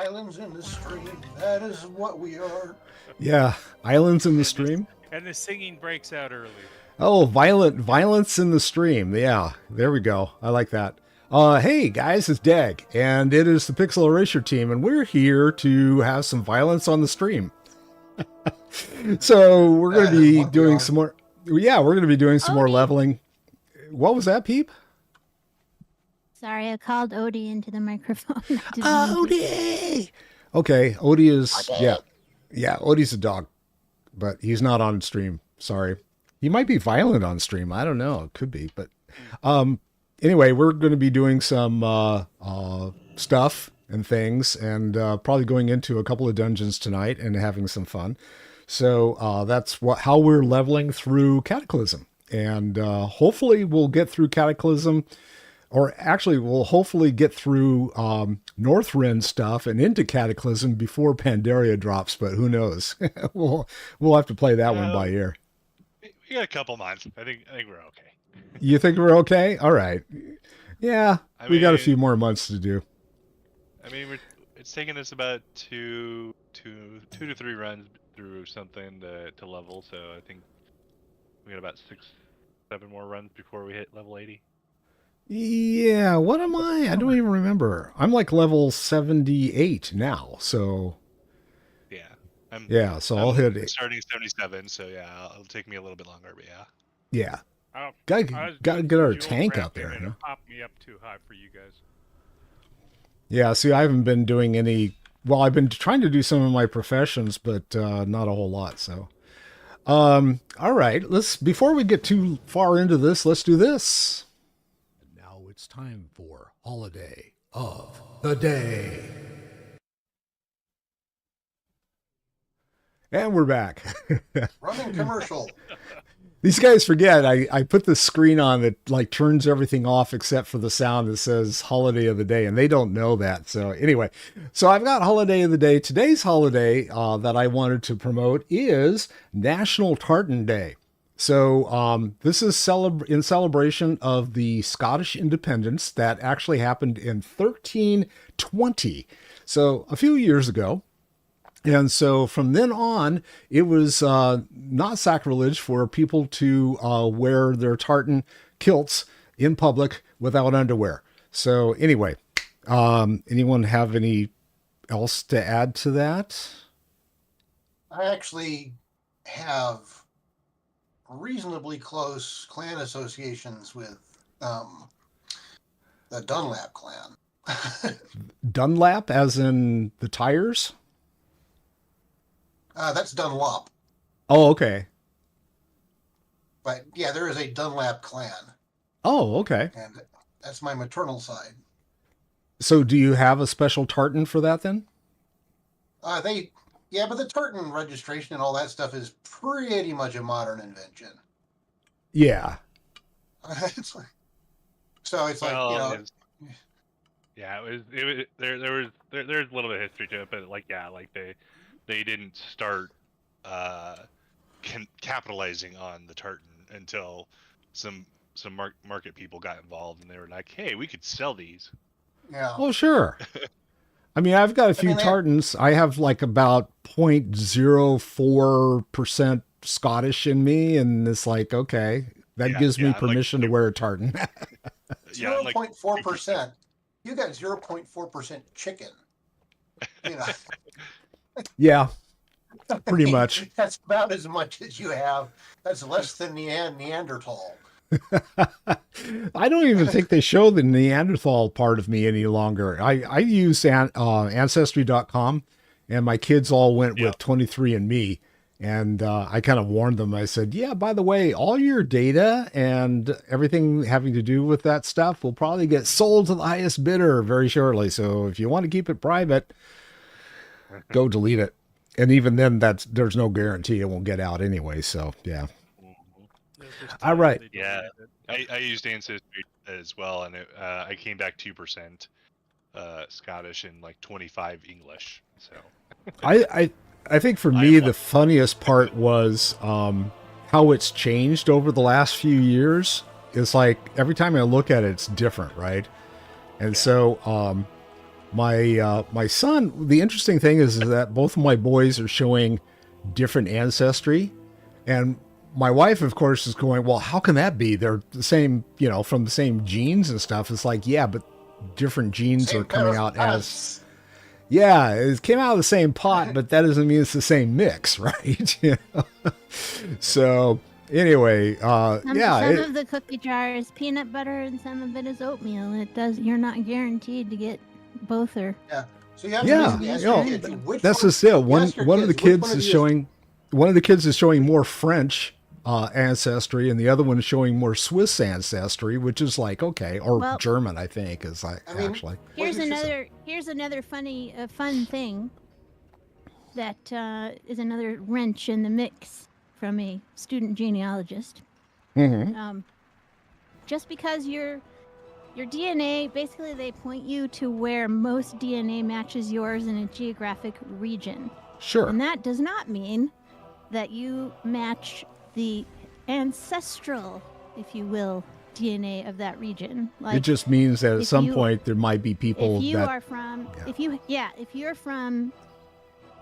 Islands in the stream. That is what we are. Yeah, islands in the stream. And the singing breaks out early. Oh, violence in the stream. Yeah, there we go. I like that. Hey guys, it's Dag, and it is the Pixel Erasure Team, and we're here to have some violence on the stream. So we're going to be doing some more. Yeah, we're going to be doing some more leveling. What was that, Peep? Sorry, I called Odie into the microphone. Odie! Okay, Odie is, Odie. Yeah, Odie's a dog, but he's not on stream. Sorry. He might be violent on stream. I don't know. It could be, but anyway, we're going to be doing some stuff and things, and probably going into a couple of dungeons tonight and having some fun. So that's how we're leveling through Cataclysm. And hopefully we'll get through Cataclysm, or actually we'll hopefully get through Northrend stuff and into Cataclysm before Pandaria drops, but who knows? we'll have to play that one by ear. We got a couple months. I think we're okay. You think we're okay? All right. Yeah, we got a few more months to do. I mean, it's taken us about two to three runs through something to level, so I think we got about 6-7 more runs before we hit level 80. Yeah, what am I? I don't even remember. I'm like level 78 now, so... Yeah. I'll hit it. Starting 77, so yeah, it'll take me a little bit longer, but yeah. Yeah. Gotta get our tank up there. Huh? Pop me up too high for you guys. Yeah, see, I haven't been doing any... Well, I've been trying to do some of my professions, but not a whole lot, so... all right, before we get too far into this, let's do this. And now it's time for Holiday of the Day. And we're back. Running commercial. These guys forget I put the screen on that like turns everything off except for the sound that says Holiday of the Day, and they don't know that. So anyway, I've got Holiday of the Day. Today's holiday that I wanted to promote is National Tartan Day. So this is in celebration of the Scottish independence that actually happened in 1320. So a few years ago. And so from then on, it was not sacrilege for people to wear their tartan kilts in public without underwear. So anyway, anyone have any else to add to that? I actually have reasonably close clan associations with the Dunlap clan. Dunlap, as in the tires? That's Dunlop. Oh, okay. But yeah, there is a Dunlap clan. Oh, okay. And that's my maternal side. So do you have a special tartan for that then? But the tartan registration and all that stuff is pretty much a modern invention. Yeah. It's like, yeah, it was there's a little bit of history to it, but they didn't start capitalizing on the tartan until some market people got involved, and they were like, hey, we could sell these. Yeah. Oh, sure. I mean, I've got a few tartans. I have like about 0.04% Scottish in me, and it's like, okay, that gives me permission to wear a tartan. 0.4%. You got 0.4% chicken. You know. Yeah, pretty much. That's about as much as you have. That's less than Neanderthal. I don't even think they show the Neanderthal part of me any longer. I use Ancestry.com, and my kids all went with 23andMe, and I kind of warned them. I said, yeah, by the way, all your data and everything having to do with that stuff will probably get sold to the highest bidder very shortly. So if you want to keep it private, go delete it. And even then, there's no guarantee it won't get out anyway. So yeah. All right. Yeah, I used Ancestry as well, and I came back 2% Scottish and like 25 English. So I think for me the funniest part was how it's changed over the last few years. It's like every time I look at it, it's different, right? And so my son, the interesting thing is that both of my boys are showing different ancestry, and my wife, of course, is going, well, how can that be? They're the same, from the same genes and stuff. It's like, yeah, but different genes Same are coming pair of out as, eyes. yeah, it came out of the same pot, but that doesn't mean it's the same mix, right? So anyway, Some yeah, of the cookie jar is peanut butter and some of it is oatmeal. You're not guaranteed to get both or Yeah. So you have to yeah, basically ask your kids which that's one, just it. you One ask your one of the which kids one of is you showing, one of the kids is showing more French ancestry, and the other one is showing more Swiss ancestry, which is like, okay, or Well, German, I think, is like I mean, actually. here's Well, you should- another fun thing that is another wrench in the mix from a student genealogist. Mm-hmm. Just because your DNA, basically they point you to where most DNA matches yours in a geographic region. Sure. And that does not mean that you match the ancestral, if you will, DNA of that region. It just means that at if some you- point there might be people if you that are from Yeah. if you're from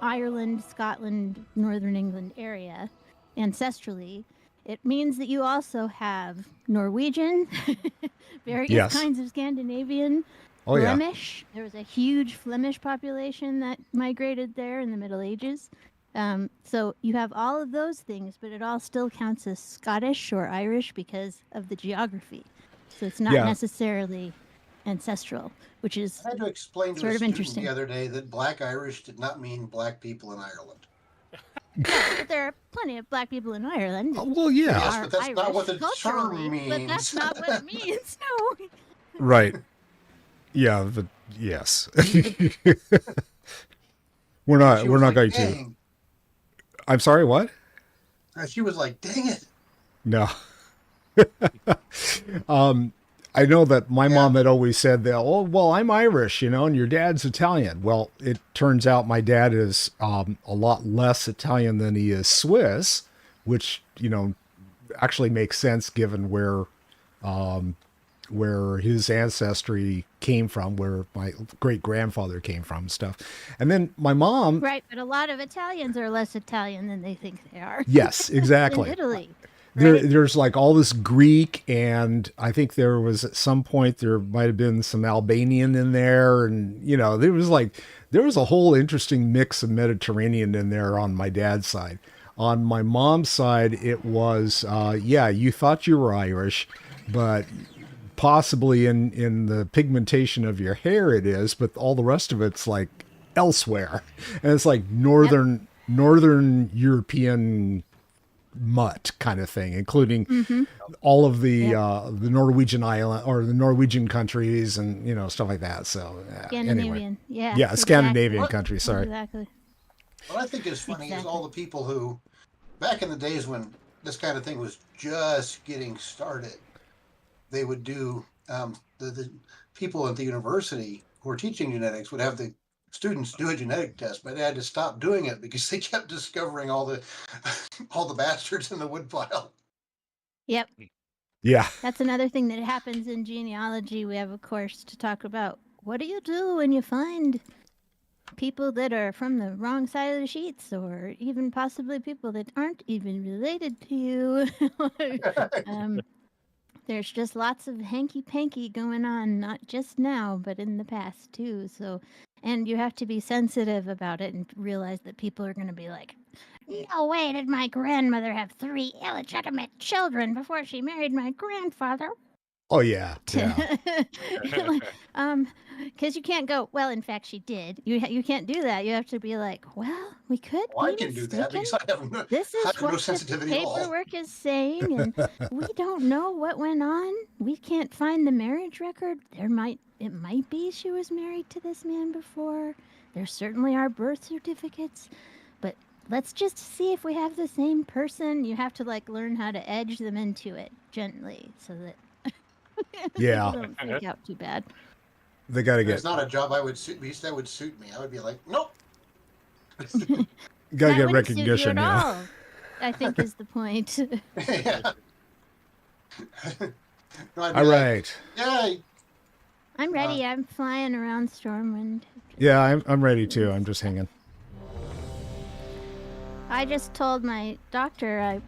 Ireland, Scotland, Northern England area ancestrally, it means that you also have Norwegian, various Yes. kinds of Scandinavian, Oh yeah. Flemish. There was a huge Flemish population that migrated there in the Middle Ages. So you have all of those things, but it all still counts as Scottish or Irish because of the geography. So it's not Yeah. necessarily ancestral, which is I had to explain to sort a of student interesting. the other day that Black Irish did not mean black people in Ireland. but there are plenty of black people in Ireland. Oh, well, yeah. Yes, are but that's not what the Irish term culturally, But that's means. not what it means. No. Right. Yeah, but yes. we're not She we're was not like, going to. "Dang." I'm sorry, what? She was like, dang it. No. I know that my mom had always said that, oh, well, I'm Irish, and your dad's Italian. Well, it turns out my dad is a lot less Italian than he is Swiss, which, actually makes sense given where his ancestry came from, where my great grandfather came from and stuff. And then my mom. Right, but a lot of Italians are less Italian than they think they are. Yes, exactly. In Italy. There's like all this Greek, and I think there was at some point there might have been some Albanian in there, and there was a whole interesting mix of Mediterranean in there on my dad's side. On my mom's side, it was you thought you were Irish, but possibly in the pigmentation of your hair it is, but all the rest of it's like elsewhere, and it's like northern European mutt kind of thing, including all of the Norwegian island or the Norwegian countries and stuff like that. So Scandinavian. anyway. Yeah. Scandinavian What? countries. Sorry. Exactly. What I think is funny is Exactly. all the people who, back in the days when this kind of thing was just getting started, they would do, the people at the university who were teaching genetics would have the students do a genetic test, but they had to stop doing it because they kept discovering all the bastards in the woodpile. Yep. Yeah. That's another thing that happens in genealogy. We have a course to talk about what do you do when you find people that are from the wrong side of the sheets, or even possibly people that aren't even related to you. There's just lots of hanky-panky going on, not just now, but in the past too. So, and you have to be sensitive about it and realize that people are going to be like, no way did my grandmother have 3 illegitimate children before she married my grandfather. Oh yeah. Yeah. Because you can't go, well, in fact, she did. You can't do that. You have to be like, well, we could Well, I be can do that mistaken. because I have no, This I is have no what the sensitivity at all. paperwork is saying, and we don't know what went on. We can't find the marriage record. It might be she was married to this man before. There certainly are birth certificates, but let's just see if we have the same person. You have to learn how to edge them into it gently so that Yeah. they don't freak out too bad. They got to It's get not a job that would suit me. I would be like, nope. got to That get wouldn't suit you recognition. at Yeah. all, I think is the point. Yeah. No, I'd be All like, right. yeah, I'm ready. I'm flying around Stormwind. Yeah, I'm ready too. I'm just hanging. I just told my doctor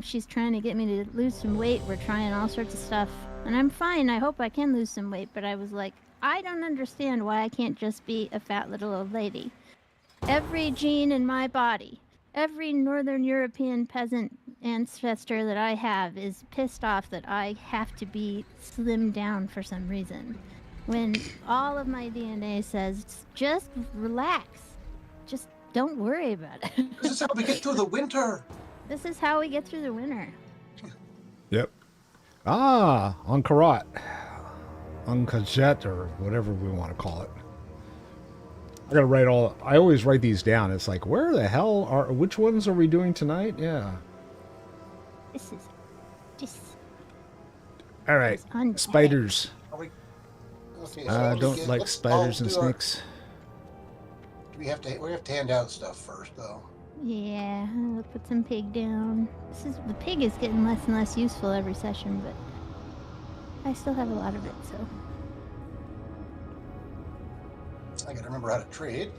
she's trying to get me to lose some weight. We're trying all sorts of stuff, and I'm fine. I hope I can lose some weight, but I was like, I don't understand why I can't just be a fat little old lady. Every gene in my body, every Northern European peasant ancestor that I have is pissed off that I have to be slimmed down for some reason. When all of my DNA says, just relax. Just don't worry about it. This is how we get through the winter. This is how we get through the winter. Yep. Ah, on Karat. On Kajet, or whatever we want to call it. I gotta write I always write these down. It's like, where the hell which ones are we doing tonight? Yeah. This is just. All right. Spiders. Okay, I don't like let's spiders all and do our- snakes. we have to hand out stuff first, though. Yeah, I'll put some pig down. The pig is getting less and less useful every session, but I still have a lot of it, so. I gotta remember how to trade.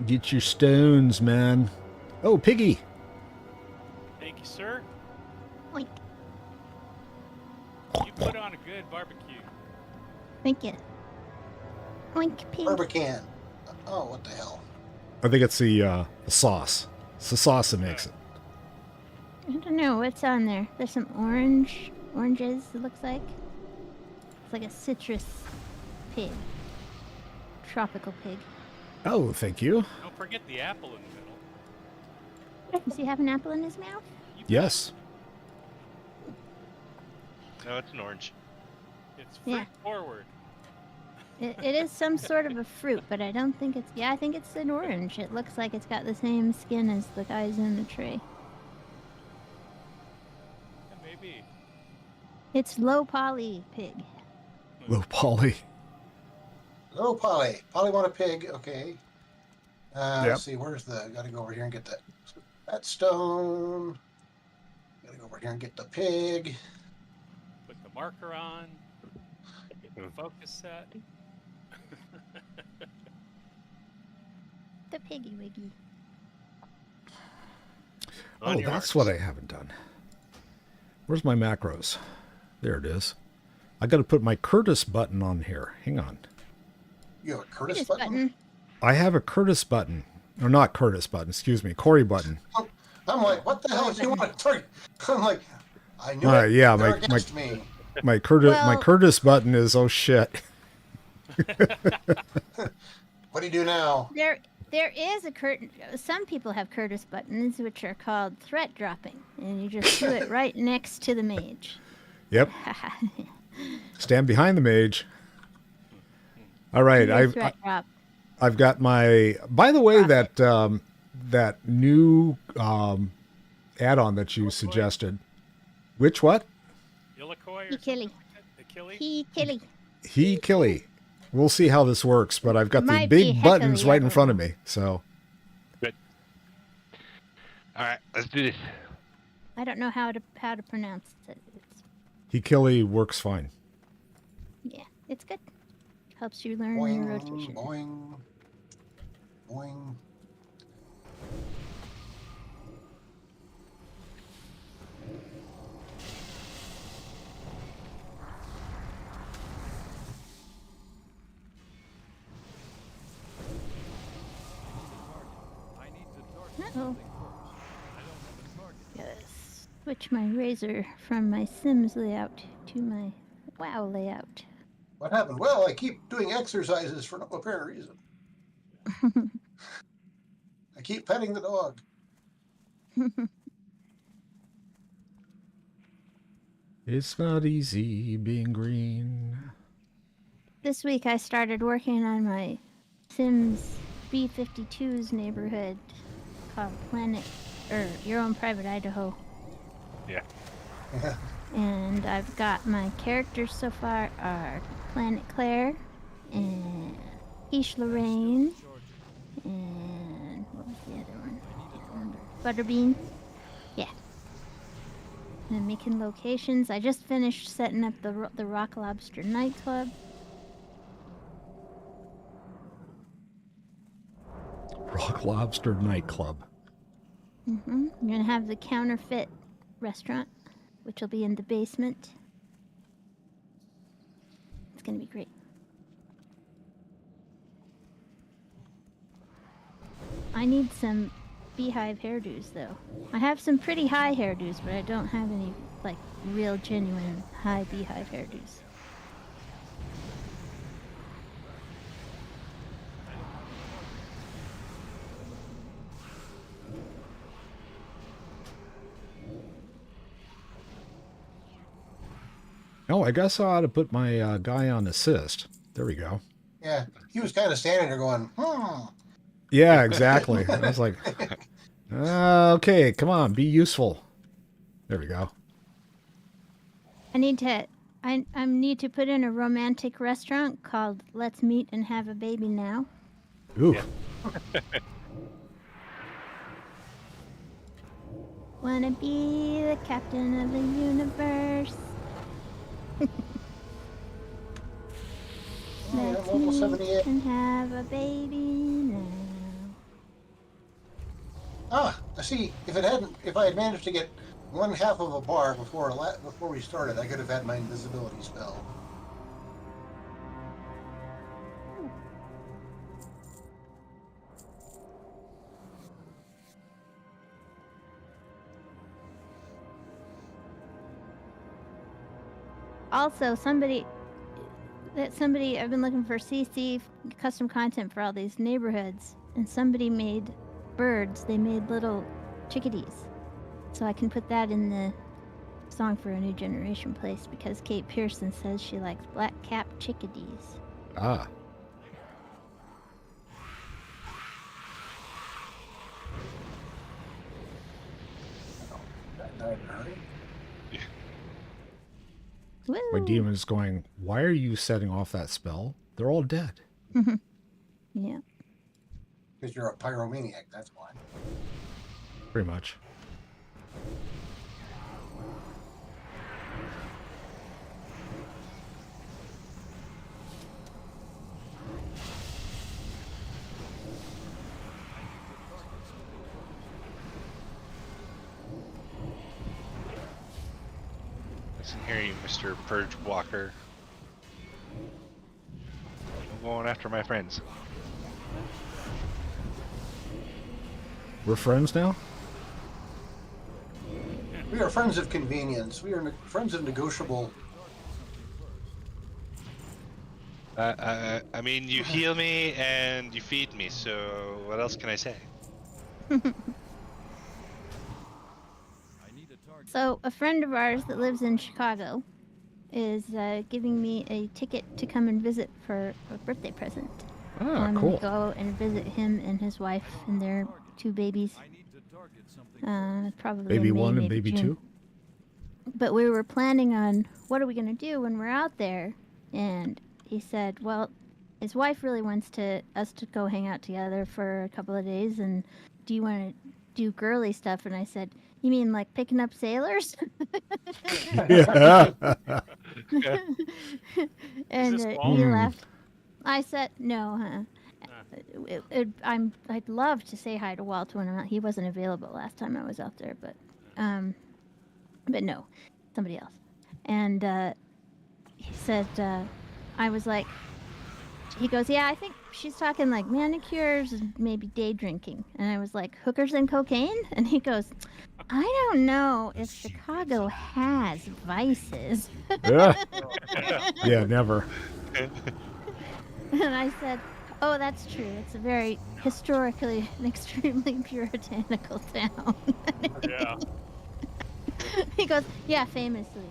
Get your stones, man. Oh, piggy. Thank you, sir. Oink. You put on a good barbecue. Thank you. Oink, pig. Barbican. Oh, what the hell? I think it's the sauce. It's the sauce that makes it. I don't know what's on there. There's some oranges, it looks like. It's like a citrus pig. Tropical pig. Oh, thank you. Don't forget the apple in the middle. Does he have an apple in his mouth? Yes. No, it's an orange. It's fruit Yeah. forward. It is some sort of a fruit, but I don't think it's... Yeah, I think it's an orange. It looks like it's got the same skin as the guys in the tree. Yeah, maybe. It's low poly pig. Low poly. Oh, Polly. Polly want a pig. Okay. Yep. Let's see. Where's the... Gotta go over here and get that stone. Gotta go over here and get the pig. Put the marker on. Get the focus set. The piggy wiggy. On Oh, your that's marks. what I haven't done. Where's my macros? There it is. I got to put my Curtis button on here. Hang on. You have a Curtis Curtis button? I have a Curtis button. Or not Curtis button, excuse me. Corey button. I'm like, what the hell do you want to target? I'm like, I knew All right, it. yeah, They're my against me. my Curtis Well- button is oh shit. What do you do now? There is a curtain. Some people have Curtis buttons, which are called threat dropping, and you just do it right next to the mage. Yep. Stand behind the mage. All right, Do a threat drop. I've got my. By the way, that that new add-on that you suggested. Which what? Ilikoi or Killy. Achilles? Killy. He killy. We'll see how this works, but I've got the Might be big buttons heckily right in everyone. front of me. So All right, let's do this. I don't know how to pronounce it. he killy works fine. Yeah, it's good. Helps you learn Boing, your rotation. boing, boing. Uh-oh. Yes. Switch my razor from my Sims layout to my WoW layout. What happened? Well, I keep doing exercises for no apparent reason. I keep petting the dog. It's not easy being green. This week I started working on my Sims B52's neighborhood called Planet, or Your Own Private Idaho. Yeah. And I've got my characters so far are Planet Claire and Quiche Lorraine and what was the other one? I can't remember. Butterbean. Yeah. and making locations. I just finished setting up the Rock Lobster nightclub. Rock Lobster nightclub. I'm gonna have the counterfeit restaurant, which will be in the basement. It's gonna be great. I need some beehive hairdos, though. I have some pretty high hairdos, but I don't have any, like, real, genuine high beehive hairdos. Oh, I guess I ought to put my guy on assist. There we go. Yeah, he was kind of standing there going, Yeah, exactly. I was like, okay, come on, be useful. There we go. I need to put in a romantic restaurant called Let's Meet and Have a Baby Now. Ooh. Yeah. Wanna be the captain of the universe. Let's level meet 78. and have a baby now. Ah, I see. If I had managed to get one half of a bar before we started, I could have had my invisibility spell. Also, somebody, I've been looking for CC custom content for all these neighborhoods, and somebody made birds. They made little chickadees. So I can put that in the Song for a New Generation place because Kate Pearson says she likes black-capped chickadees. Ah. That died in a hurry. Woo! My demon's going, why are you setting off that spell? They're all dead. Yeah. Because you're a pyromaniac, that's why. Pretty much. Listen here, you Mr. Purge Walker. I'm going after my friends. We're friends now? We are friends of convenience. We are friends of negotiable. I mean, you heal me and you feed me, so what else can I say? So a friend of ours that lives in Chicago is giving me a ticket to come and visit for a birthday present. Ah, I'm cool. gonna go and visit him and his wife and their 2 babies. Probably Baby in May, 1 and maybe baby June. 2? But we were planning on what are we gonna do when we're out there, and he said, well, his wife really wants us to go hang out together for a couple of days, and do you want to do girly stuff? And I said, you mean like picking up sailors? Yeah. And this he Walt? laughed. I said, no, I'd love to say hi to Walt when I'm out. He wasn't available last time I was out there, but no, somebody else. And he said, I was like, he goes, yeah, I think she's talking like manicures and maybe day drinking. And I was like, hookers and cocaine? And he goes, I don't know if Chicago has vices. Yeah. Yeah, never. And I said, oh, that's true. It's a very historically and extremely puritanical town. Yeah. He goes, yeah, famously.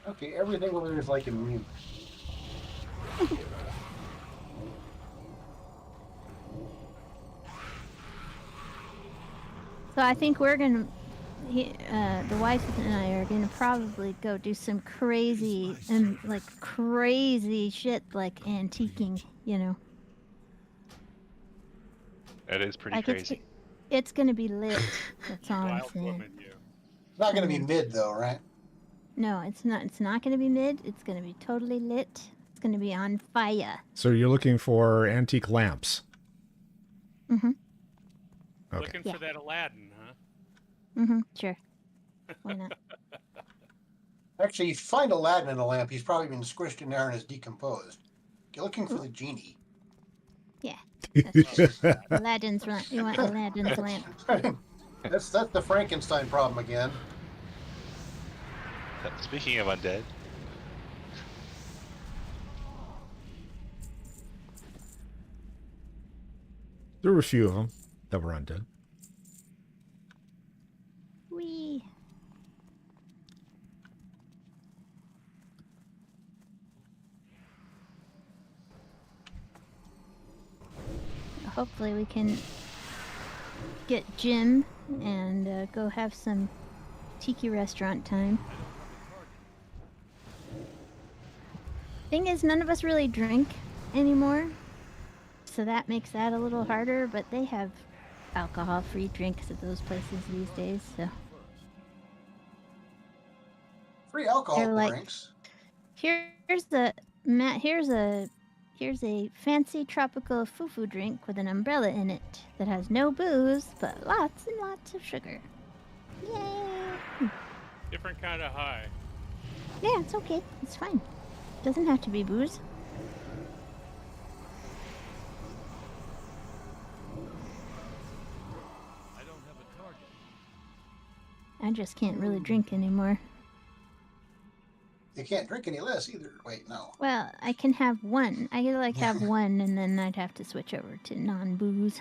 Okay, everything over there is like immune. I think we're gonna, the wife and I are gonna probably go do some crazy and like crazy shit like antiquing. You know, That is pretty like crazy. it's gonna be lit. That's all I'm Wild saying. woman, you. It's not going to be Mm. mid though, right? No, it's not. It's not gonna be mid. It's gonna be totally lit. It's gonna be on fire. So you're looking for antique lamps. Mm-hmm. Okay. Looking Yeah. for that Aladdin, huh? Mm-hmm. Sure. Why not? Actually, if you find Aladdin in a lamp, he's probably been squished in there and is decomposed. You're looking for the genie. Yeah. That's true. Aladdin's lamp. You want Aladdin's lamp? That's the Frankenstein problem again. Speaking of undead, There were a few of them that were undead. Wee. Hopefully we can get Jim and go have some tiki restaurant time. Thing is, none of us really drink anymore, so that makes that a little harder, but they have alcohol-free drinks at those places these days, so. Free alcohol They're like, drinks. here's a fancy tropical fufu drink with an umbrella in it that has no booze, but lots and lots of sugar. Yay! Different kind of high. Yeah, it's okay. It's fine. Doesn't have to be booze. I just can't really drink anymore. You can't drink any less either. Wait, no. Well, I can have one. I could like have one, and then I'd have to switch over to non-booze.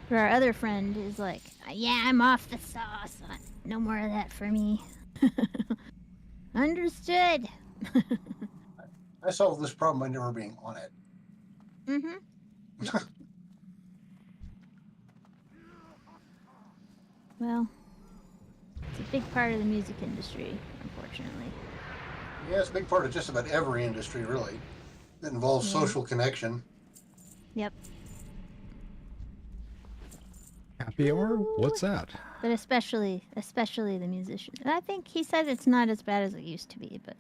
But our other friend is like, yeah, I'm off the sauce. No more of that for me. Understood. I solved this problem by never being on it. Mm-hmm. Well, it's a big part of the music industry, unfortunately. Yeah, it's a big part of just about every industry, really, that involves social connection. Yep. Happy hour? What's that? But especially the musicians. And I think he said it's not as bad as it used to be, but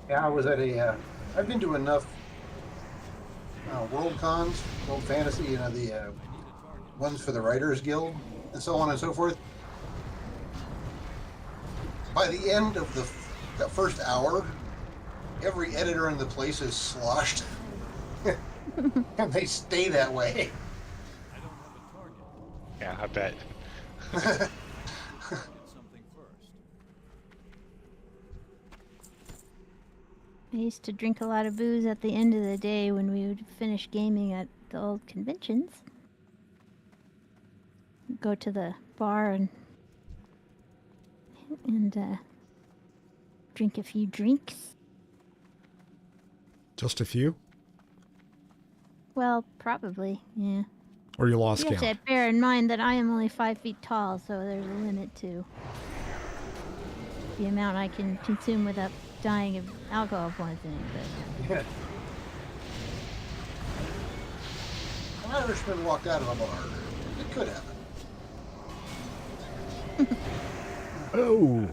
Yeah, I was at I've been to enough World Cons, World Fantasy, the ones for the Writers Guild, and so on and so forth. By the end of the first hour, every editor in the place is sloshed. And they stay that way. yeah, I bet. I used to drink a lot of booze at the end of the day when we would finish gaming at the old conventions. Go to the bar and drink a few drinks. Just a few? Well, probably, yeah. Or you lost You have count? to bear in mind that I am only 5 feet tall, so there's a limit to the amount I can consume without dying of alcohol poisoning. But An Irishman walked out of a bar. It could happen. Oh!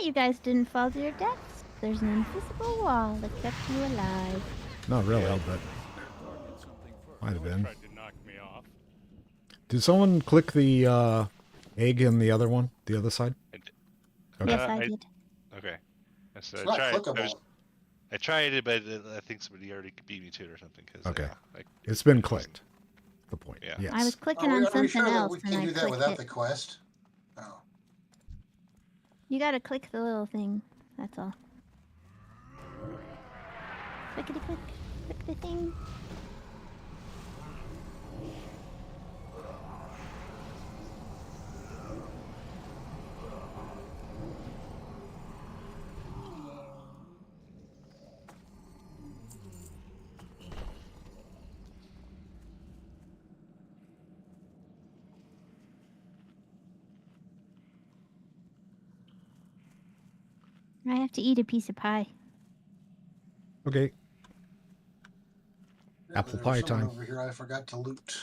you guys didn't fall to your deaths. There's an invisible wall that kept you alive. Not really, but might have been. Tried to knock me off. Did someone click the egg in the other one? The other side? Okay. Yes, I did. Okay. So It's not clickable. I tried it, but I think somebody already beat me to it or something. Cause, Okay. like, It's been clicked. The point. Yeah. Yes. I was clicking Are on we something sure that else we and can I do that clicked without it. the quest? Oh. You gotta click the little thing. That's all. Clickety click. Click the thing. I have to eat a piece of pie. Okay. Yeah, Apple there was pie someone time. over here I forgot to loot.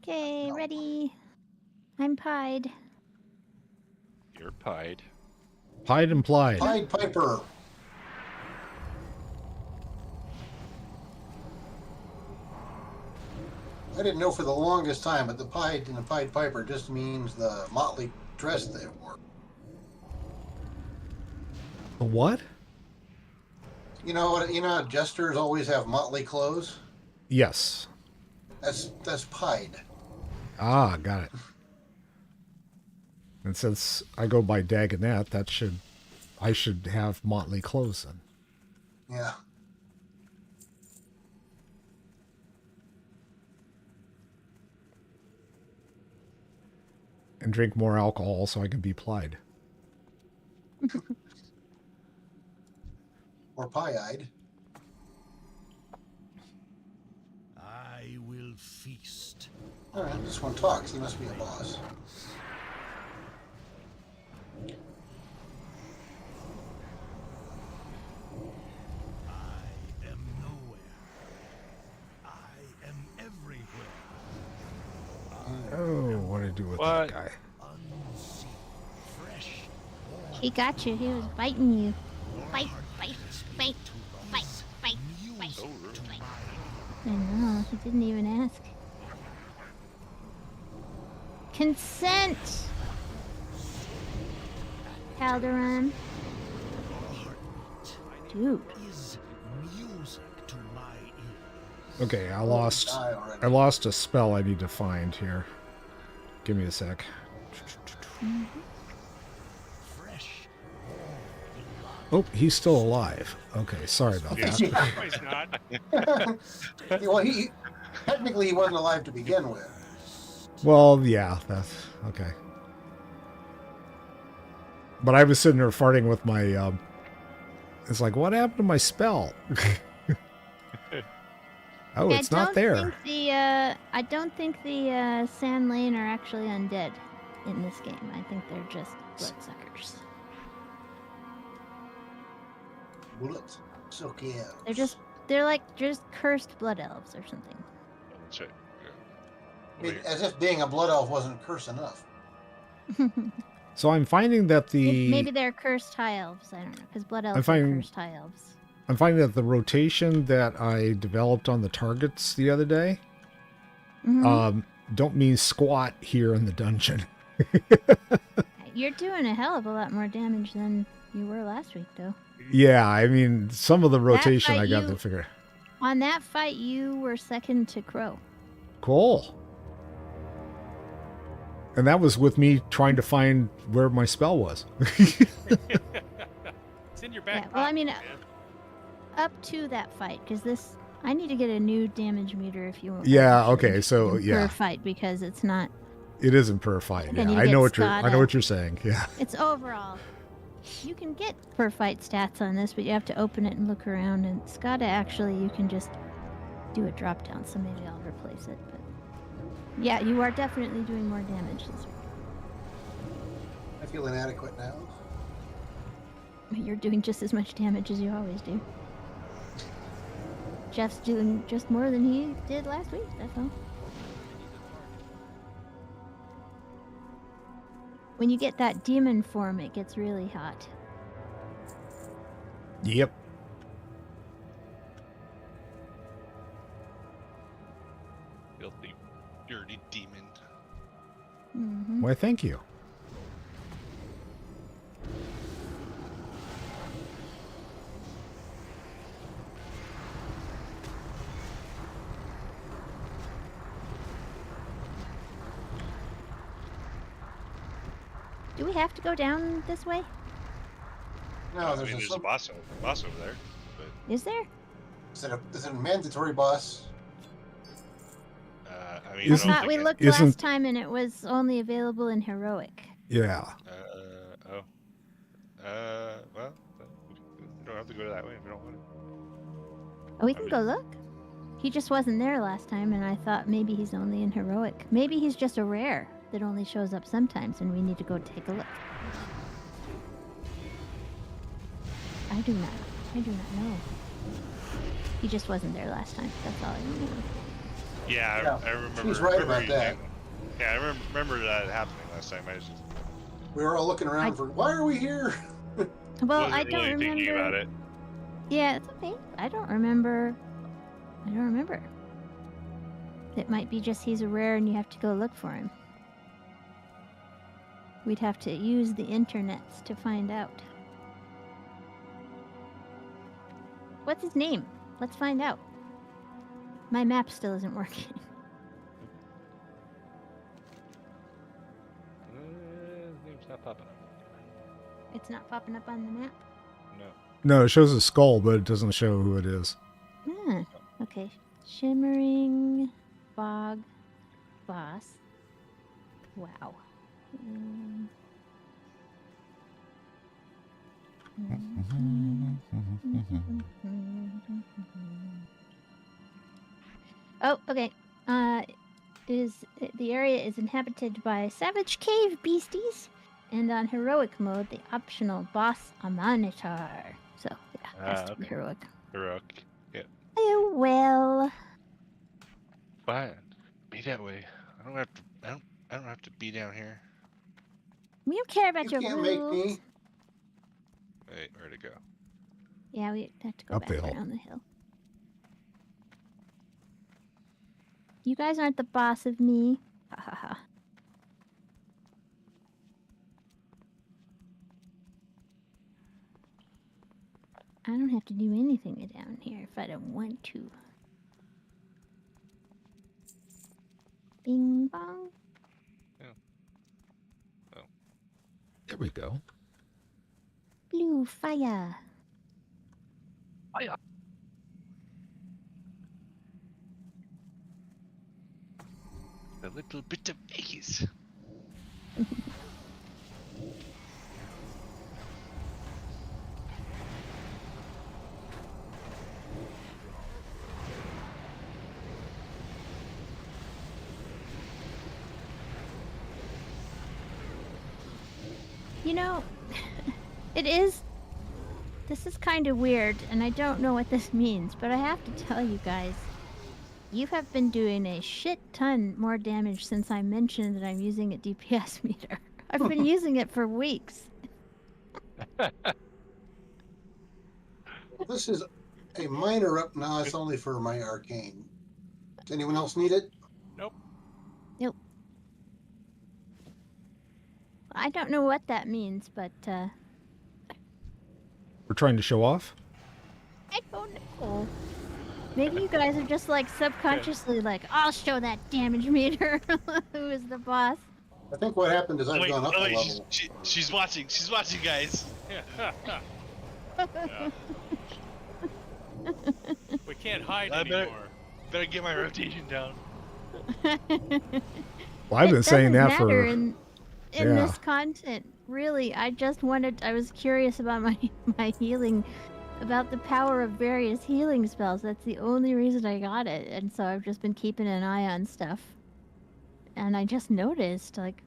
Okay, No. ready. I'm pied. You're pied. Pied and plied. Pied Piper. I didn't know for the longest time, but the Pied and the Pied Piper just means the motley dress they wore. The what? You know what? You know how jesters always have motley clothes. Yes. That's Pied. Ah, got it. And since I go by Dagonet, I should have motley clothes then. Yeah. And drink more alcohol so I can be plied. Or pie-eyed. I will feast. All right, this one talks. He must be a boss. I am nowhere. I am everywhere. Oh, what do I do with What? that guy? Unseen, fresh. He got you. He was biting you. Bite, bite, bite, bite, bite, bite, Music to bite. my I know. He didn't even ask. Consent! Calderon. Dude. is music to my ears. Okay, Die already. I lost a spell I need to find here. Give me a sec. Fresh. Oh, he's still alive. Okay, sorry about that. No, he's not. Well, technically he wasn't alive to begin with. Well, yeah, that's okay. But I was sitting there farting with my it's like, what happened to my spell? Oh, it's not there. I don't think the Sand Lane are actually undead in this game. I think they're just bloodsuckers. Bullets. So yeah. They're like just cursed blood elves or something. That's right. I mean, as if being a blood elf wasn't curse enough. So I'm finding that Maybe they're cursed high elves. I don't know, because blood elves are finding- cursed high elves. I'm finding that the rotation that I developed on the targets the other day Mhm. don't mean squat here in the dungeon. You're doing a hell of a lot more damage than you were last week, though. Yeah, I mean, some of the rotation fight I got you- to figure. On that fight, you were second to Crow. Cool. And that was with me trying to find where my spell was. It's in your back. Yeah, well, I pocket, mean, man. Up to that fight, because I need to get a new damage meter if you want. Yeah, okay, so, yeah. Per fight, because it's not. It isn't per fight. Then Yeah, you I get know Skada. what you're saying. Yeah. It's overall. You can get per fight stats on this, but you have to open it and look around. And Skada, actually, you can just do a drop down, so maybe I'll replace it. But yeah, you are definitely doing more damage this week. I feel inadequate now. You're doing just as much damage as you always do. Jeff's doing just more than he did last week, that's all. When you get that demon form, it gets really hot. Yep. Filthy, dirty demon. Mm-hmm. Why, thank you. Do we have to go down this way? No, I there's mean, a there's a boss over there. But Is there? Is it a mandatory boss? I mean, I I don't Isn't- thought think we it- looked isn't- last time and it was only available in heroic. Yeah. Oh. Well, we don't have to go that way if we don't want to. Oh, we can go look. He just wasn't there last time, and I thought maybe he's only in heroic. Maybe he's just a rare that only shows up sometimes, and we need to go take a look. I do not know. He just wasn't there last time. That's all I know. Yeah, Yeah, I remember. he's right remember about you that. saying Yeah, I remember that happening last time. I was just We were all looking around for, why are we here? Well, wasn't I don't really remember. thinking about it. Yeah, it's okay. I don't remember. It might be just he's a rare and you have to go look for him. We'd have to use the internets to find out. What's his name? Let's find out. My map still isn't working. Name's not popping up. It's not popping up on the map. No. No, it shows a skull, but it doesn't show who it is. Ah, okay. Shimmering Fog Boss. Wow. Oh, okay. The area is inhabited by savage cave beasties, and on heroic mode, the optional boss a monitor. So yeah, has to be Okay. heroic. Heroic. Yeah. Oh well. Fine. Be that way. I don't have to be down here. We don't care about You your can't rules. make me. Wait, where'd it go? Yeah, we have to go Up back the hill. around the hill. You guys aren't the boss of me. Ha ha ha. I don't have to do anything down here if I don't want to. Bing bong. There we go. Blue fire. A little bit of haze. You know, this is kind of weird, and I don't know what this means, but I have to tell you guys, you have been doing a shit ton more damage since I mentioned that I'm using a DPS meter. I've been using it for weeks. Well, this is a minor up now. It's only for my arcane. Does anyone else need it? Nope. I don't know what that means, but We're trying to show off. I don't know. Maybe you guys are just like subconsciously like, I'll show that damage meter. Who is the boss? I think what happened is I've gone up a level. She's watching. She's watching, guys. Yeah. We can't hide I better- anymore. Better get my rotation down. Well, I've been saying that for. in yeah. this content. Really, I was curious about my healing, about the power of various healing spells. That's the only reason I got it, and so I've just been keeping an eye on stuff. And I just noticed, like,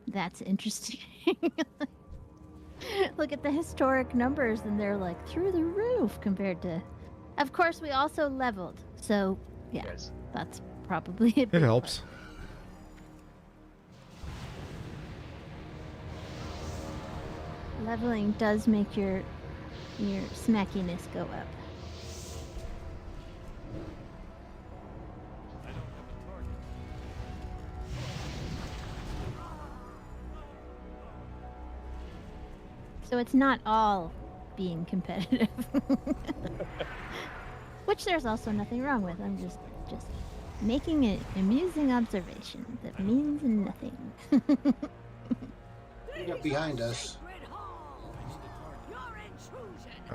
that's interesting. Look at the historic numbers, and they're like through the roof compared to. Of course, we also leveled, so yeah, Yes. that's probably a big It helps. part. Leveling does make your smackiness go up. I don't have the target. So it's not all being competitive. Which there's also nothing wrong with. I'm just making an amusing observation that means nothing. You got behind us.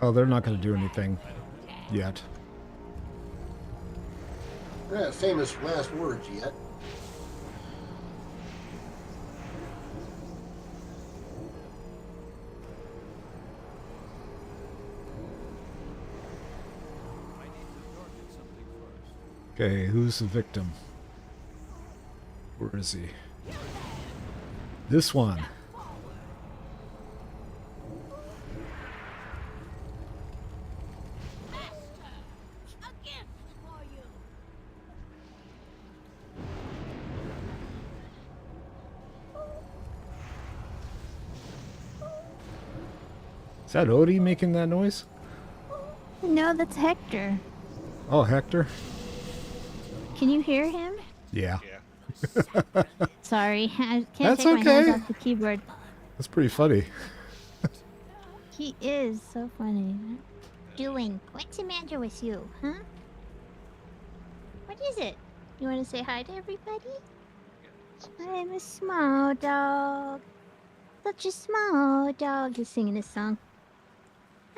Oh, they're not going to do anything yet. We're not famous last words yet. Okay, who's the victim? Where is he? This one. Is that Odie making that noise? No, that's Hector. Oh, Hector? Can you hear him? Yeah. Yeah. Sorry, I can't That's take my hands okay. off the keyboard. That's pretty funny. He is so funny. Doing? What's the matter with you, huh? What is it? You want to say hi to everybody? I'm a small dog. Such a small dog. He's singing his song.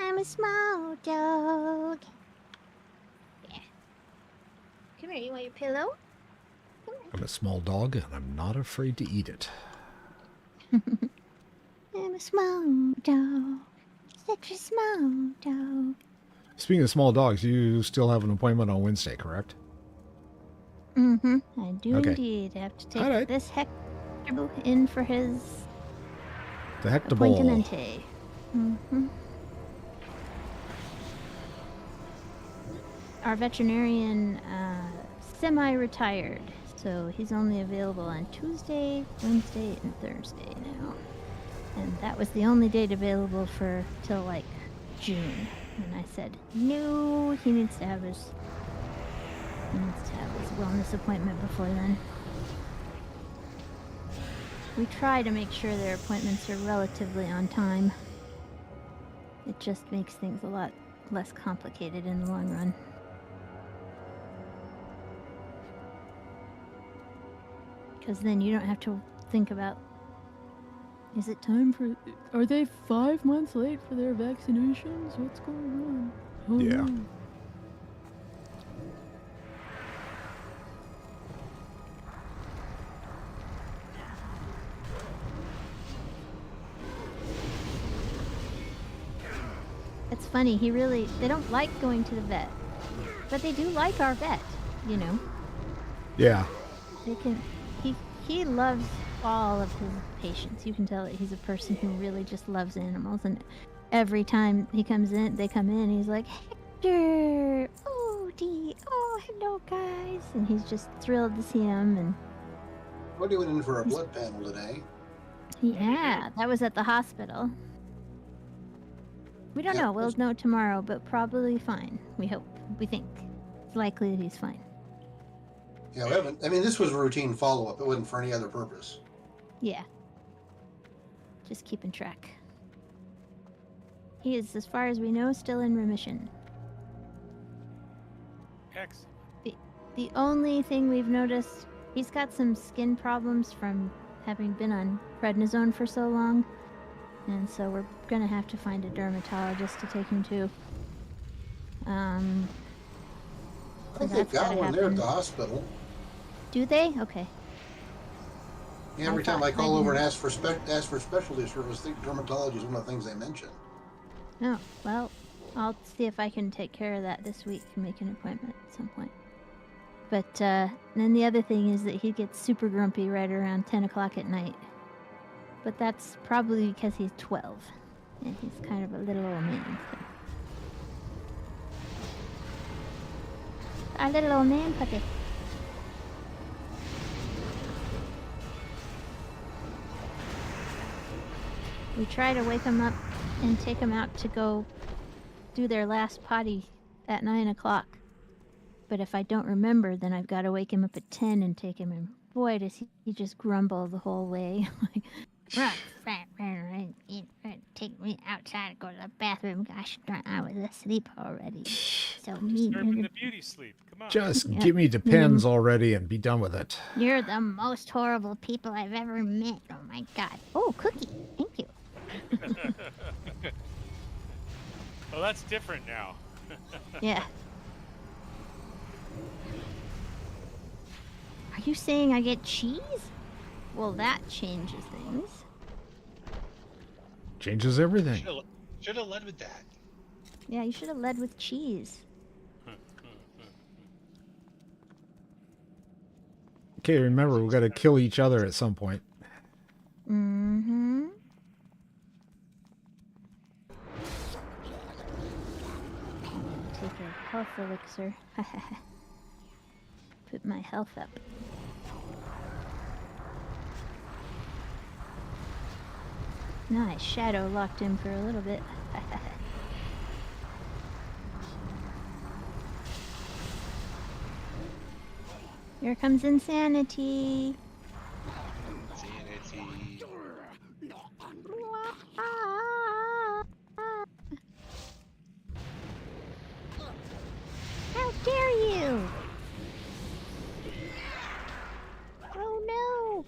I'm a small dog. Yeah. Come here, you want your pillow? I'm a small dog, and I'm not afraid to eat it. I'm a small dog. Such a small dog. Speaking of small dogs, you still have an appointment on Wednesday, correct? Mm-hmm. I do Okay. indeed. I have to take Alright. this Hector in for his The Hector Ball. appointmente. Mm-hmm. Our veterinarian semi-retired, so he's only available on Tuesday, Wednesday, and Thursday now. And that was the only date available for till like June. And I said, no, he needs to have his wellness appointment before then. We try to make sure their appointments are relatively on time. It just makes things a lot less complicated in the long run. Because then you don't have to think about, is it time for, are they 5 months late for their vaccinations? What's going on? Oh, Yeah. no. It's funny, they don't like going to the vet. But they do like our vet, you know. Yeah. He loves all of his patients. You can tell that he's a person who really just loves animals, and every time they come in, he's like, Hector, Odie, oh, hello guys, and he's just thrilled to see him. And We're doing in for a blood panel today. yeah, that was at the hospital. We don't Yeah, know. We'll know tomorrow, but probably fine. We hope. We think. It's likely that he's fine. Yeah, we haven't. I mean, this was a routine follow-up. It wasn't for any other purpose. Yeah. Just keeping track. He is, as far as we know, still in remission. Excellent. The only thing we've noticed, he's got some skin problems from having been on prednisone for so long. And so we're going to have to find a dermatologist to take him to. I So think they've that's got gotta one there at happen. the hospital. Do they? Okay. Yeah, every I time I thought call maybe- over and ask for specialty service, I think dermatology is one of the things they mention. Oh, well, I'll see if I can take care of that this week and make an appointment at some point. But then the other thing is that he gets super grumpy right around 10 o'clock at night. But that's probably because he's 12. And he's kind of a little old man. So. Our little old man puppy. We try to wake him up and take him out to go do their last potty at 9 o'clock. But if I don't remember, then I've got to wake him up at 10 and take him. And boy, does he just grumble the whole way. Like, take me outside and go to the bathroom. Gosh darn, I was asleep already. So mean. Disturbing the beauty sleep. Come on. Just Yeah. give me Depends already and be done with it. You're the most horrible people I've ever met. Oh my god. Oh, cookie. Thank you. Well, that's different now. Yeah. Are you saying I get cheese? Well, that changes things. Changes everything. Should have led with that. Yeah, you should have led with cheese. Okay, remember, we got to kill each other at some point. Mm-hmm. Take a health elixir. Put my health up. Nice. Shadow locked him for a little bit. Here comes insanity. Sanity. How dare you! Oh no!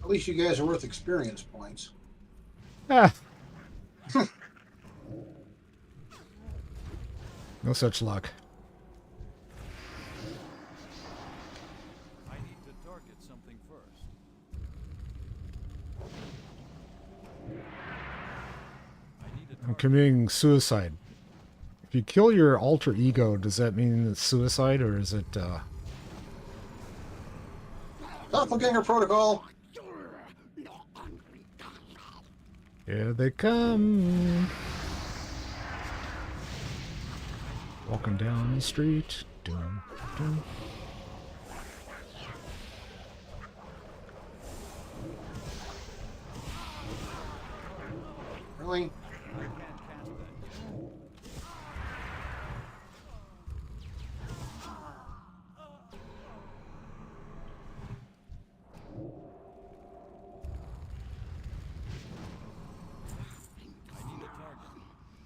At least you guys are worth experience points. Ah. No such luck. I need to target something first. I'm committing suicide. If you kill your alter ego, does that mean it's suicide, or is it, Doppelganger protocol. Here they come. Walking down the street. Dum, dum. Really?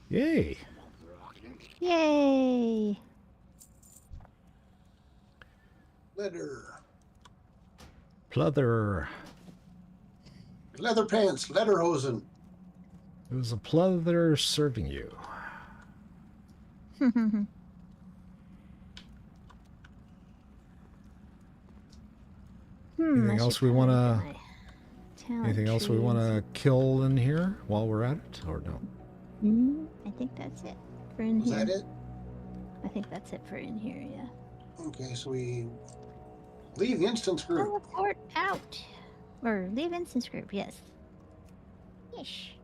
Yay. Yay! Leather. Pleather. Leather pants. Lederhosen. It was a pleather serving you. Anything else we want to... Anything else we want to kill in here while we're at it, or no? I think that's it for in Was here. that it? I think that's it for in here, yeah. Okay, so we leave the instance group. Teleport out! Or leave instance group, yes. Ish.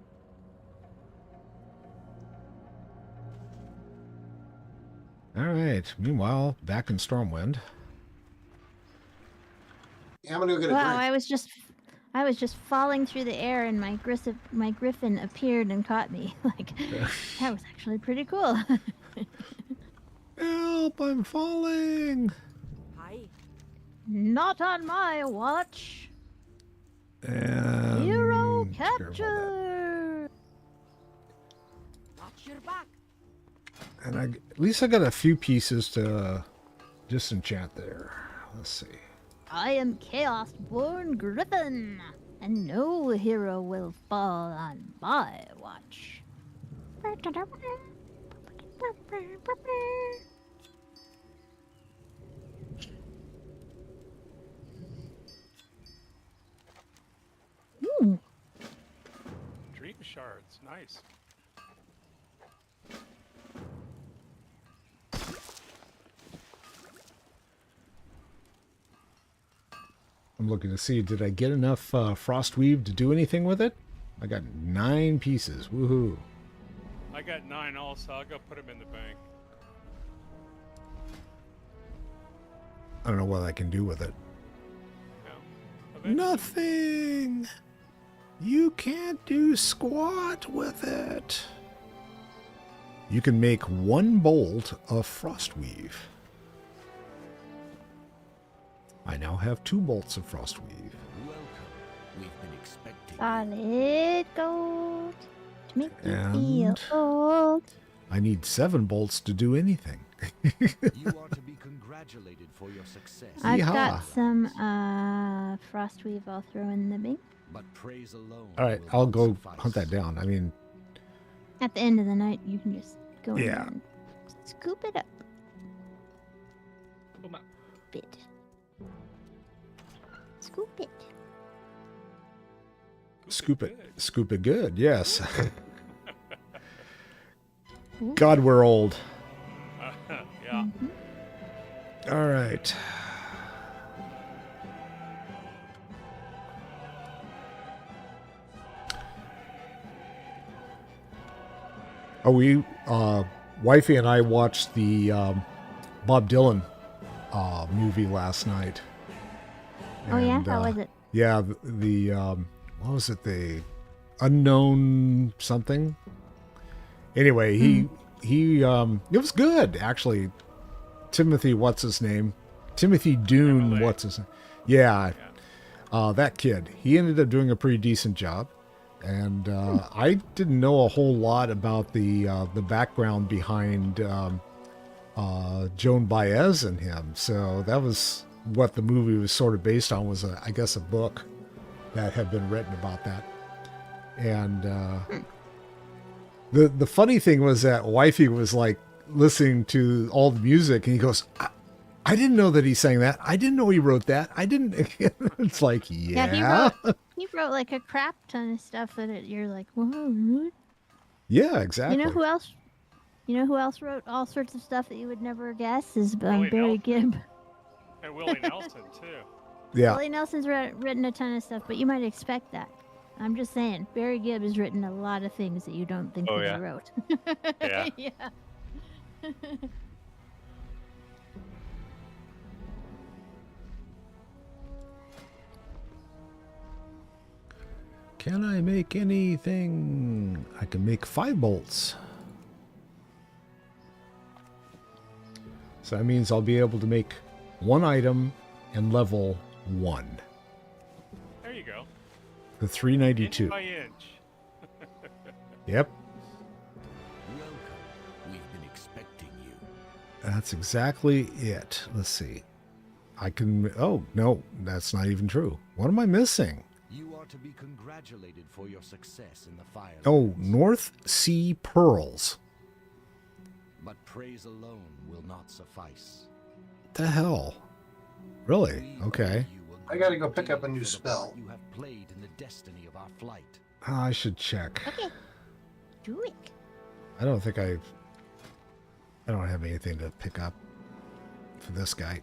Alright, meanwhile, back in Stormwind. Yeah, I'm gonna go get a Wow, drink. I was just falling through the air and my griffin appeared and caught me. Like, that was actually pretty cool. Help, I'm falling! Not on my watch. And... Hero careful capture. And at least I got a few pieces to disenchant there. Let's see. I am Chaos-born Griffin, and no hero will fall on my watch. Ooh. Dream shards, nice. I'm looking to see, did I get enough Frostweave to do anything with it? I got 9 pieces. Woohoo. I got 9 also. I'll go put them in the bank. I don't know what I can do with it. Yeah. Eventually- Nothing! You can't do squat with it. You can make 1 bolt of Frostweave. I now have 2 bolts of Frostweave. Welcome. We've been expecting. Solid gold to make you feel And- old. I need 7 bolts to do anything. You are to be congratulated. congratulated for your success. I've Yeehaw. got some frostweave I'll throw in the bin. But praise alone. All right, will I'll not go suffice. hunt that down. I mean, At the end of the night, you can just go in Yeah. there and scoop it up. Boom up. Bit. Scoop it. scoop it. Scoop it good, yes. Ooh. God, we're old. Yeah. Mhm. All right. Oh, wifey and I watched the Bob Dylan movie last night. Oh yeah, And, how was it? Yeah, the what was it? The unknown something. Anyway, he it was good actually. Timothy, what's his name? Timothy Dune, Timothy. what's his name? Yeah, that kid. He ended up doing a pretty decent job, and I didn't know a whole lot about the background behind Joan Baez and him. So that was what the movie was sort of based on. Was I guess a book that had been written about that, and the funny thing was that wifey was like listening to all the music, and he goes, I didn't know that he sang that. I didn't know he wrote that. I didn't. It's like, yeah. He wrote like a crap ton of stuff that you're like, whoa, what? Yeah, exactly. You know who else? You know who else wrote all sorts of stuff that you would never guess is Willie Barry Nelson. Gibb. And Willie Nelson too. Yeah. Willie Nelson's written a ton of stuff, but you might expect that. I'm just saying, Barry Gibb has written a lot of things that you don't think Oh, that yeah. he wrote. Yeah. Yeah. Can I make anything? I can make 5 bolts. So that means I'll be able to make 1 item and level 1. There you go. The 392. Inch by inch. Yep. Welcome. We've been expecting you. That's exactly it. Let's see. I can... Oh, no. That's not even true. What am I missing? You are to be congratulated for your success in the fire. Oh, North Sea Pearls. But praise alone will not suffice. The hell? Really? We Okay. owe you I gotta go great pick up a deal new for the spell. part you have played in the destiny of our flight. I should check. Okay. Do it. I don't think I don't have anything to pick up for this guy.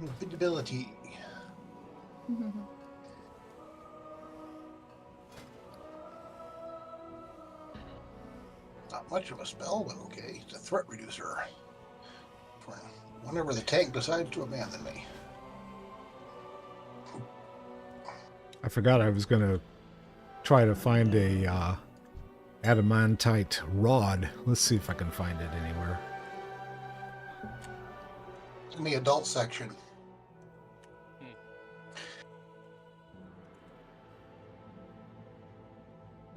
Invincibility. Not much of a spell, but okay. It's a threat reducer. For whenever the tank decides to abandon me. I forgot I was going to try to find a adamantite rod. Let's see if I can find it anywhere. It's in the adult section.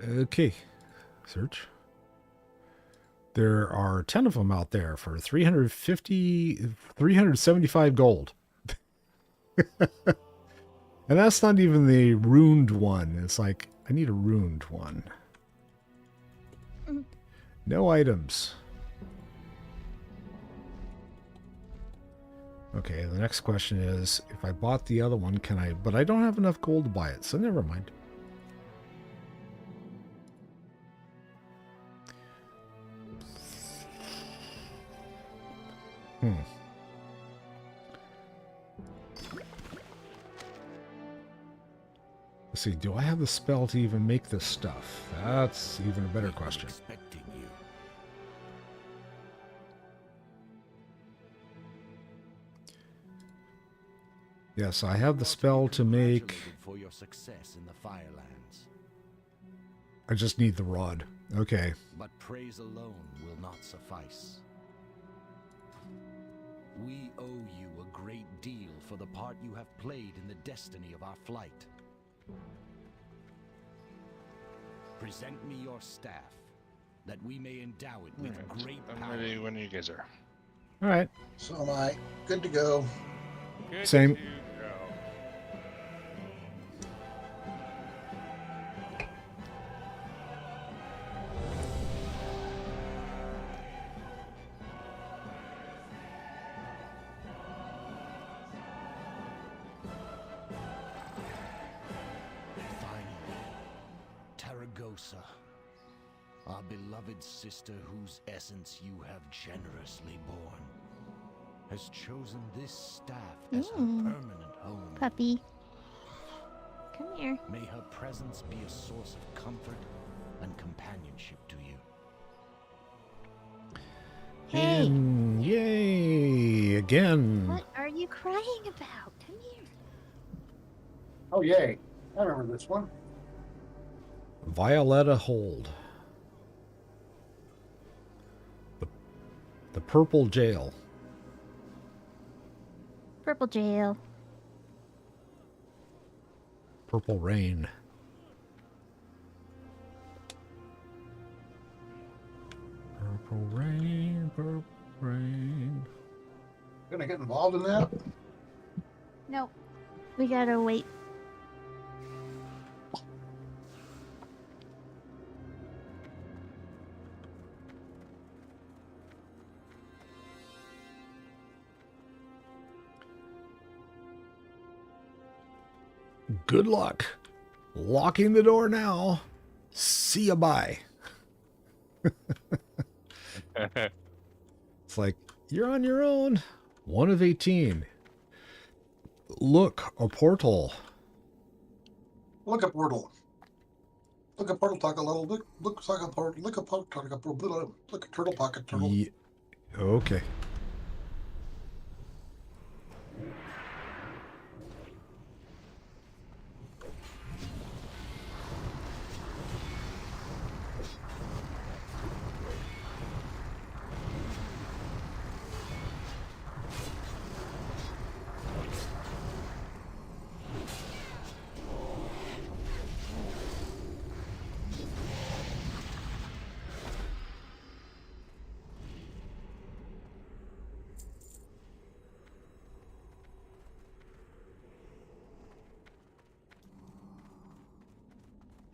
Okay. Search. There are 10 of them out there for 375 gold. And that's not even the runed one. It's like, I need a runed one. No items. Okay, the next question is, if I bought the other one, can I... But I don't have enough gold to buy it, so never mind. Let's see, do I have the spell to even make this stuff? That's even a better We've been question. expecting you. Yes, I have the spell to make. Congratulated for your success in the Firelands. I just need the rod. Okay. But praise alone will not suffice. We owe you a great deal for the part you have played in the destiny of our flight. Present me your staff, that we may endow it with Alright, great I'm power. ready when you guys are. All right. So am I. Good to go. Good Same. to go. Finally, Taragosa, our beloved sister whose essence you have generously borne, has chosen this staff as her permanent home. Puppy. Come here. May her presence be a source of comfort and companionship to you. Hey, And yay! Again. what are you crying about? Come here. Oh, yay. I remember this one. Violetta Hold. The Purple Jail. Purple jail. Purple Rain. Purple Rain, Purple Rain. Gonna get involved in that? Nope. We gotta wait. Good luck. Locking the door now. See ya, bye. It's like, you're on your own. 1 of 18. Look, a portal. Look at Portal. Look at Portal, talk a little. Look like a portal. Look at Portal, talk a little. Look at Turtle Pocket, Turtle. Ye- okay.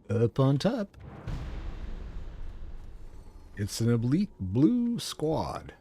Up on top. It's an elite blue squad.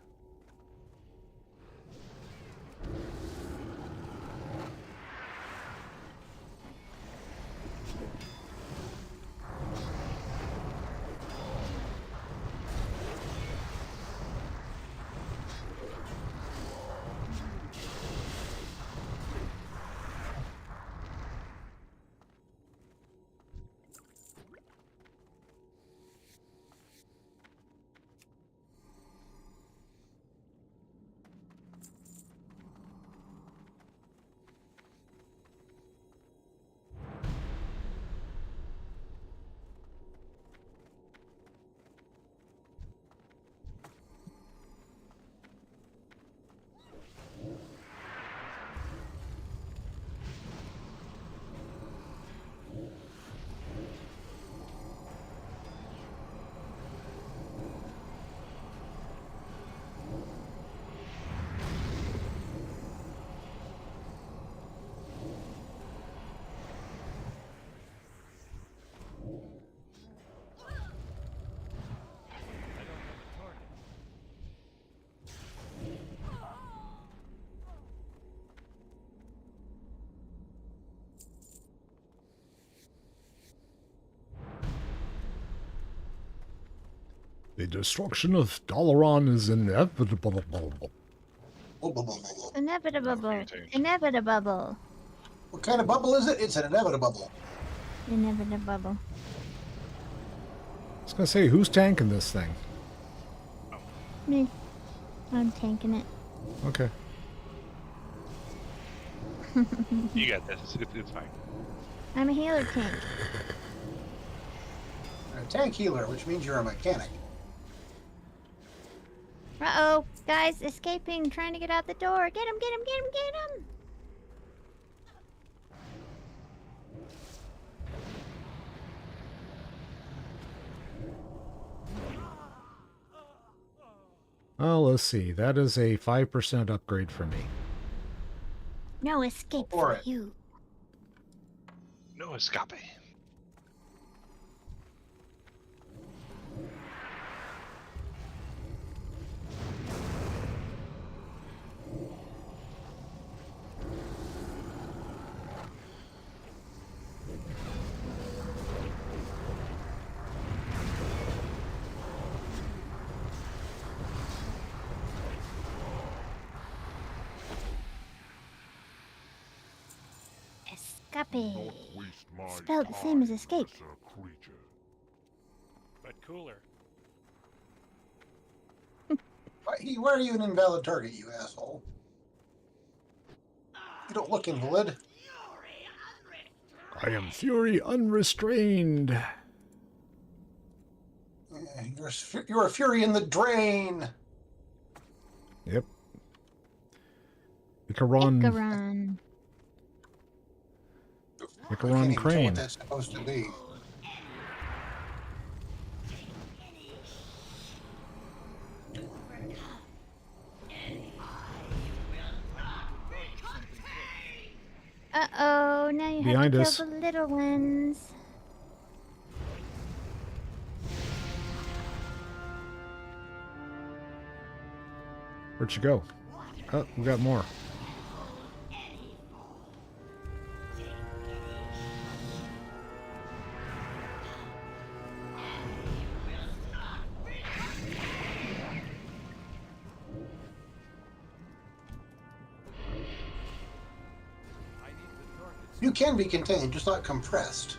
The destruction of Dalaran is inevitable. Inevitable. Anything. Inevitable. What kind of bubble is it? It's an inevitable. Inevitable. I was gonna say, who's tanking this thing? Me. I'm tanking it. Okay. You got this. It's fine. I'm a healer tank. A tank healer, which means you're a mechanic. Uh-oh. Guys, escaping, trying to get out the door. Get him, get him, get him, get him! Oh, let's see. That is a 5% upgrade for me. No escape For for it. you. No escape. Escape. Waste my Spelled the same as time, escape. lesser creature. But cooler. Why are you an invalid target, you asshole? You don't look invalid. I am fury unrestrained. You're a fury in the drain. Yep. Icaron. Icaron. I can't Icaron even tell crane. what that's supposed to be. Uh-oh, now you Behind have us. to kill the little ones. Where'd you go? Oh, we got more. You can be contained, just not compressed.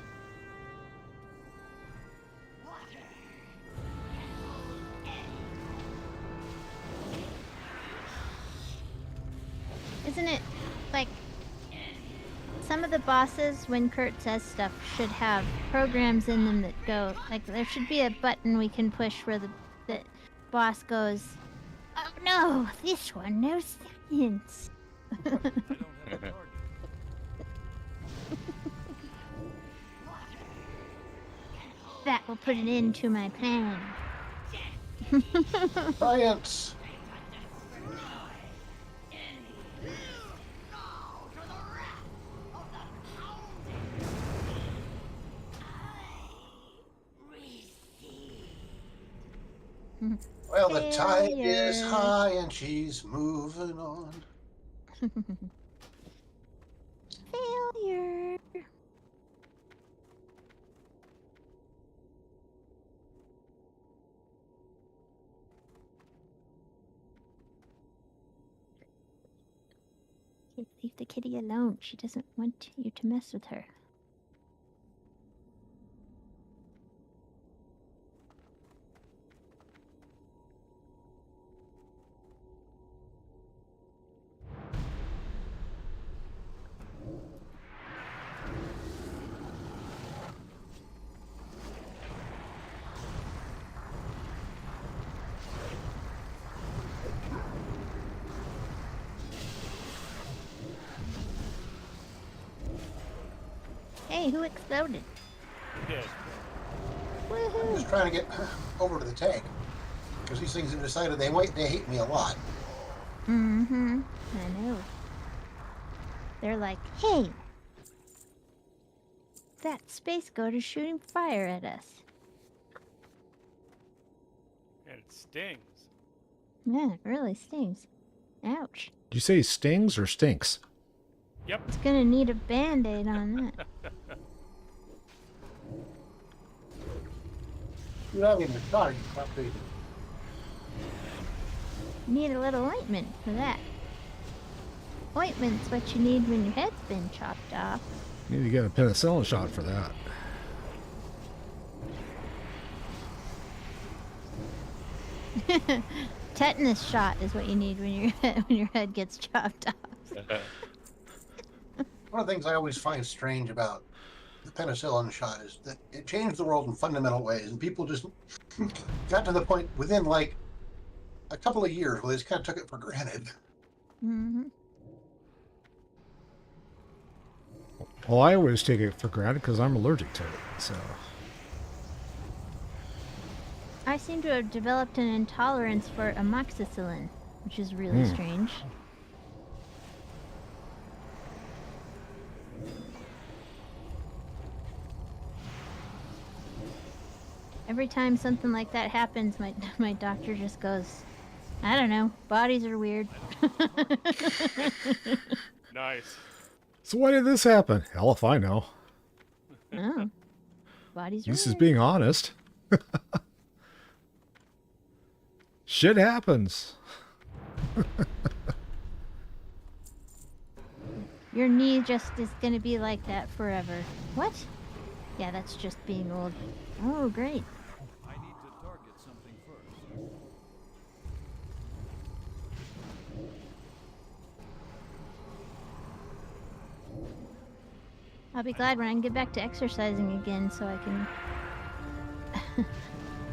Isn't it like some of the bosses, when Kurt says stuff, should have programs in them that go like there should be a button we can push where the boss goes, "Oh no, this one no science." That will put an end to my plan. Science. Well, the tide is Failure. high and she's moving on. Failure. Leave the kitty alone. She doesn't want you to mess with her. Hey, who exploded? Good. I'm Woohoo! just trying to get over to the tank. Because these things have decided they hate me a lot. Mm-hmm. I know. They're like, hey! That space goat is shooting fire at us. And it stings. Yeah, it really stings. Ouch. Did you say stings or stinks? Yep. It's gonna need a band-aid on that. You're not even a shot, you probably. Need a little ointment for that. Ointment's what you need when your head's been chopped off. Need to get a penicillin shot for that. Tetanus shot is what you need when your head gets chopped off. one of the things I always find strange about the penicillin shot is that it changed the world in fundamental ways, and people just got to the point within like a couple of years where they just kind of took it for granted. Hmm. Well, I always take it for granted because I'm allergic to it. So I seem to have developed an intolerance for amoxicillin, which is really strange. Every time something like that happens, my doctor just goes, I don't know, bodies are weird. Nice. so why did this happen? Hell if I know. Oh, bodies are This is weird. being honest. Shit happens. Your knee just is gonna be like that forever. What? Yeah, that's just being old. Oh, great. I need to target something first. I'll be glad when I can get back to exercising again so I can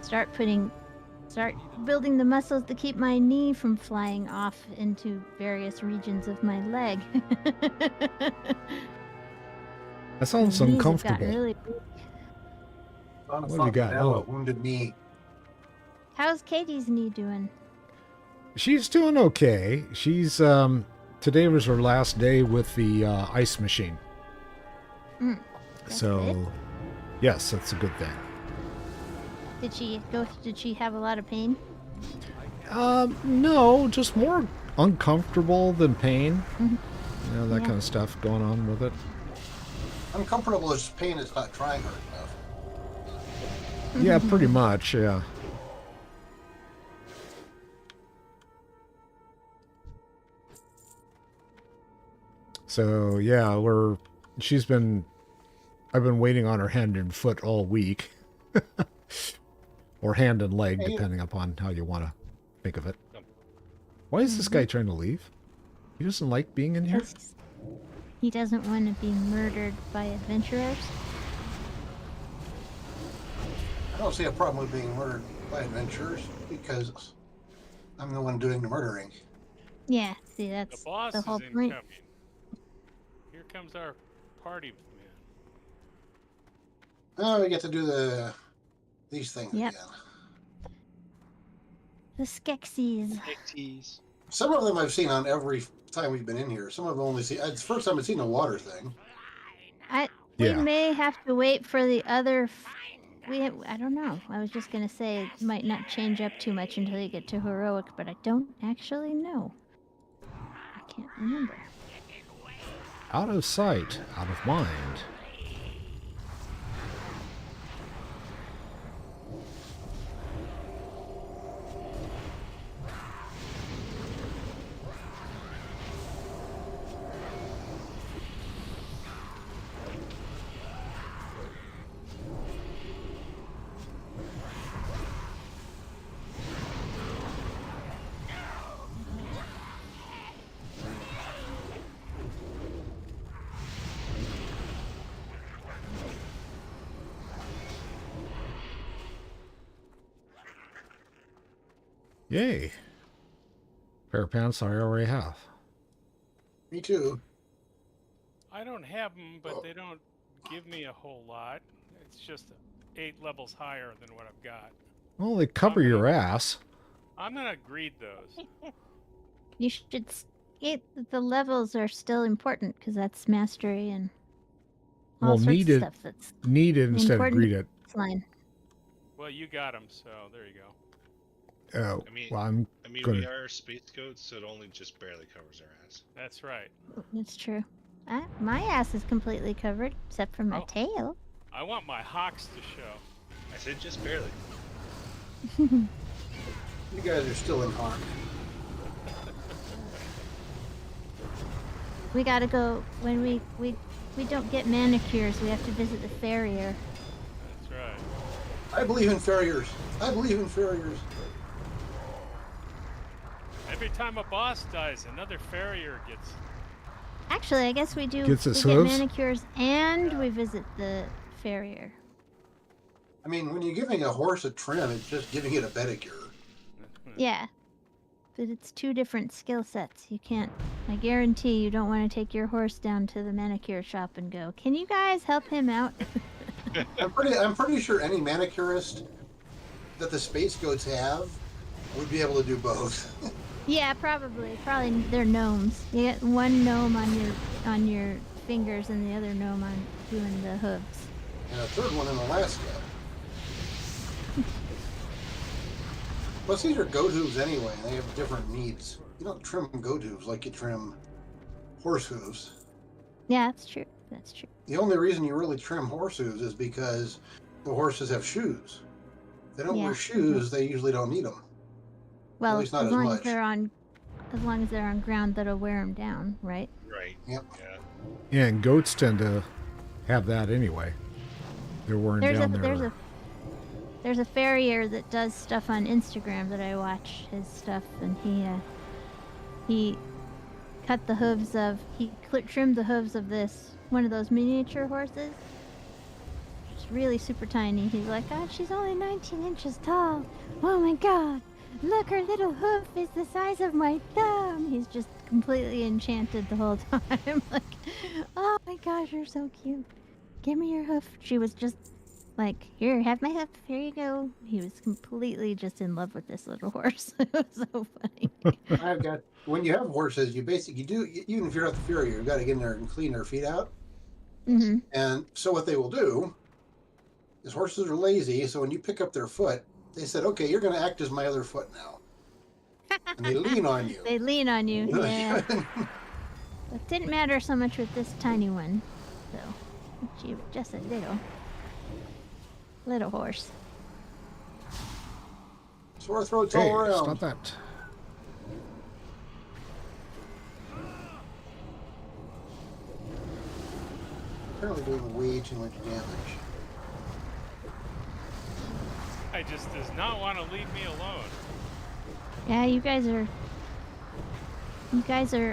start building the muscles to keep my knee from flying off into various regions of my leg. That sounds My knees have uncomfortable. gotten really weak. On a What have you got? now, a Oh. wounded knee. How's Katie's knee doing? She's doing okay. She's today was her last day with the ice machine. That's So good. yes, that's a good thing. Did she have a lot of pain? No, just more uncomfortable than pain. Mhm. You know, that Yeah. kind of stuff going on with it. Uncomfortable is pain is not trying hard enough. Yeah, pretty much, yeah. So yeah, I've been waiting on her hand and foot all week. Or hand and leg, Hey. depending upon how you want to think of it. Why is this guy trying to leave? He doesn't like being in here? 'Cause he doesn't want to be murdered by adventurers. I don't see a problem with being murdered by adventurers because I'm the one doing the murdering. Yeah, see, The that's boss the whole is point. incoming. Here comes our party man. Oh, we get to do these things Yep. again. The Skeksis. Pixies. Some of them I've seen on every time we've been in here. Some of them only see. It's the first time I've seen the water thing. We Yeah. may have to wait for the other. I don't know. I was just gonna say it might not change up too much until you get to heroic, but I don't actually know. I can't remember. Out of sight, out of mind. Yay. Pair of pants I already have. Me too. I don't have them, but they don't give me a whole lot. It's just 8 levels higher than what I've got. Well, they cover your ass. I'm gonna greed those. You should. The levels are still important because that's mastery and all Well, sorts needed, of stuff. That's needed instead of important. greeted. line. Well, you got them, so there you go. Oh, I mean, well, I'm we gonna. are space goats, so it only just barely covers our ass. That's right. That's true. My ass is completely covered except for my Oh. tail. I want my hocks to show. I said just barely. You guys are still in Hawk. We gotta go when we don't get manicures. We have to visit the farrier. That's right. I believe in farriers. I believe in farriers. Every time a boss dies, another farrier gets Actually, I guess we do. Gets We his get hooves? manicures and we visit the farrier. I mean, when you're giving a horse a trim, it's just giving it a pedicure. Yeah. But it's two different skill sets. You can't. I guarantee you don't want to take your horse down to the manicure shop and go, "Can you guys help him out?" I'm pretty sure any manicurist that the space goats have would be able to do both. Yeah, probably. Probably they're gnomes. You get one gnome on your fingers and the other gnome on doing the hooves. And a third one in Alaska. Plus, these are goat hooves anyway, and they have different needs. You don't trim goat hooves like you trim horse hooves. Yeah, that's true. That's true. The only reason you really trim horse hooves is because the horses have shoes. If they don't Yeah. wear shoes, they usually don't need them. Well, least not as as long much. as they're on, as long as they're on ground that'll wear them down, right? Right. Yep. Yeah. Yeah, and goats tend to have that anyway. They're wearing down There's a farrier that does stuff on Instagram that I watch his stuff, and he cut the hooves of trimmed the hooves of one of those miniature horses. It's really super tiny. He's like, God, she's only 19 inches tall. Oh my God, look, her little hoof is the size of my thumb. He's just completely enchanted the whole time. Like, oh my gosh, you're so cute. Give me your hoof. She was just like, here, have my hoof. Here you go. He was completely just in love with this little horse. It was so funny. When you have horses, you basically do, even if you're not the farrier, you've got to get in there and clean their feet out. Mm-hmm. And so what they will do is horses are lazy, so when you pick up their foot, they said, okay, you're going to act as my other foot now. And they lean on you. They lean on you, yeah. It didn't matter so much with this tiny one, though. She was just a little horse. Sore throats Hey, all around. stop that. Apparently doing way too much damage. I just does not want to leave me alone. Yeah, you guys are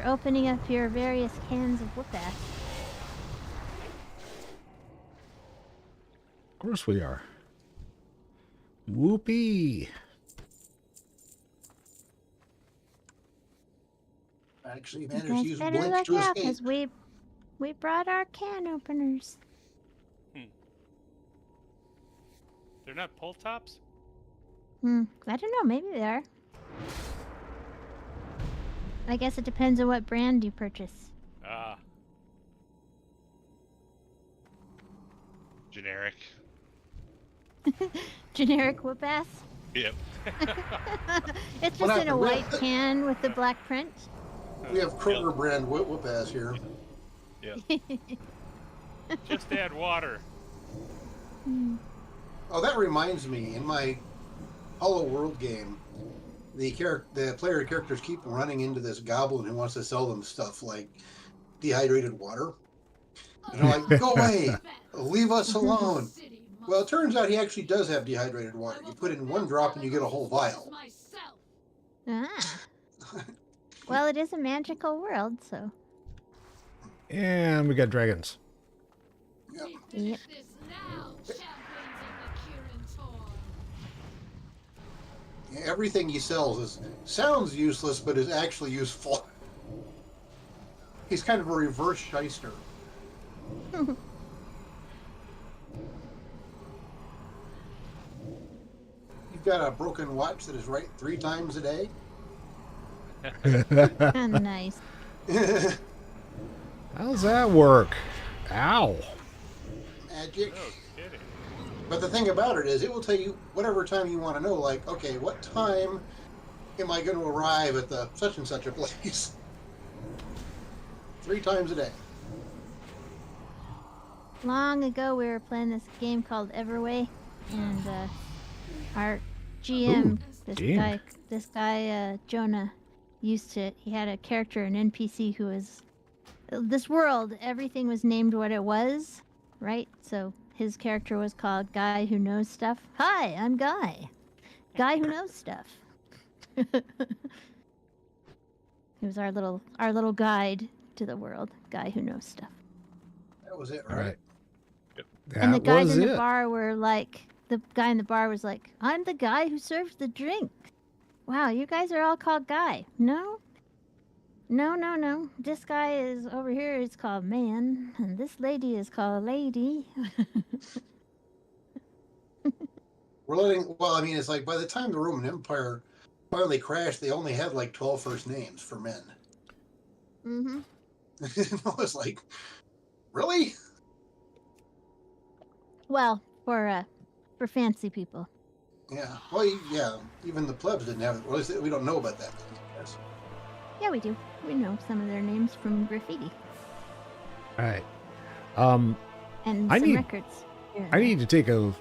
opening up your various cans of whoop-ass. Of course we are. Whoopee. Actually, You managed to guys use better blinks look to out, escape. because we brought our can openers. They're not pull tops? I don't know, maybe they are. I guess it depends on what brand you purchase. Generic. Generic whoop-ass? Yep. It's Well, just in a now, white can with the black print. We have Kroger brand whoop ass here. Yeah. Just add water. Oh, that reminds me, in my Hollow World game, the player characters keep running into this goblin who wants to sell them stuff like dehydrated water. And they're like, go away, leave us alone. Well, it turns out he actually does have dehydrated water. You put in one drop and you get a whole vial. Ah. Well, it is a magical world, so. And we got dragons. Yep. Everything he sells sounds useless, but is actually useful. He's kind of a reverse shyster. You've got a broken watch that is right 3 times a day. Nice. How's that work? Ow. Magic. No kidding. But the thing about it is, it will tell you whatever time you want to know, like, okay, what time am I going to arrive at the such and such a place? 3 times a day. Long ago, we were playing this game called Everway, and our GM, game. this guy Jonah, he had a character, an NPC who was this world. Everything was named what it was, right? So his character was called Guy Who Knows Stuff. Hi, I'm Guy. Guy Who Knows Stuff. He was our little guide to the world. Guy who knows stuff. That was it, All right? right. That And the guys was in the it. bar were like, the guy in the bar was like, I'm the guy who serves the drink. Wow, you guys are all called Guy. No? No. This guy is over here is called Man, and this lady is called Lady. We're letting. Well, I mean, it's like by the time the Roman Empire finally crashed, they only had like 12 first names for men. Mm-hmm. It's like, really? Well, for fancy people. Yeah. Well, yeah. Even the plebs didn't have it. Well, at least we don't know about that. Yes. Yeah, we do. We know some of their names from graffiti All right. and I some need- records. here and I there. need to take a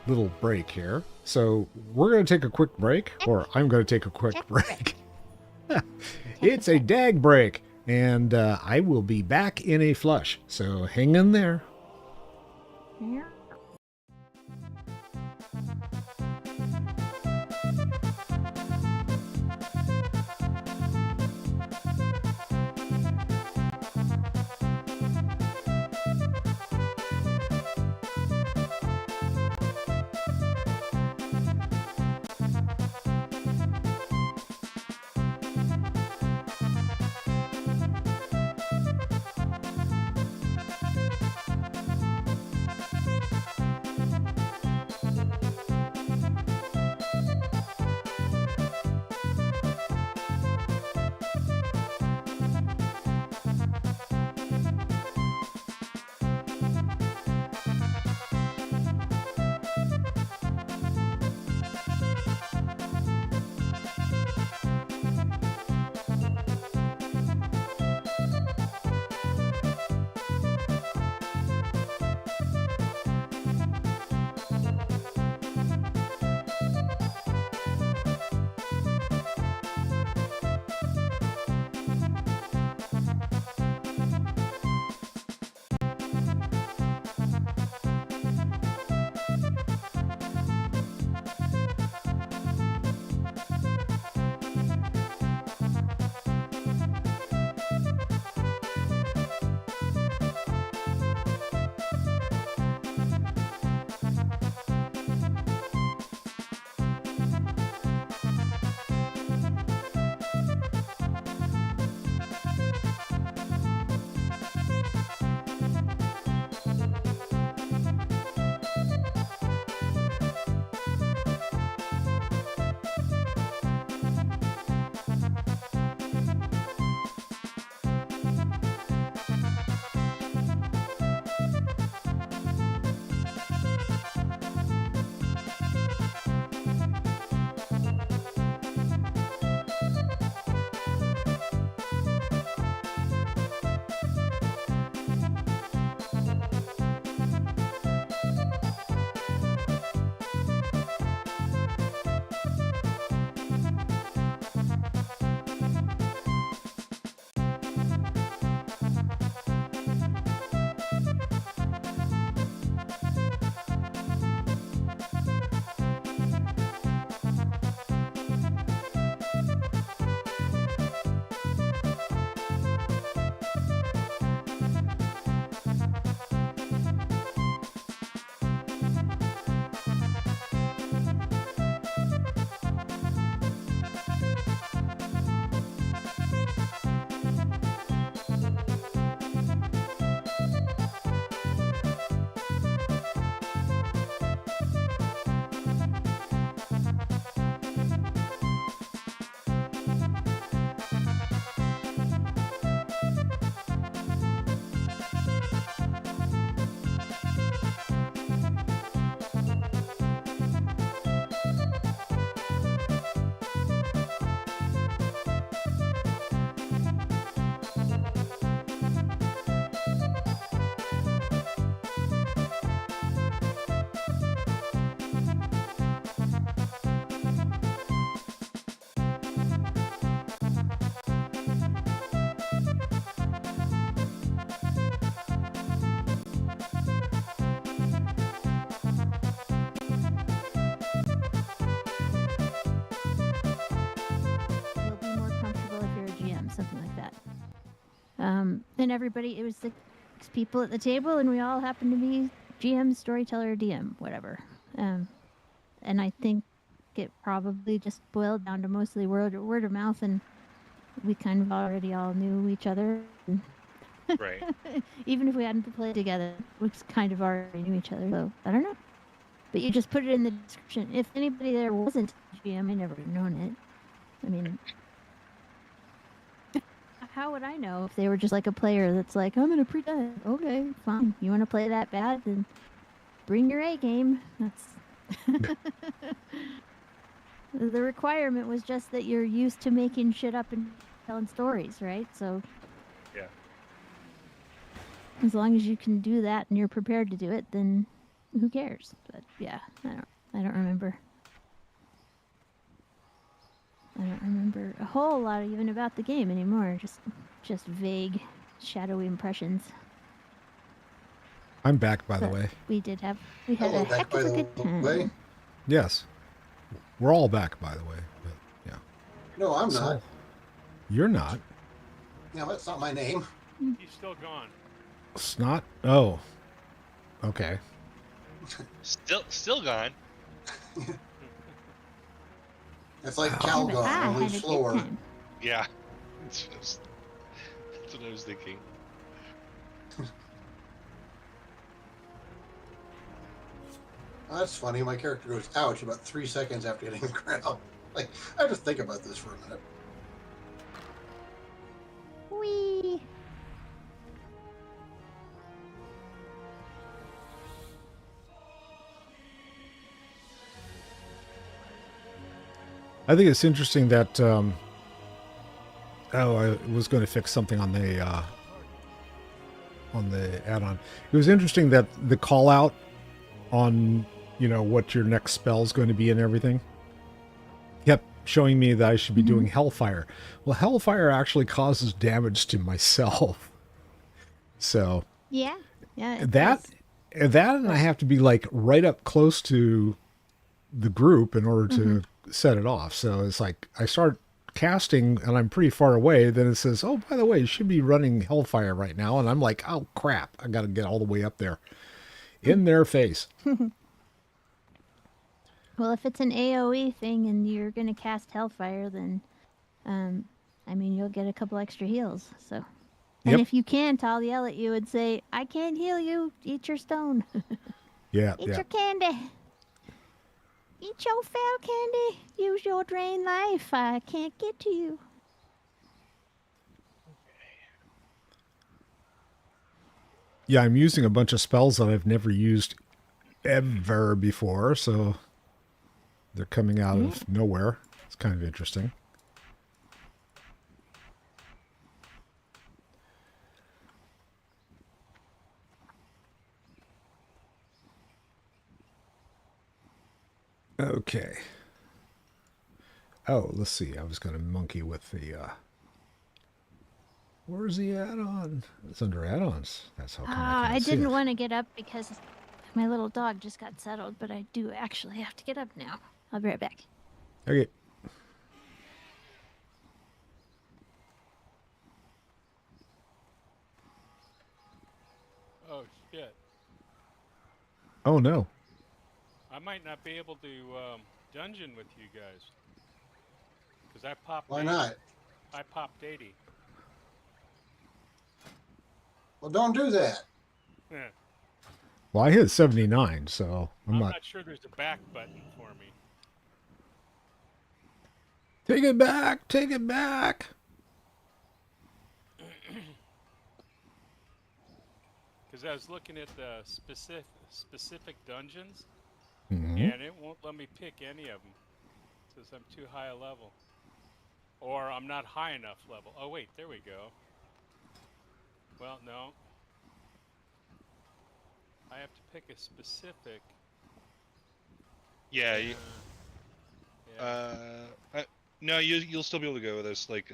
little break here. So we're going to take a quick break, or I'm going to take a quick break. It's a dag break, and I will be back in a flush. So hang in there. Yeah. And everybody, it was 6 people at the table, and we all happened to be GM, storyteller, DM, whatever. And I think it probably just boiled down to mostly word of mouth, and we kind of already all knew each other. Right. Even if we hadn't played together, we kind of already knew each other. So I don't know. But you just put it in the description. If anybody there wasn't GM, I never would have known it. I mean, how would I know if they were just like a player that's like, I'm gonna pretend. Okay, fine. You want to play that bad? Then bring your A game. That's the requirement was just that you're used to making shit up and telling stories, right? So Yeah. as long as you can do that and you're prepared to do it, then who cares? But yeah, I don't remember. I don't remember a whole lot even about the game anymore. Just vague, shadowy impressions. I'm back, by the But way. we had Hello, a back heck by of a the good time. way. Yes. We're all back, by the way. But, yeah. No, I'm So, not. you're not. No, that's not my name. He's still gone. Snot? Oh. Okay. Still gone. It's like Wow. Yeah, but Calgon, I only had a good slower. time. Yeah. That's what I was thinking. Oh, that's funny. My character goes, ouch, about 3 seconds after hitting the ground. Like, I have to think about this for a minute. Whee! I think it's interesting that. I was going to fix something on the add-on. It was interesting that the call out on what your next spell is going to be and everything kept showing me that I should be doing Hellfire. Well, Hellfire actually causes damage to myself. So Yeah, it that does. and I have to be like right up close to the group in order to set it off. So it's like I start casting and I'm pretty far away. Then it says, "Oh, by the way, you should be running Hellfire right now," and I'm like, "Oh crap! I got to get all the way up there." In their face. Well, if it's an AoE thing and you're gonna cast Hellfire, then, I mean, you'll get a couple extra heals. So, and Yep. if you can't, I'll yell at you and say, "I can't heal you. Eat your stone. Yeah, Eat yeah. your candy. Eat your fail candy. Use your drain life. I can't get to you." Yeah, I'm using a bunch of spells that I've never used ever before, so they're coming out of nowhere. It's kind of interesting. Okay. Oh, let's see. I was going to monkey with the... Where's the add-on? It's under add-ons. That's how come I I can't see didn't it. want to get up because my little dog just got settled, but I do actually have to get up now. I'll be right back. Okay. Oh shit! Oh, no. I might not be able to dungeon with you guys because I popped. Why 80. not? I popped 80. Well, don't do that. Yeah. Well, I hit 79, so I'm not... not sure there's a back button for me. Take it back! Take it back! Because I was looking at the specific dungeons, Mhm. and it won't let me pick any of them. It says I'm too high a level, or I'm not high enough level. Oh wait, there we go. Well, no. I have to pick a specific. Yeah. Yeah. No, you'll still be able to go with us. Like,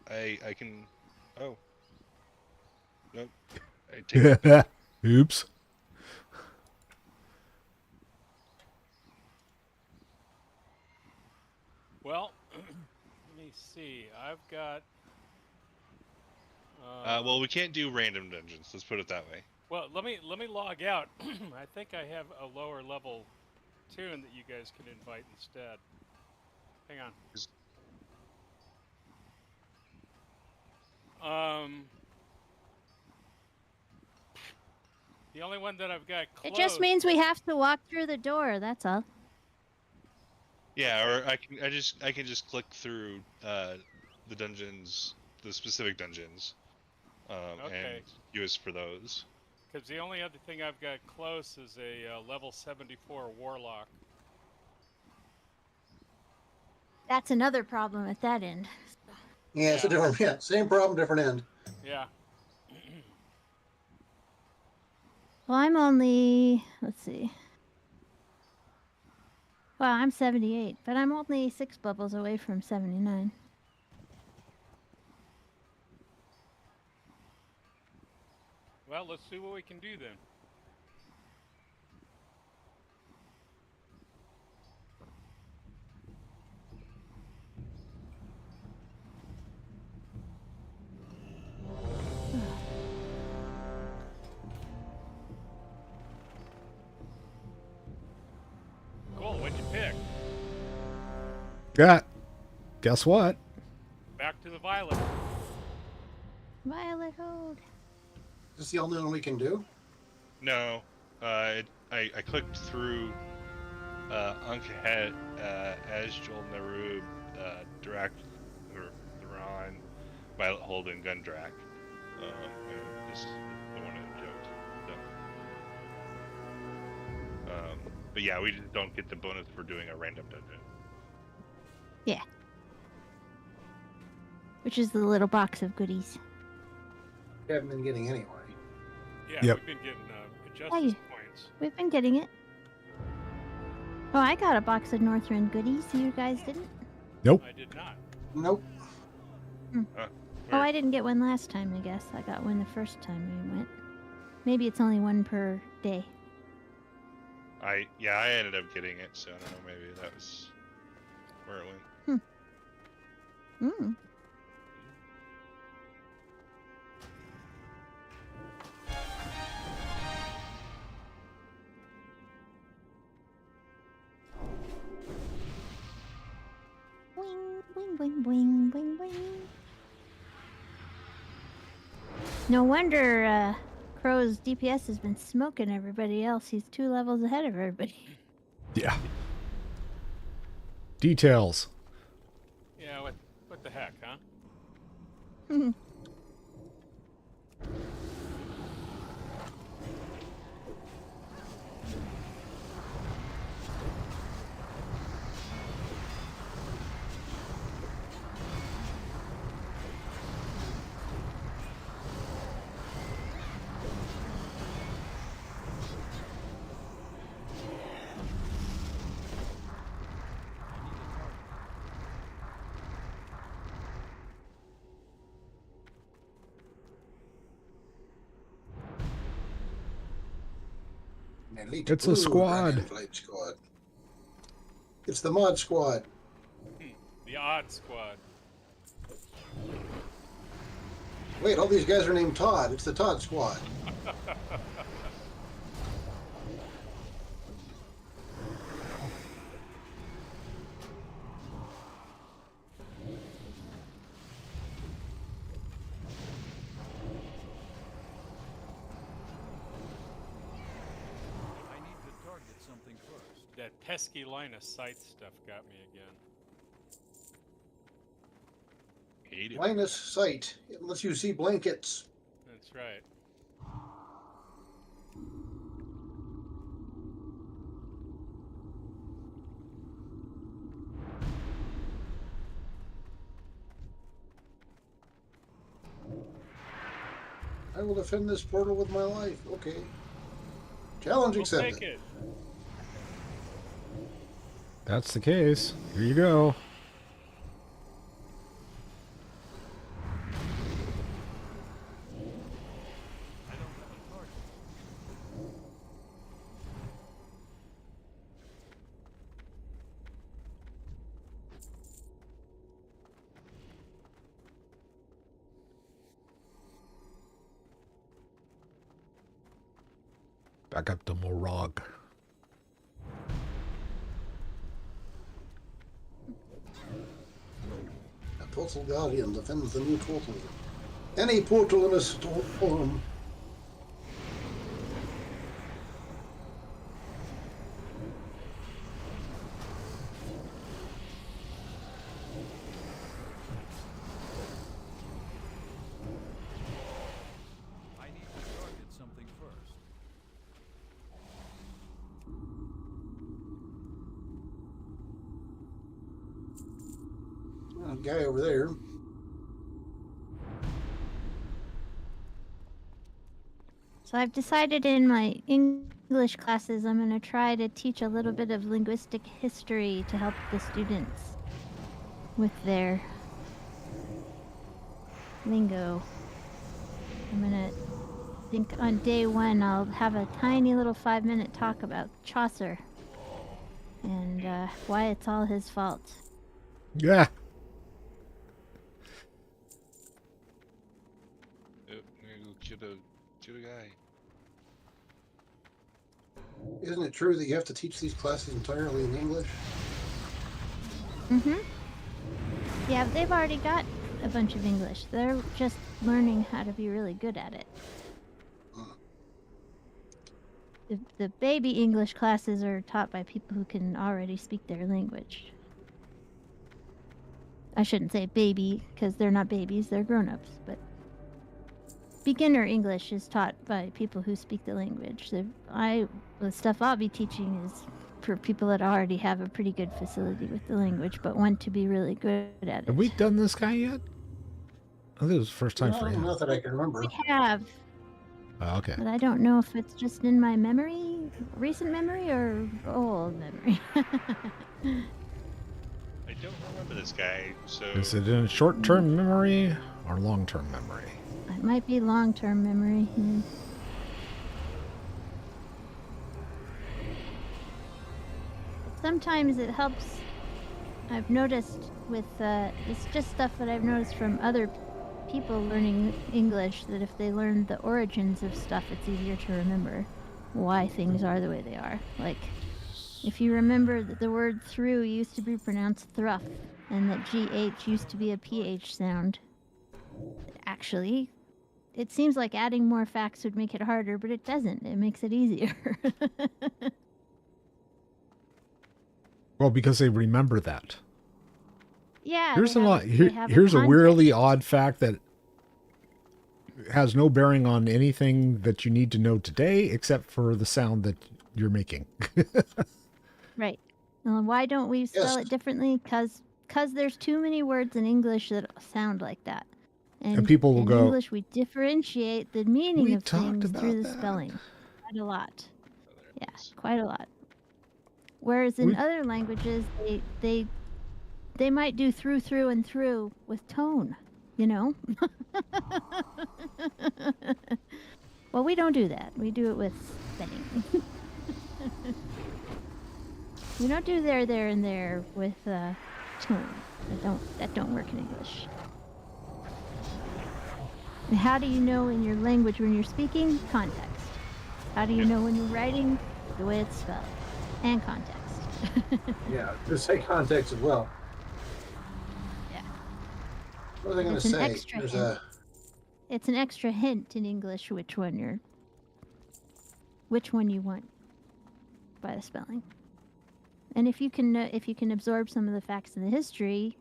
I can. Oh. Nope. I take it. Oops. Well, let me see. I've got Well, we can't do random dungeons. Let's put it that way. Well, let me log out. I think I have a lower level tune that you guys can invite instead. Hang on. The only one that I've got close. It just means we have to walk through the door. That's all. Yeah, or I can just click through the dungeons, the specific dungeons, and use for those. Because the only other thing I've got close is a level 74 warlock. That's another problem at that end. Yeah, it's a different. Yeah, same problem, different end. Yeah. Well, I'm only, let's see. Well, I'm 78, but I'm only 6 bubbles away from 79. Well, let's see what we can do then. Cool, what'd you pick? Guess what? Back to the violet. Violet Ode. Is this the only one we can do? No, I clicked through Ankhet, Azjul, Nerub, Drak, Thuran, Violet Holden, Gundrak. And this is the one of the jokes. So. But yeah, we just don't get the bonus for doing a random dungeon. Yeah. Which is the little box of goodies. We haven't been getting anyway. Yeah, Yep. we've been getting justice points. We've been getting it. Oh, I got a box of Northrend goodies. You guys didn't? Nope. I did not. Nope. Oh, I didn't get one last time, I guess. I got one the first time we went. Maybe it's only one per day. I ended up getting it, so I don't know, maybe that was where it went. Hmm. Wing, wing, wing, wing, wing, wing. No wonder Crow's DPS has been smoking everybody else. He's 2 levels ahead of everybody. Yeah. Details. Yeah, what the heck, huh? Elite It's a Blue squad. Dragonflight squad. It's the mod squad. The odd squad. Wait, all these guys are named Todd. It's the Todd squad. I need to target something first. That pesky line of sight stuff got me again. Hate it. Linus sight. It lets you see blankets. That's right. I will defend this portal with my life. Okay. Challenge We'll accepted. take it. That's the case. Here you go. I don't have a target. Back up to Morag. A portal guardian defends the new portal. Any portal in a storm. I need to target something first. Guy over there. So I've decided in my English classes I'm going to try to teach a little bit of linguistic history to help the students with their lingo. I'm going to think on day one I'll have a tiny little 5-minute talk about Chaucer and why it's all his fault. Yeah. Yep, I'm gonna go kill a guy. Isn't it true that you have to teach these classes entirely in English? Mm-hmm. Yeah, they've already got a bunch of English. They're just learning how to be really good at it. The baby English classes are taught by people who can already speak their language. I shouldn't say baby, because they're not babies, they're grown-ups, but beginner English is taught by people who speak the language. The stuff I'll be teaching is for people that already have a pretty good facility with the language, but want to be really good at it. Have we done this guy yet? I think it was the first time No, for him. not that I can remember. We have, Oh, okay. but I don't know if it's just in my memory, recent memory, or old memory. I don't remember this guy, so Is it in short-term memory or long-term memory? It might be long-term memory. Sometimes it helps. I've noticed with it's just stuff that I've noticed from other people learning English, that if they learn the origins of stuff, it's easier to remember why things are the way they are. Like, if you remember that the word through used to be pronounced thruff, and that GH used to be a PH sound. Actually, it seems like adding more facts would make it harder, but it doesn't. It makes it easier. Well, because they remember that. Yeah. Here's they a have lot. they have Here's a context. weirdly odd fact that has no bearing on anything that you need to know today, except for the sound that you're making. Right. Why don't we spell it differently? Because there's too many words in English that sound like that. And people will in go, English, we differentiate the meaning "We of talked things through about the that." spelling. Quite a lot. oh, there it Yeah, is. quite a lot. Whereas in We- other languages, they might do through and through with tone, you know? Well, we don't do that. We do it with spelling. We don't do there, and there with tone. That don't work in English. And how do you know in your language when you're speaking? Context. How do you know when you're writing? The way it's spelled. And context. Yeah, just say context as well. Yeah. What was I going to It's an say? extra There's hint. a It's an extra hint in English which one you want by the spelling. And if you can absorb some of the facts in the history,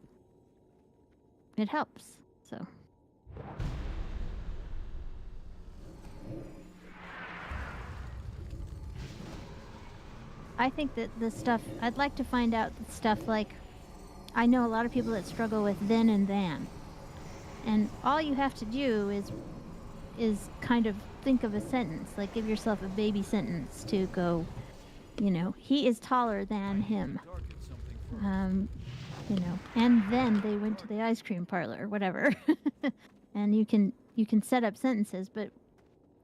it helps. So. I think that the stuff I'd like to find out stuff like, I know a lot of people that struggle with then and than, and all you have to do is kind of think of a sentence, like give yourself a baby sentence to go, he is taller than him, Target something first. and then they went to the ice cream parlor, whatever. And you can set up sentences, but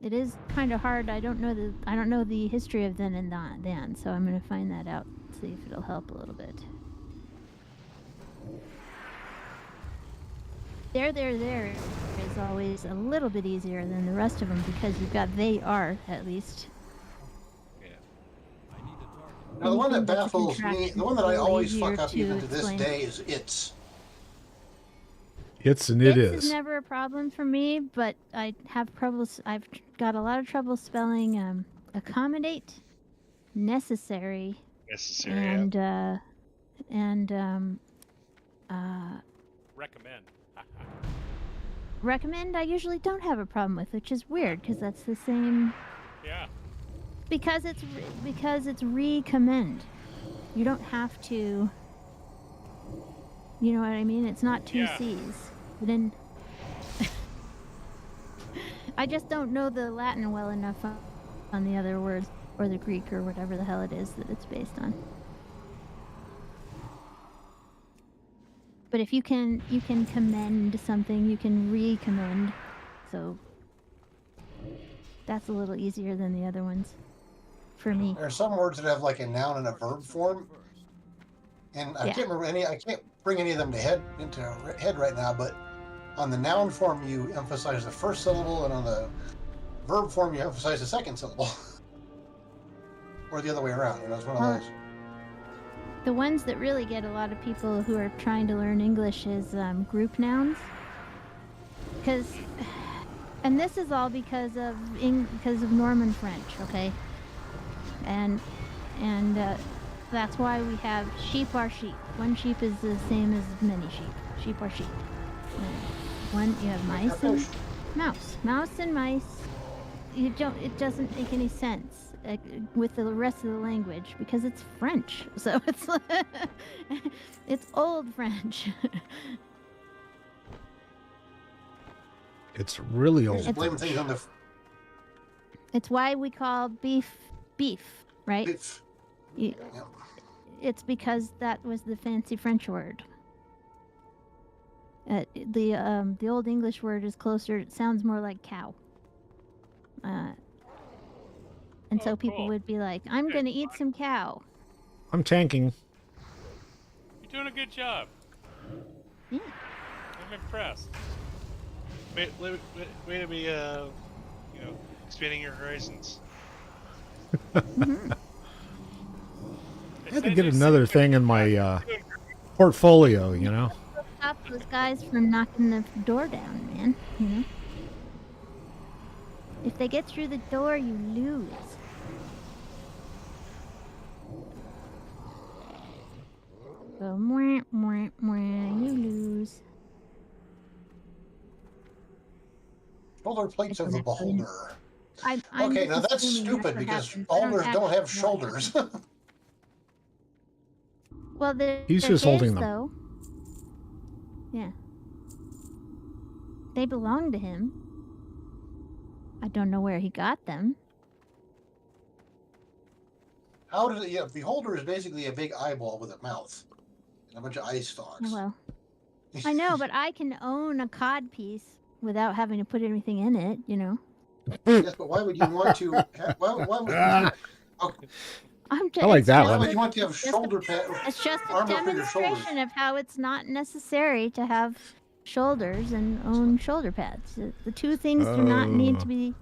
it is kind of hard. I don't know the history of then and then, so I'm going to find that out, see if it'll help a little bit. There is always a little bit easier than the rest of them because you've got they are, at least. Now, the one that Anything that's a baffles me, contraction the one that is I a little always easier fuck up to even to this explain. day is it's. It's and it It's is. never a problem for me, but I have troubles. I've got a lot of trouble spelling accommodate, necessary, Necessary. and Recommend. recommend. I usually don't have a problem with, which is weird because that's the same. Yeah. Because it's recommend. You don't have to. You know what I mean? It's not two Yeah. C's. But in I just don't know the Latin well enough on the other words, or the Greek, or whatever the hell it is that it's based on. But if you can commend something, you can recommend. So that's a little easier than the other ones for me. There are some words that have like a noun and a verb form, and I Yeah. can't remember any. I can't bring any of them into head right now. But on the noun form, you emphasize the first syllable, and on the verb form, you emphasize the second syllable, or the other way around. You know, it's one of those. The ones that really get a lot of people who are trying to learn English is group nouns. And this is all because of Norman French, okay? And that's why we have sheep are sheep. One sheep is the same as many sheep. Sheep are sheep. You have mice and mouse. Mouse and mice. It doesn't make any sense with the rest of the language because it's French. So it's it's old French. It's really old. Just blame things on the It's why we call beef, right? beef. You- Yep. It's because that was the fancy French word. The old English word is closer. It sounds more like cow. And so people cool. would be like, "I'm gonna eat some cow." I'm tanking. You're doing a good job. Yeah. I'm impressed. Way to be, expanding your horizons. I had to get another thing in my portfolio, you know. Stop those guys from knocking the door down, man. You know. If they get through the door, you lose. So, you lose. Shoulder plates of the beholder. I'm Okay, now just that's assuming stupid what because happens. I boulders don't have actually know what shoulders. Well, He's they're just holding his, them. though. Yeah. They belong to him. I don't know where he got them. How did it? Yeah, beholder is basically a big eyeball with a mouth and a bunch of eye stalks. Well, I know, but I can own a cod piece without having to put anything in it, you know. Yes, but why would you want to? Why would you? Okay, I like that why one. would you want to have shoulder pad? It's just a armor for your shoulders? demonstration of how it's not necessary to have shoulders and own shoulder pads. The two things do not need to be.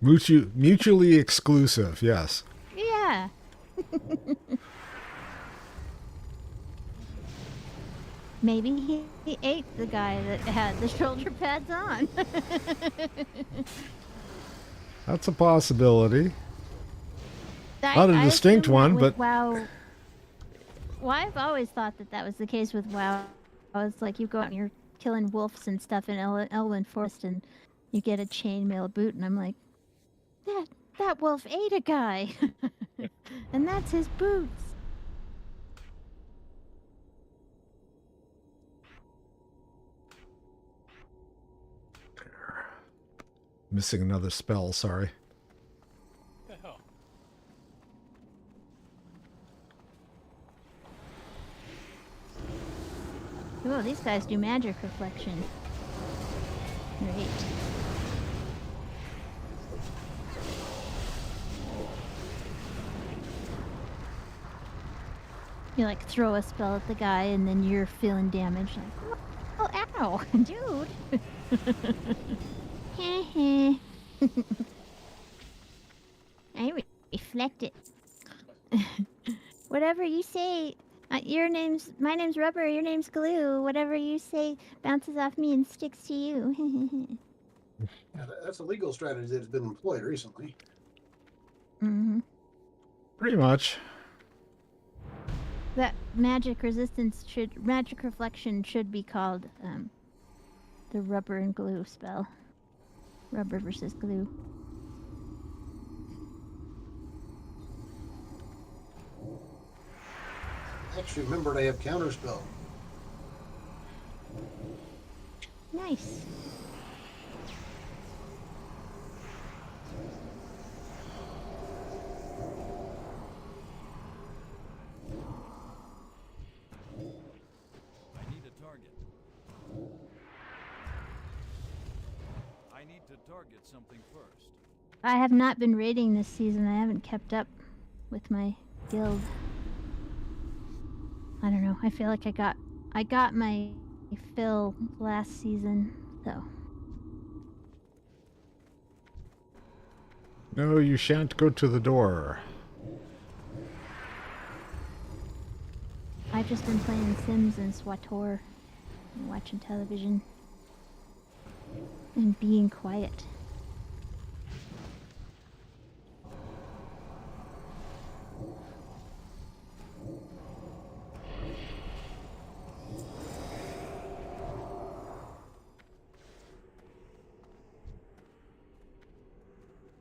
Mutually exclusive, yes. Yeah. Maybe he ate the guy that had the shoulder pads on. That's a possibility. I Not a distinct assume that one, with but- WoW. Well, I've always thought that was the case with WoW. It's like you go out and you're killing wolves and stuff in Elwyn Forest, and you get a chainmail boot, and I'm like, that wolf ate a guy, and that's his boots. Missing another spell, sorry. What the hell? Oh, these guys do magic reflection. Great. You like throw a spell at the guy and then you're feeling damage. Like, oh, ow, dude. I reflect it. Whatever you say, my name's Rubber, your name's Glue. Whatever you say bounces off me and sticks to you. Yeah, that's a legal strategy that's been employed recently. Mm-hmm. Pretty much. That magic reflection should be called the Rubber and Glue spell. Rubber versus glue. Actually, remembered I have counterspell. Nice. I need a target. I need to target something first. I have not been raiding this season. I haven't kept up with my guild. I don't know. I feel like I got my fill last season, so. No, you shan't go to the door. I've just been playing Sims and SWTOR and watching television and being quiet.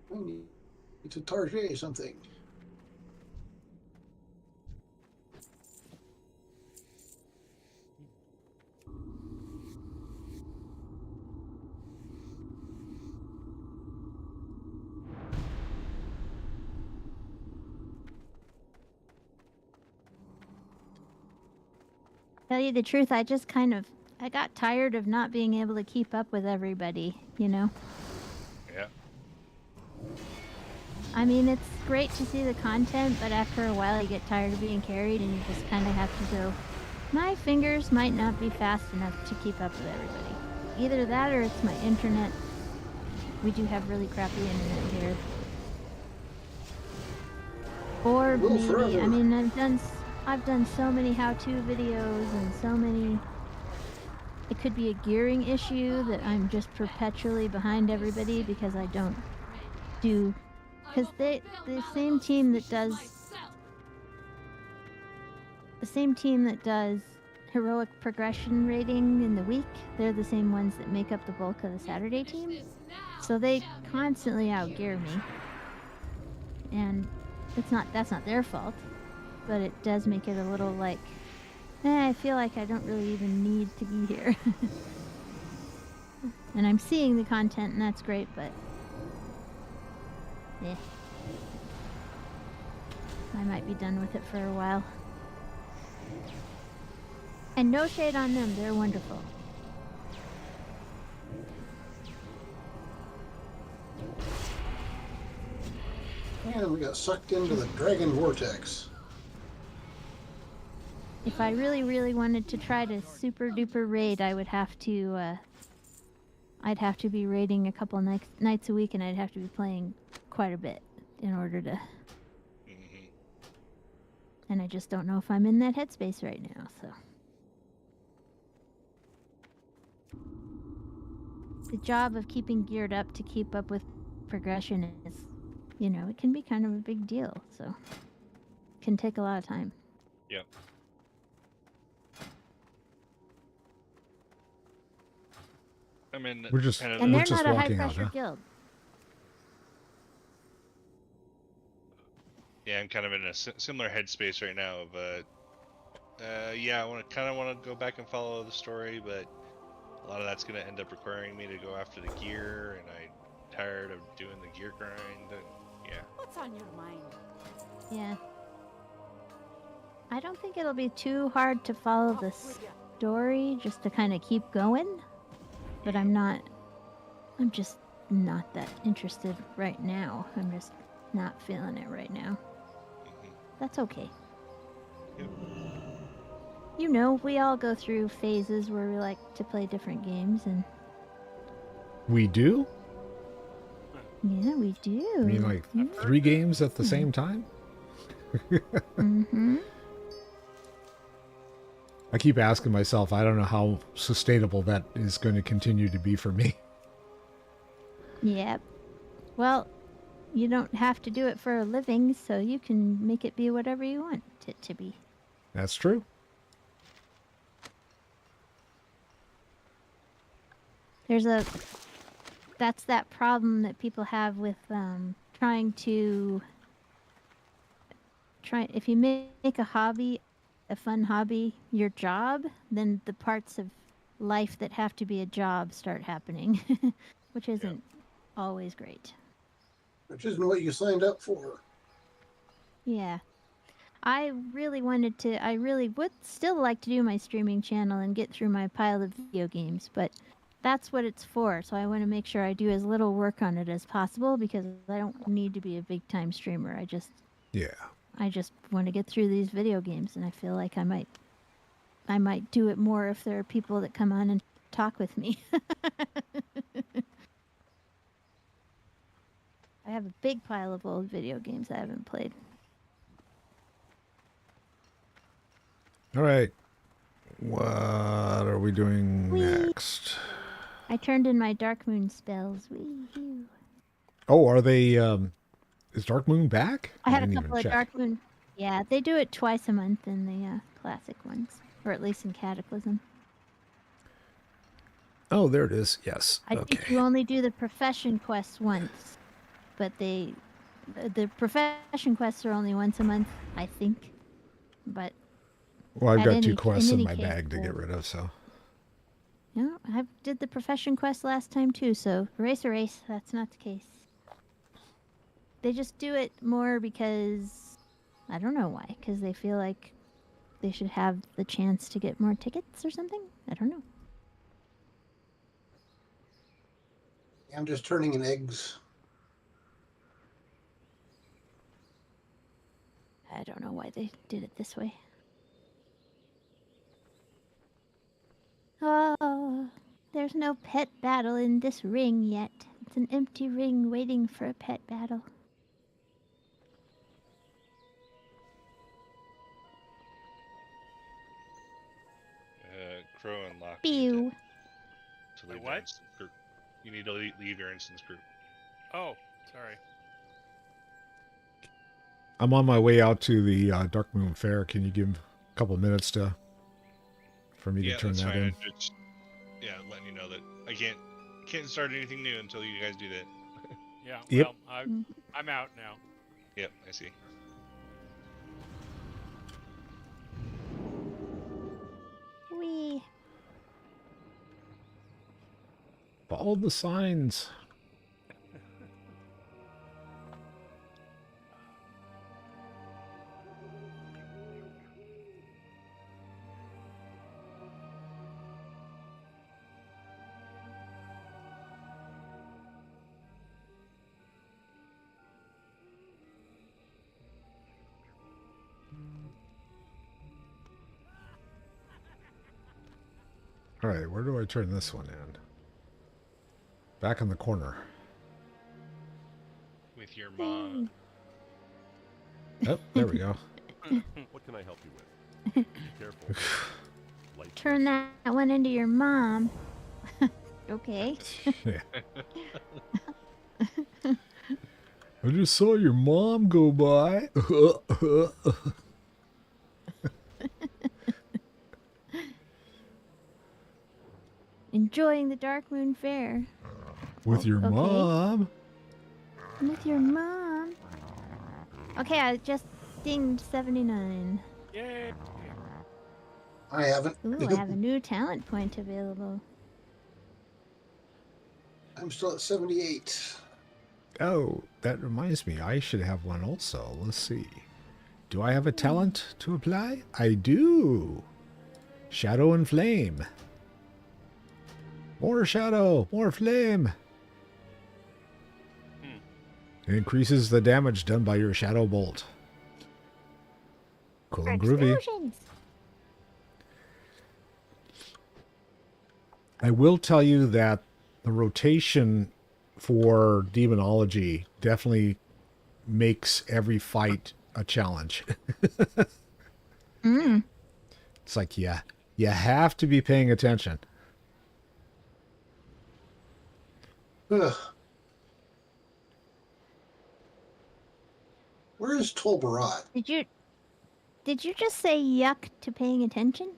I need to target something. Tell you the truth, I got tired of not being able to keep up with everybody, you know? Yeah. I mean, it's great to see the content, but after a while you get tired of being carried and you just kind of have to go, my fingers might not be fast enough to keep up with everybody. Either that or it's my internet. We do have really crappy internet here. Or Will maybe, forever. I mean, I've done so many how-to videos and so many. It could be a gearing issue that I'm just perpetually behind everybody because I don't do. Because the same team that does heroic progression rating in the week, they're the same ones that make up the bulk of the Saturday team. So they constantly outgear me, and that's not their fault, but it does make it a little like, I feel like I don't really even need to be here. And I'm seeing the content, and that's great, but yeah, I might be done with it for a while. And no shade on them, they're wonderful. And we got sucked into the Dragon Vortex. If I really, really wanted to try to super duper raid, I would have to, I'd have to be raiding a couple nights a week, and I'd have to be playing quite a bit in order to. Mm-hmm. And I just don't know if I'm in that headspace right now, so. The job of keeping geared up to keep up with progression is, you know, it can be kind of a big deal, so. It can take a lot of time. Yep. I mean, We're just- kind of And We're they're just not a walking out, high-pressure huh? guild. yeah, I'm kind of in a similar headspace right now of yeah, I kind of want to go back and follow the story, but a lot of that's going to end up requiring me to go after the gear, and I'm tired of doing the gear grind, and yeah. What's on your mind? Yeah. I don't think it'll be too hard to follow the story just to kind of keep going. But I'm just not that interested right now. I'm just not feeling it right now. Mhm. That's okay. Yep. You know, we all go through phases where we like to play different games, and We do? yeah, we do. I mean, like Yeah. 3 games at the same time? Mm-hmm. I keep asking myself, I don't know how sustainable that is going to continue to be for me. Yep. Well, you don't have to do it for a living, so you can make it be whatever you want it to be. That's true. That's that problem that people have with if you make a hobby, a fun hobby, your job, then the parts of life that have to be a job start happening, which isn't always great. Which isn't what you signed up for. Yeah. I really would still like to do my streaming channel and get through my pile of video games, but that's what it's for. So I want to make sure I do as little work on it as possible because I don't need to be a big time streamer. I just want to get through these video games, and I feel like I might do it more if there are people that come on and talk with me. I have a big pile of old video games I haven't played. All right. What are we doing next? I turned in my Dark Moon spells. Wee-hoo. Oh, are they, is Dark Moon back? I had a didn't couple even of check. Dark Moon. Yeah, they do it twice a month in the classic ones, or at least in Cataclysm. Oh, there it is. Yes. I think you only do the profession quests once, but the profession quests are only once a month, I think. But Well, I've at got any- two quests in in any my case, bag to get rid of, so. no, I did the profession quest last time too. So race, that's not the case. They just do it more because I don't know why. Because they feel like they should have the chance to get more tickets or something. I don't know. I'm just turning in eggs. I don't know why they did it this way. Oh, there's no pet battle in this ring yet. It's an empty ring waiting for a pet battle. Crow and Lock. Pew. To leave what? their instance group. You need to leave your instance group. Oh, sorry. I'm on my way out to the Dark Moon Fair. Can you give a couple minutes for me to turn that's that fine. in? Just, letting you know that I can't start anything new until you guys do that. Yeah. Yep. Well, I'm out now. Yep, I see. Wee. Follow the signs. All right, where do I turn this one in? Back in the corner. With your mom. Oh, there we go. What can I help you with? Be careful. Light Turn that one into your mom. Okay. Yeah. I just saw your mom go by. Enjoying the Dark Moon Fair. With your okay. mom. With your mom. Okay, I just dinged 79. Yay! I haven't. Ooh, I have a new talent point available. I'm still at 78. Oh, that reminds me. I should have one also. Let's see. Do I have a talent to apply? I do. Shadow and Flame. More shadow, more flame. It increases the damage done by your shadow bolt. Cool and groovy. Explosions. I will tell you that the rotation for demonology definitely makes every fight a challenge. Mm. It's like, yeah, you have to be paying attention. Ugh. Where is Tolbarat? Did you just say yuck to paying attention?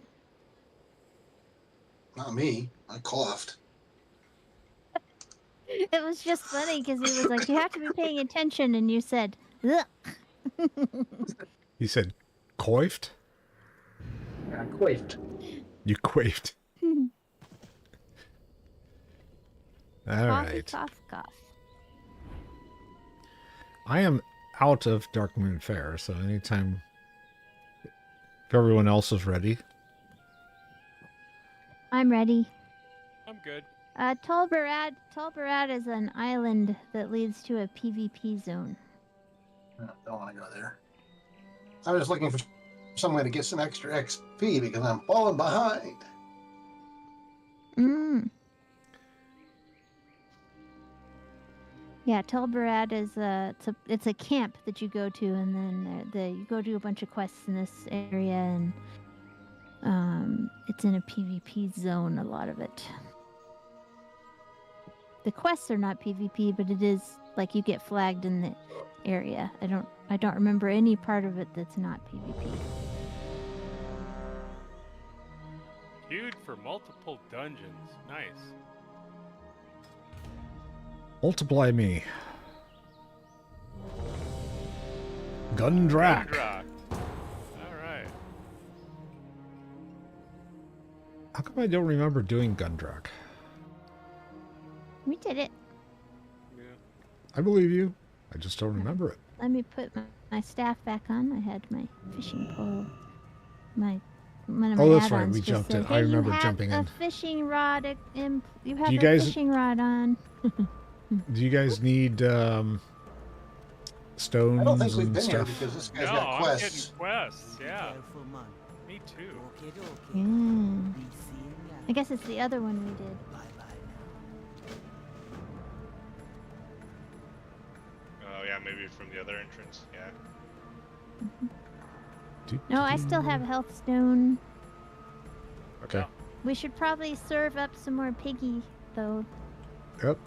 Not me. I coughed. It was just funny because he was like, "You have to be paying attention," and you said, "Ugh." You said, coiffed? I quaked. You quaffed. All Coffee, right. cough, cough. I am out of Dark Moon Fair, so anytime, if everyone else is ready. I'm ready. I'm good. Tolbarad is an island that leads to a PvP zone. Don't want to go there. I was looking for some way to get some extra XP because I'm falling behind. Mm. Yeah, Tolbarad is it's a camp that you go to, and then you go do a bunch of quests in this area, and it's in a PvP zone. A lot of it. The quests are not PvP, but it is like you get flagged in the area. I don't remember any part of it that's not PvP. Queued for multiple dungeons. Nice. Multiply me. Gundrak. Gundrak. All right. How come I don't remember doing Gundrak? We did it. Yeah. I believe you. I just don't remember it. Let me put my staff back on. I had my fishing pole. One of my Oh, that's right. add-ons We just jumped said, in. "Hey, I remember you have jumping a in. fishing rod. You have you a guys- fishing rod on." Do you guys need stones I don't think we've and been here stuff? because this guy's No, got I'm quests. getting quests. Yeah. Me too. Mm. I guess it's the other one we did. Oh yeah, maybe from the other entrance. Yeah. No, I still have health stone. Okay. We should probably serve up some more piggy though, Yep.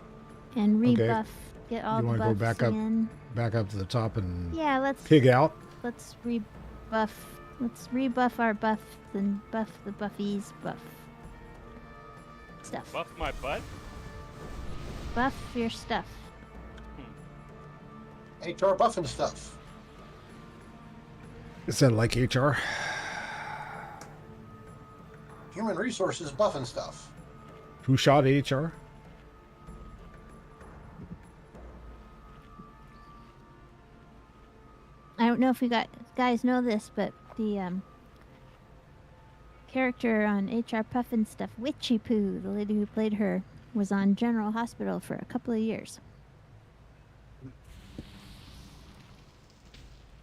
and Okay. rebuff. Get all You the wanna go buffs back up? in. Back up to the top and Yeah, let's pig out. Let's rebuff. Let's rebuff our buffs and buff the buffies buff stuff. Buff my butt? Buff your stuff. HR buffing stuff. Is that like HR? Human resources buffing stuff. Who shot HR? I don't know if you guys know this, but the character on HR Puffin stuff, Witchy Poo, the lady who played her, was on General Hospital for a couple of years.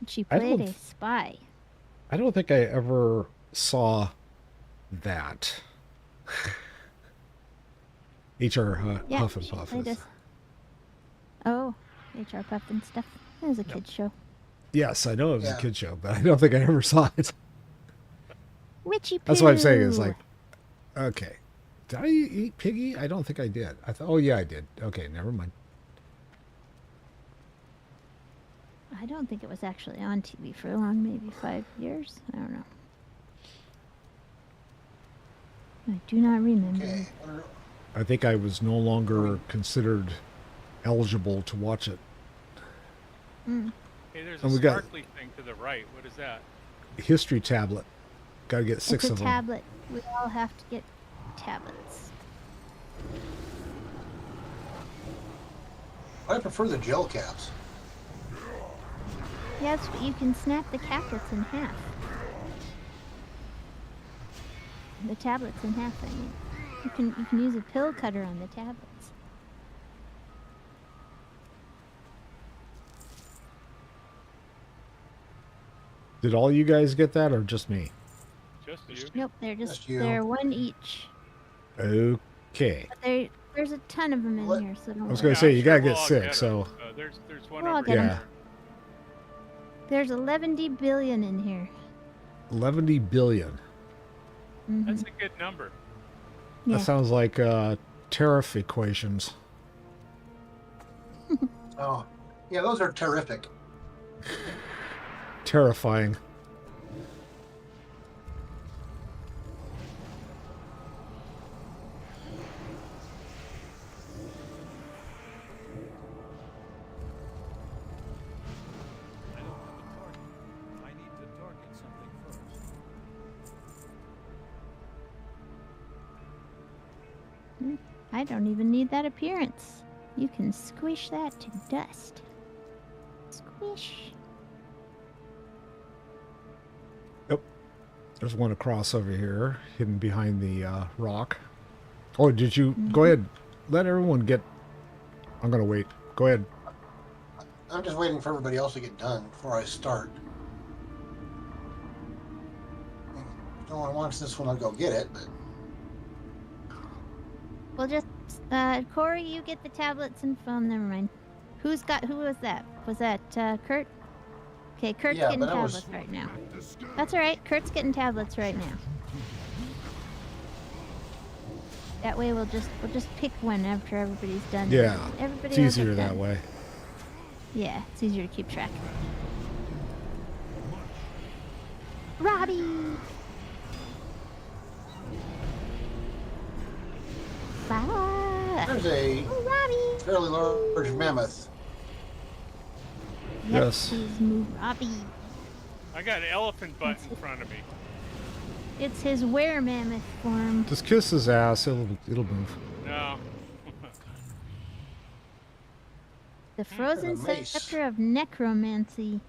She played a spy. I don't think I ever saw that. HR Huff and she Puff. played Oh, HR Puffin stuff. It was a kid's show. Yes, I know it was Yeah. a kid show, but I don't think I ever saw it. Witchy Poo. That's what I'm saying. Is like, okay, did I eat piggy? I don't think I did. I thought, oh yeah, I did. Okay, never mind. I don't think it was actually on TV for long, maybe 5 years. I don't know. I do not remember. Okay. I think I was no longer considered eligible to watch it. Mm. Hey, there's And a we got- sparkly thing to the right. What is that? History tablet. Got to get 6 It's a of them. tablet. We all have to get tablets. I prefer the gel caps. Yes, but you can snap the tablets in half. The tablets in half, I mean. You can use a pill cutter on the tablets. Did all you guys get that, or just me? Just you. Nope, Just you. they're one each. Okay. But there's a ton of them in What? here, so don't I was worry. gonna say, I'm you sure gotta we'll get all 6, get 'em. so There's one We'll all over get 'em. yeah. There's 11 billion in here. 11 billion. That's a good number. Yeah. That sounds like tariff equations. Oh, yeah, those are terrific. Terrifying. I don't have a target. I need to target something first. I don't even need that appearance. You can squish that to dust. Squish. Yep. There's one across over here, hidden behind the rock. Oh, did you... Go ahead. Let everyone get... I'm going to wait. Go ahead. I'm just waiting for everybody else to get done before I start. If no one wants this one, I'll go get it. But We'll just, Corey, you get the tablets and phone. Never mind. Who was that? Was that, Kurt? Okay, Kurt's Yeah, getting but I was- tablets right now. That's alright, Kurt's getting tablets right now. That way we'll just pick one after everybody's done. Yeah. Everybody It's else is easier that done. way. Yeah, it's easier to keep track. Robbie! Bye! there's a Oh, Robbie! fairly large mammoth. Yep, Yes. please move Robbie. I got an elephant butt in front of me. It's his were-mammoth form. Just kiss his ass. It'll move. No. The frozen And a mace. scepter of necromancy.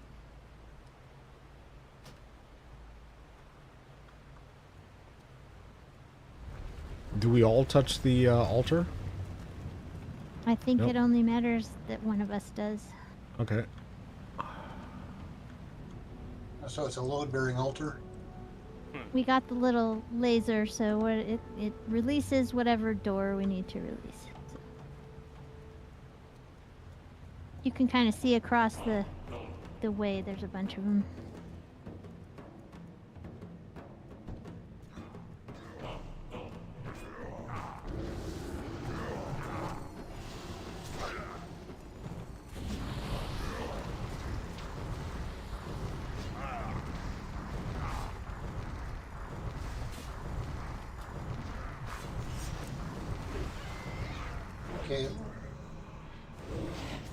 Do we all touch the altar? I think Nope. it only matters that one of us does. Okay. So it's a load-bearing altar. We got the little laser, so what it releases whatever door we need to release. So you can kind of see across the way. There's a bunch of them. Okay.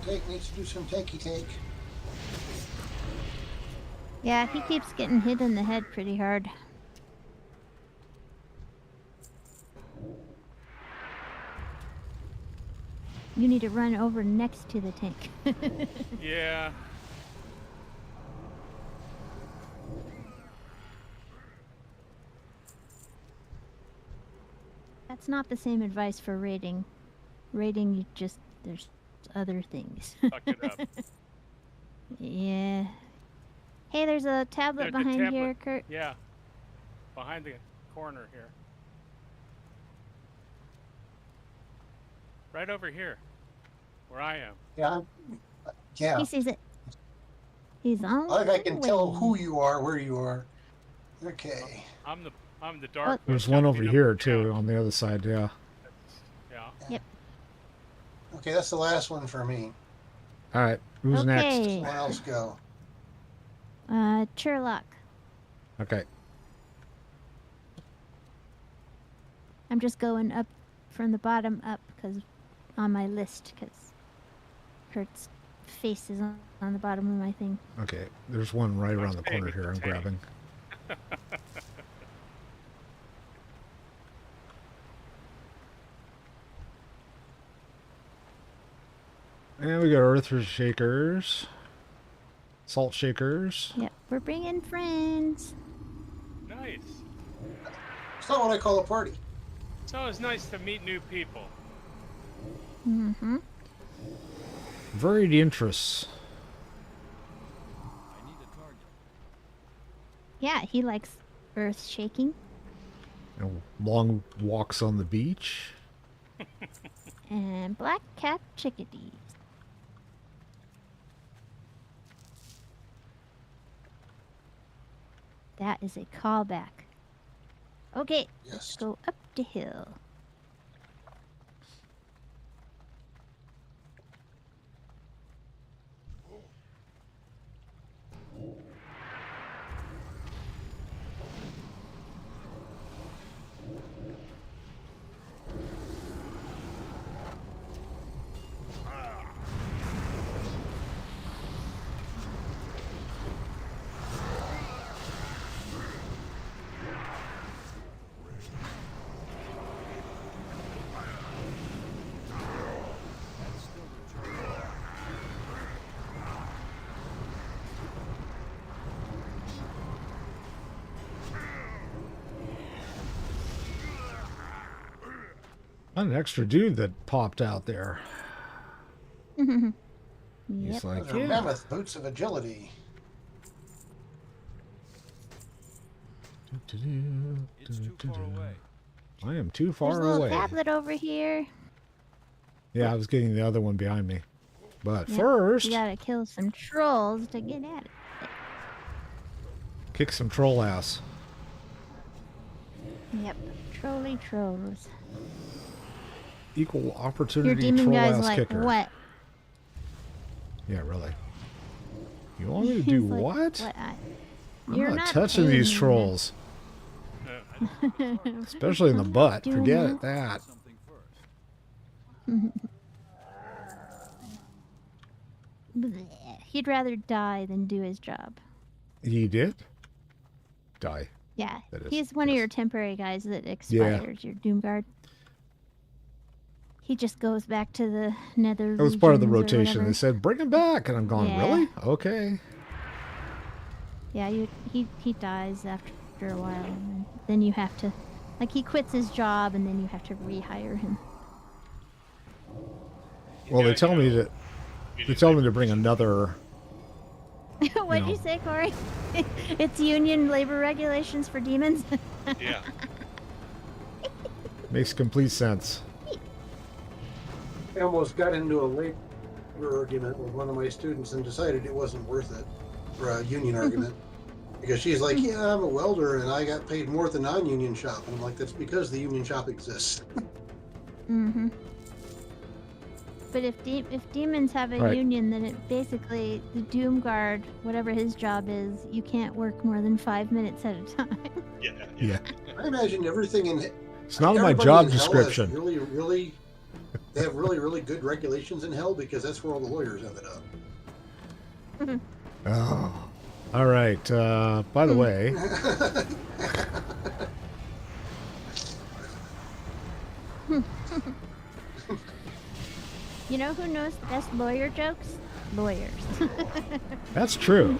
Tank needs to do some tanky tank. Yeah, he keeps getting hit in the head pretty hard. You need to run over next to the tank. Yeah. That's not the same advice for raiding. Raiding, you just, there's other things. Fuck it up. Yeah. Hey, there's a tablet There's a behind here, tablet. Kurt. Yeah. Behind the corner here. Right over here. Where I am. Yeah. Yeah. He sees it. He's on. I think I can the tell way. who you are, where you are. Okay. I'm the dark. There's one one over jumping here up and too down. on the other side. Yeah. Yeah. Okay, that's the last one for me. All right. Who's next? Okay. Someone else go. Sherlock. Okay. I'm just going up from the bottom up because on my list because Kurt's face is on the bottom of my thing. Okay. There's one right around the staying corner with the here. I'm tank. grabbing. And we got earth shakers, salt shakers. Yep, we're bringing friends. Nice. It's not what I call a party. It's always nice to meet new people. Mm-hmm. Varied interests. I need a target. Yeah, he likes earth shaking Long walks on the beach. and black cap chickadees. That is a callback. Okay, let's Yes. go up the hill. An extra dude that popped out there. Yep. He's like, Those are yeah. mammoth boots of agility. It's too far away. I am too There's far a little away. tablet over here. Yeah, I was getting the other one behind me. But Yep, first, you gotta kill some trolls to get at it. kick some troll ass. Yep, trolly trolls. Equal Your opportunity demon troll guy's ass like, kicker. what? Yeah, really. You want me to He's do like, what? What? I'm You're not touching paying these me, man." trolls. Especially in the I'm butt. doing Forget that. that. Something first. Bleh. He'd rather die than do his job. He did? Die. Yeah, That is, he's one of yes. your temporary guys that expires, your Doomguard. He just goes back to the nether It was part of the regions or rotation. They whatever. said, bring him back. And I'm going, Yeah. really? Okay. Yeah, he dies after a while, and then you have to, like, he quits his job, and then you have to rehire him. Well, they tell me that You they need tell me labor to bring another. What'd No. you say, Corey? It's union labor regulations for demons. Yeah. Makes complete sense. I almost got into a labor argument with one of my students and decided it wasn't worth it for a union argument. Because she's like, yeah, I'm a welder and I got paid more at the non-union shop. And I'm like, that's because the union shop exists. Mm-hmm. But if demons have a Right. union, then it basically, the Doomguard, whatever his job is, you can't work more than 5 minutes at a time. Yeah. Yeah. I imagine everything in It's not in my everybody job in hell has description. really, they have really good regulations in hell because that's where all the lawyers ended up. Oh. All right. By the way, You know who knows the best lawyer jokes? Lawyers. that's true.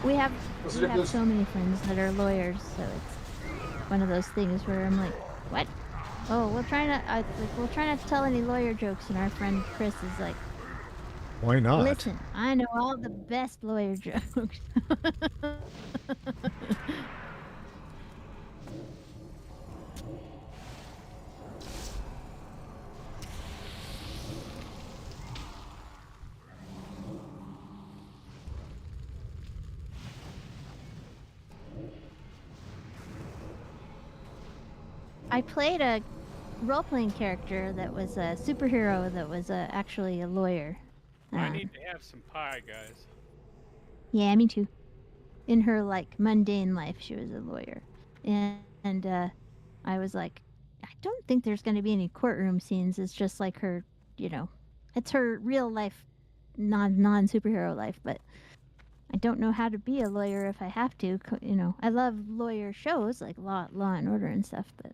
we have What's the we have difference? so many friends that are lawyers, so it's one of those things where I'm like, what? Oh, we'll try not to tell any lawyer jokes, and our friend Chris is like, Why not? listen, I know all the best lawyer jokes. I played a role-playing character that was a superhero that was actually a lawyer. I need to have some pie, guys. Yeah, me too. In her like mundane life, she was a lawyer, and I was like, I don't think there's going to be any courtroom scenes. It's just like her, it's her real life, non superhero life. But I don't know how to be a lawyer if I have to. I love lawyer shows like Law and Order and stuff. But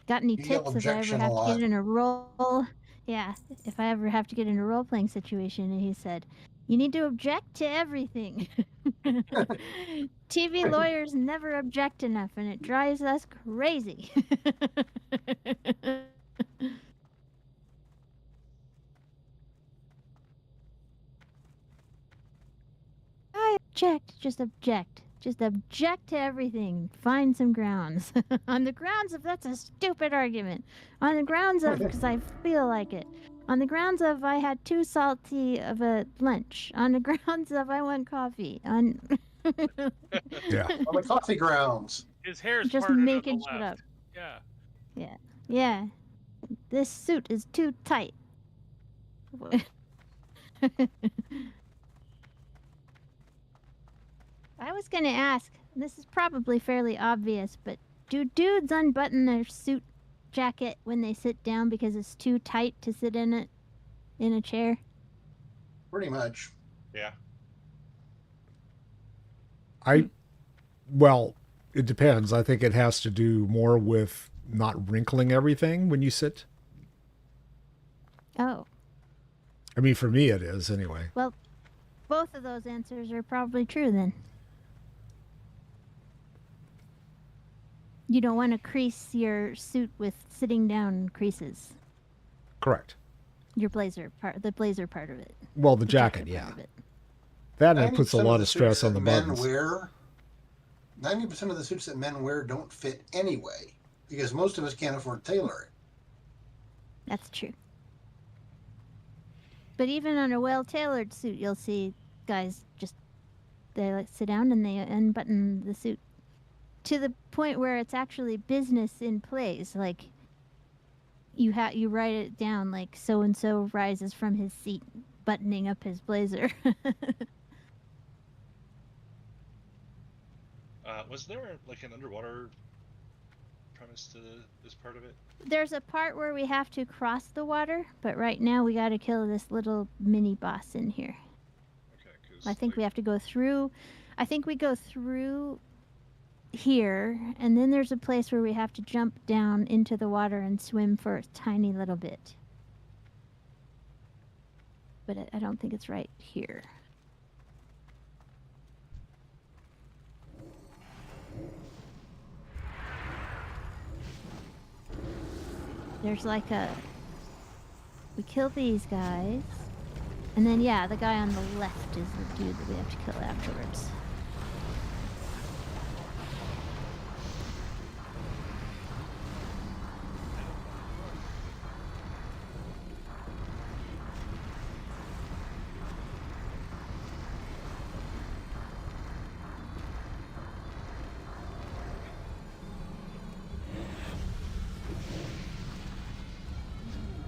got any You yell tips if I ever objection a have to lot. get in a role? Yeah, if I ever have to get in a role playing situation, and he said, you need to object to everything. TV lawyers never object enough, and it drives us crazy. I object. Just object. Just object to everything. Find some grounds. On the grounds of that's a stupid argument. On the grounds of because I feel like it. On the grounds of I had too salty of a lunch. On the grounds of I want coffee. On Yeah. On the coffee grounds. His hair's Just parted making on the shit left. up. Yeah. Yeah. Yeah. This suit is too tight. I was gonna ask, this is probably fairly obvious, but do dudes unbutton their suit jacket when they sit down because it's too tight to sit in it in a chair? Pretty much. Yeah. Well, it depends. I think it has to do more with not wrinkling everything when you sit. Oh. I mean, for me, it is anyway. Well, both of those answers are probably true then. You don't want to crease your suit with sitting down creases. Correct. Your blazer part, the blazer part of it. Well, the jacket, part yeah. of it. That and it puts a 90% lot the of stress suits on the that men buttons. wear, 90% of the suits that men wear don't fit anyway, because most of us can't afford to tailor it. That's true. But even on a well-tailored suit, you'll see guys just they like sit down and they unbutton the suit to the point where it's actually business in place. Like you write it down like so and so rises from his seat, buttoning up his blazer. Was there like an underwater premise to this part of it? There's a part where we have to cross the water, but right now we got to kill this little mini boss in here. Okay, because I think we have to go through. I think we go through here, and then there's a place where we have to jump down into the water and swim for a tiny little bit. But I don't think it's right here. There's like a... We kill these guys. And then, yeah, the guy on the left is the dude that we have to kill afterwards.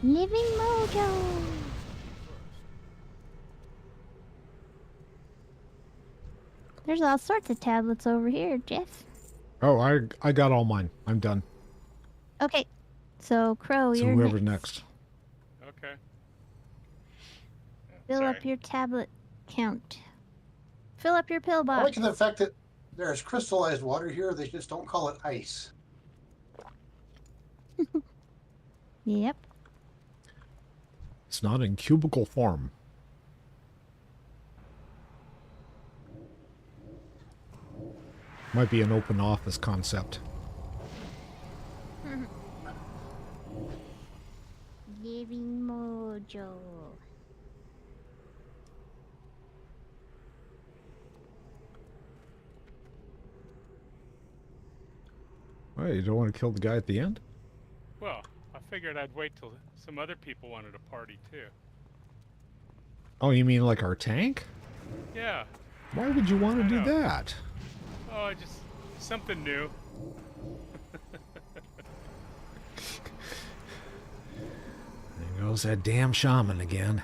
Living Mojo! There's all sorts of tablets over here, Jeff. Oh, I got all mine. I'm done. Okay, so Crow, So you're whoever's next. next. Okay. Fill up your tablet count. Fill up your pill I box. like the fact that there's crystallized water here. They just don't call it ice. Yep. It's not in cubicle form. Might be an open office concept. Living Mojo. Wait, you don't want to kill the guy at the end? Well, I figured I'd wait till some other people wanted a party too. Oh, you mean like our tank? Yeah. Why would you want to I do know. that? Oh, I just something new. There goes that damn shaman again.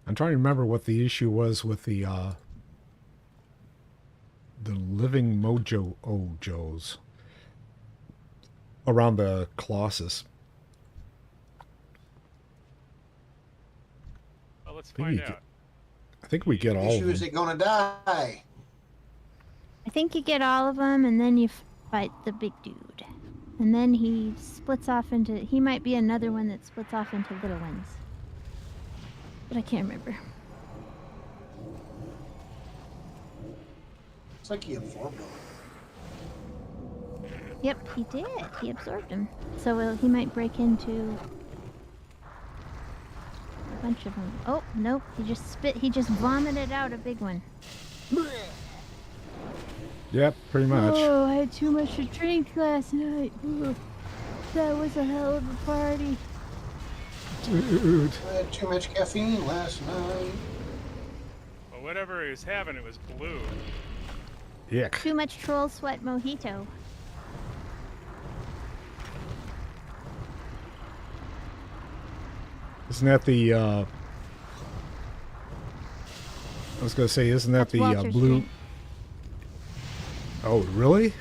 I'm trying to remember what the issue was with the living mojo ojos around the Colossus. Well, let's Maybe find out. I think we get all Issue of is them. it gonna die? I think you get all of them, and then you fight the big dude. And then he splits off into... He might be another one that splits off into little ones. But I can't remember. It's like he absorbed them. Yep, he did. He absorbed him. So he might break into... a bunch of them. Oh, nope. He just vomited out a big one. Yep, pretty much. Oh, I had too much to drink last night. Ooh, that was a hell of a party. Dude. I had too much caffeine last night. Well, whatever he was having, it was blue. Yuck. Too much troll sweat mojito. Isn't that the, I was going to say, isn't that That's the Walter's blue? drink. Oh, really?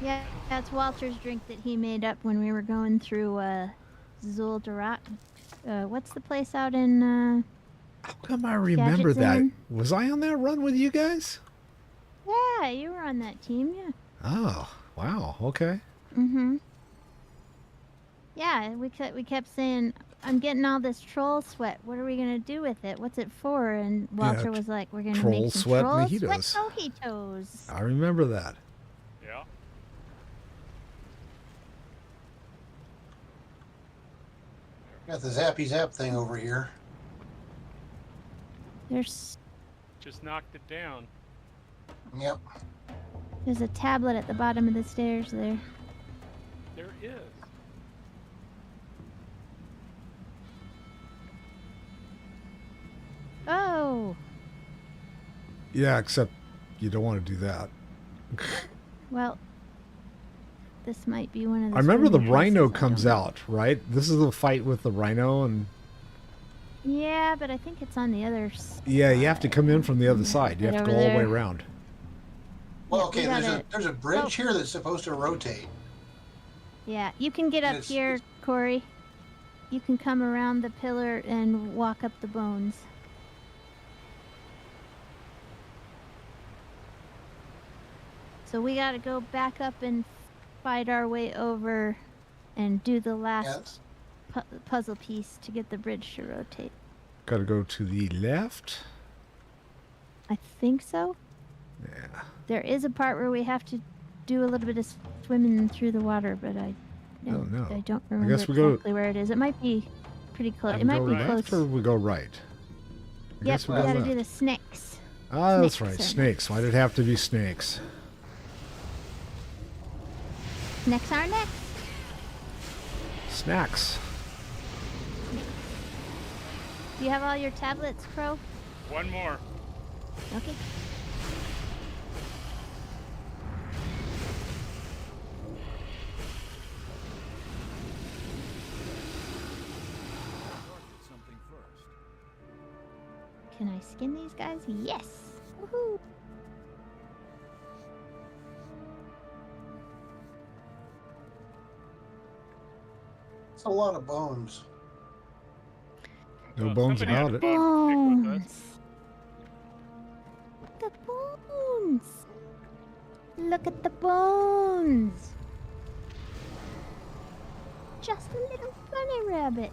Yeah, that's Walter's drink that he made up when we were going through Zul'Darat. What's the place out in How come I remember that? Gadgetzan? Was I on that run with you guys? Yeah, you were on that team, yeah. Oh, wow. Okay. Mm-hmm. Yeah, we kept saying, I'm getting all this troll sweat. What are we gonna do with it? What's it for? And Walter was like, we're gonna troll make some sweat troll mojitos. sweat mojitos. I remember that. Yeah. Got the zappy zap thing over here. There's Just knocked it down. Yep. there's a tablet at the bottom of the stairs there. There is. Oh, Yeah, except you don't want to do that. well, this might be one of the. I remember the swimming rhino places, I comes don't know. out, right? This is the fight with the rhino, and Yeah, but I think it's on the other side. yeah, you have to come in from the other side. You have to Right go all over the way there. around. Well, Yeah, we okay, gotta- there's a bridge oh. here that's supposed to rotate. Yeah, you can get up It's- here, it's- Corey. You can come around the pillar and walk up the bones. So we gotta go back up and fight our way over and do the last puzzle piece to get the bridge to rotate. Got to go to the left. I think so. Yeah. There is a part where we have to do a little bit of swimming through the water, but I Oh, no. I don't remember guess we go- exactly where it is. It might be pretty close. We It might go be left close. or we go right? I Yep, guess we we go gotta left. do the snakes. Ah, that's snakes right. are- Snakes. Why did it have to be snakes? Snakes are next. Snacks. Do you have all your tablets, Crow? One more. Okay. Target something first. Can I skin these guys? Yes. Woohoo. It's a lot of bones. No Well, bones somebody had about a it. bone to pick with us. Bones. The bones. Look at the bones. Just a little bunny rabbit.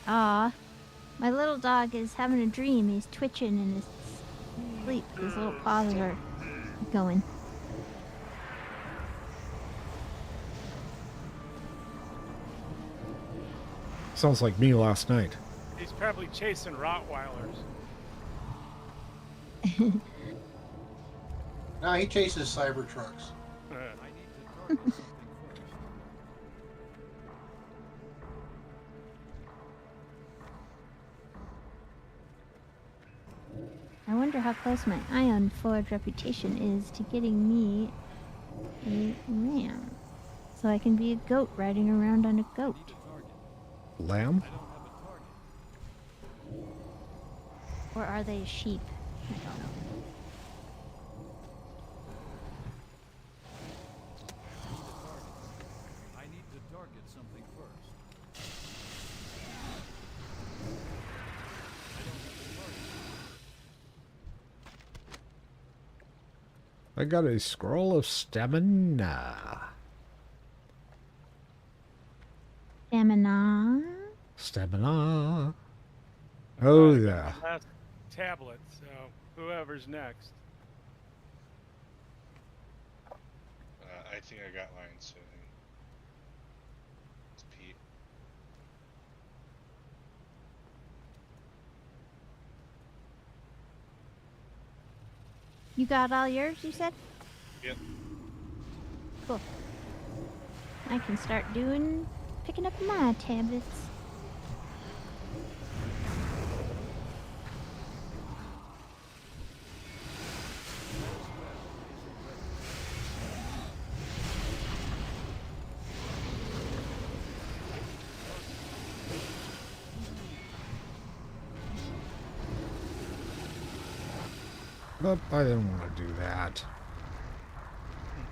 Aw, my little dog is having a dream. He's twitching in his sleep. His little paws are going. Sounds like me last night. He's probably chasing Rottweilers. No, he chases cyber trucks. I need to target something first. I wonder how close my Ion Forge reputation is to getting me a ram. So I can be a goat riding around on a goat. Need a target. Lamb? I don't have a target. Or are they a sheep? I don't know. I need to target something first. I don't have a target. I got a scroll of stamina. Stamina. Stamina. Oh, yeah. Last tablet, so whoever's next. I think I got mine soon. It's Pete. You got all yours, you said? Yep. Cool. I can start picking up my tablets. But I didn't want to do that.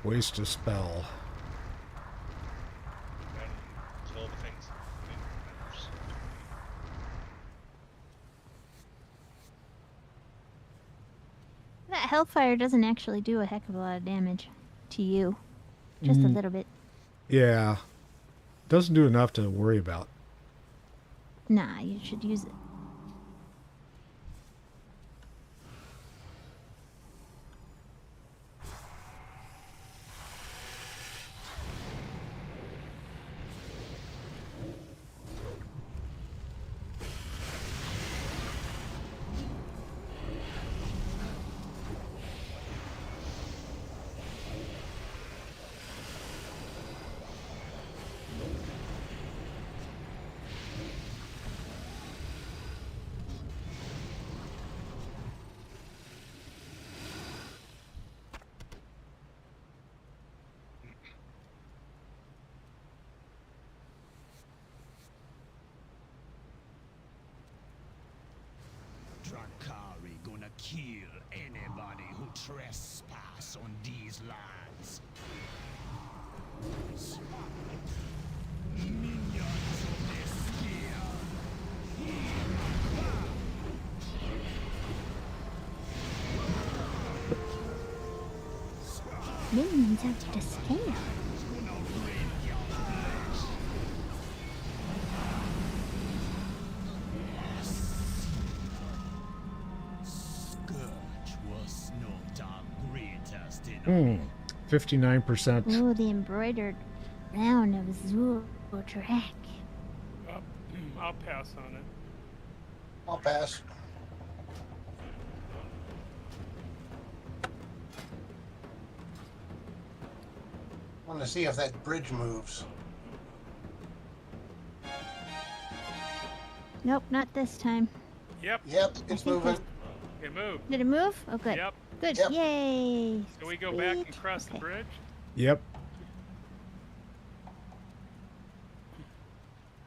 Waste a spell. And kill the things. That hellfire doesn't actually do a heck of a lot of damage to you. Just a little bit. Yeah. Doesn't do enough to worry about. Nah, you should use it. Drakari gonna kill anybody who trespass on these lands. Minions of the scale. Minions have to scale. Scourge was not our greatest enemy. 59%. Ooh, the embroidered round of Zul'Drak. Oh, I'll pass on it. I'll pass. I want to see if that bridge moves. Nope, not this time. Yep, Yep, it's think moving. it moved. Did it move? Oh, good. Yep. Good. Yep. Yay. So we go back and Sweet. cross the Okay. bridge? Yep.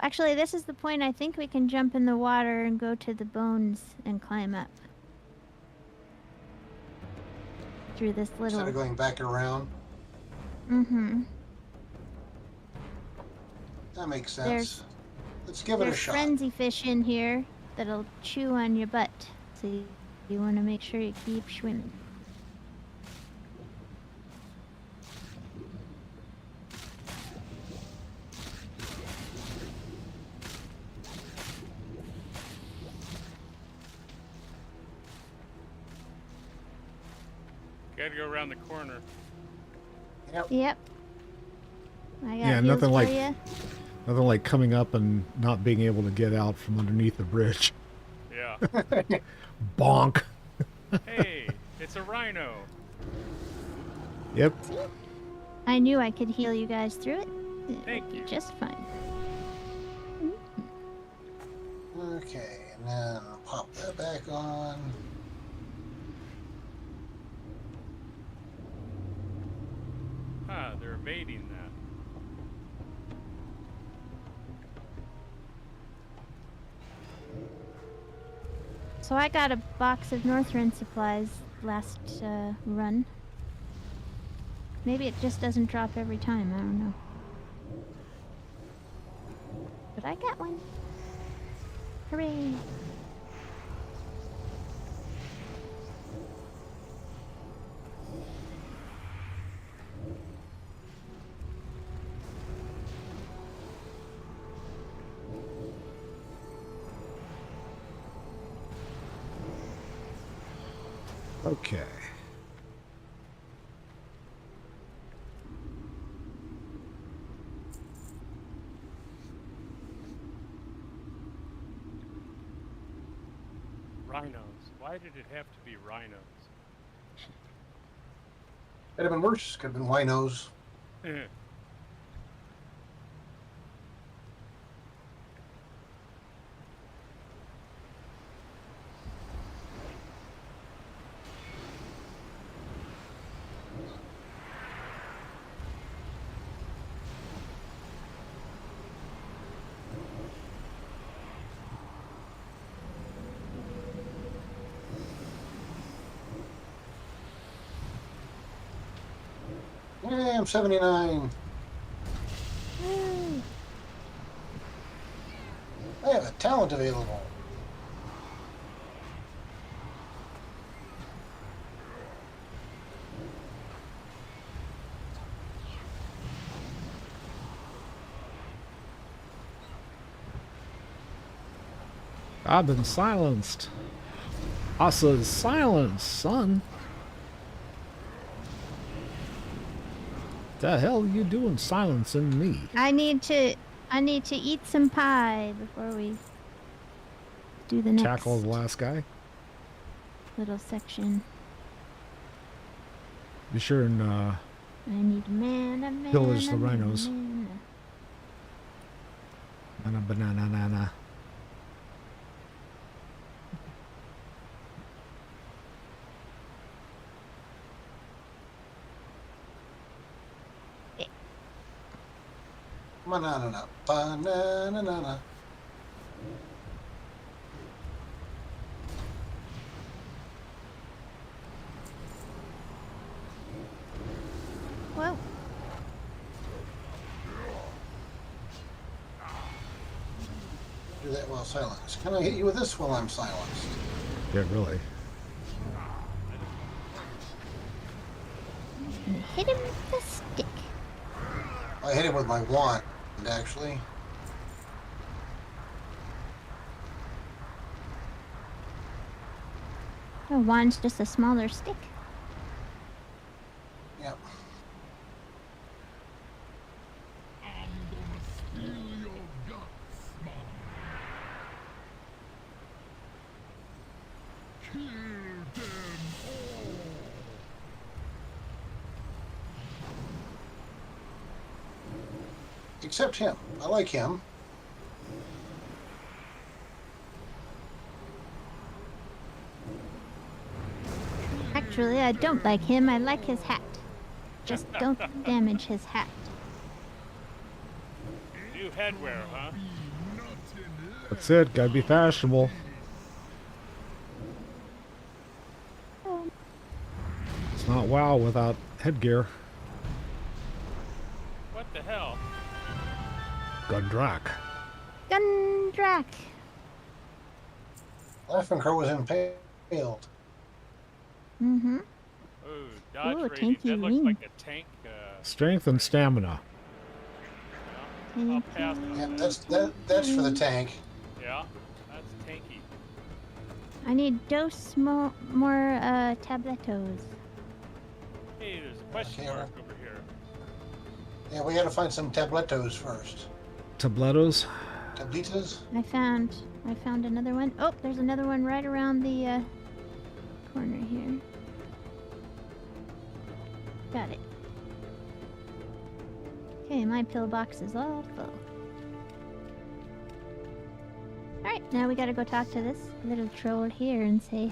Actually, this is the point I think we can jump in the water and go to the bones and climb up. Through this Instead little... of going back around. Mm-hmm. That makes sense. There's- Let's give it a There's shot. frenzy fish in here that'll chew on your butt. So you want to make sure you keep swimming. Gotta go around the corner. Yep. I got Yeah, heals nothing for like- ya. Nothing like coming up and not being able to get out from underneath the bridge. Yeah. Bonk. Hey, it's a rhino. Yep. I knew I could heal you guys through it. Thank It'd be you. just fine. Okay, and then I'll pop that back on. Ah, they're evading that. So I got a box of Northrend supplies last run. Maybe it just doesn't drop every time. I don't know. But I got one. Hooray! Okay. Rhinos. Why did it have to be rhinos? Could have been worse. Could have been winos. Eh. Yeah, I'm 79. Woo. I have a talent available. I've been silenced. I said silence, son. The hell are you doing silencing me? I need to eat some pie before we do the next Tackle the last guy. little section. Be sure and I need mana, pillage the mana, rhinos. mana. Banana. Banana, banana. Whoa. Do that while silenced. Can I hit you with this while I'm silenced? Yeah, really. And hit him with the stick. I hit him with my wand, actually. Oh, wand's just a smaller stick. Yep. Except him. I like him. Actually, I don't like him. I like his hat. Just don't damage his hat. New headwear, huh? That's it. Gotta be fashionable. Oh, It's not WoW without headgear. What the hell? Gundrak. Gundrak. Laughing Crow was impaled. Mm-hmm. Ooh, dodge Ooh, rating. tanky That looks ring. like a tank. Strength and stamina. I'll pass on Yeah, that. that's for the tank. Yeah, that's tanky. I need dose more tabletos. Hey, there's a question Okay, mark over here. Yeah, we got to find some tabletos first. Tabletos. Tablitas? I found another one. Oh, there's another one right around the corner here. Got it. Okay, my pillbox is all full. Alright, now we gotta go talk to this little troll here and say,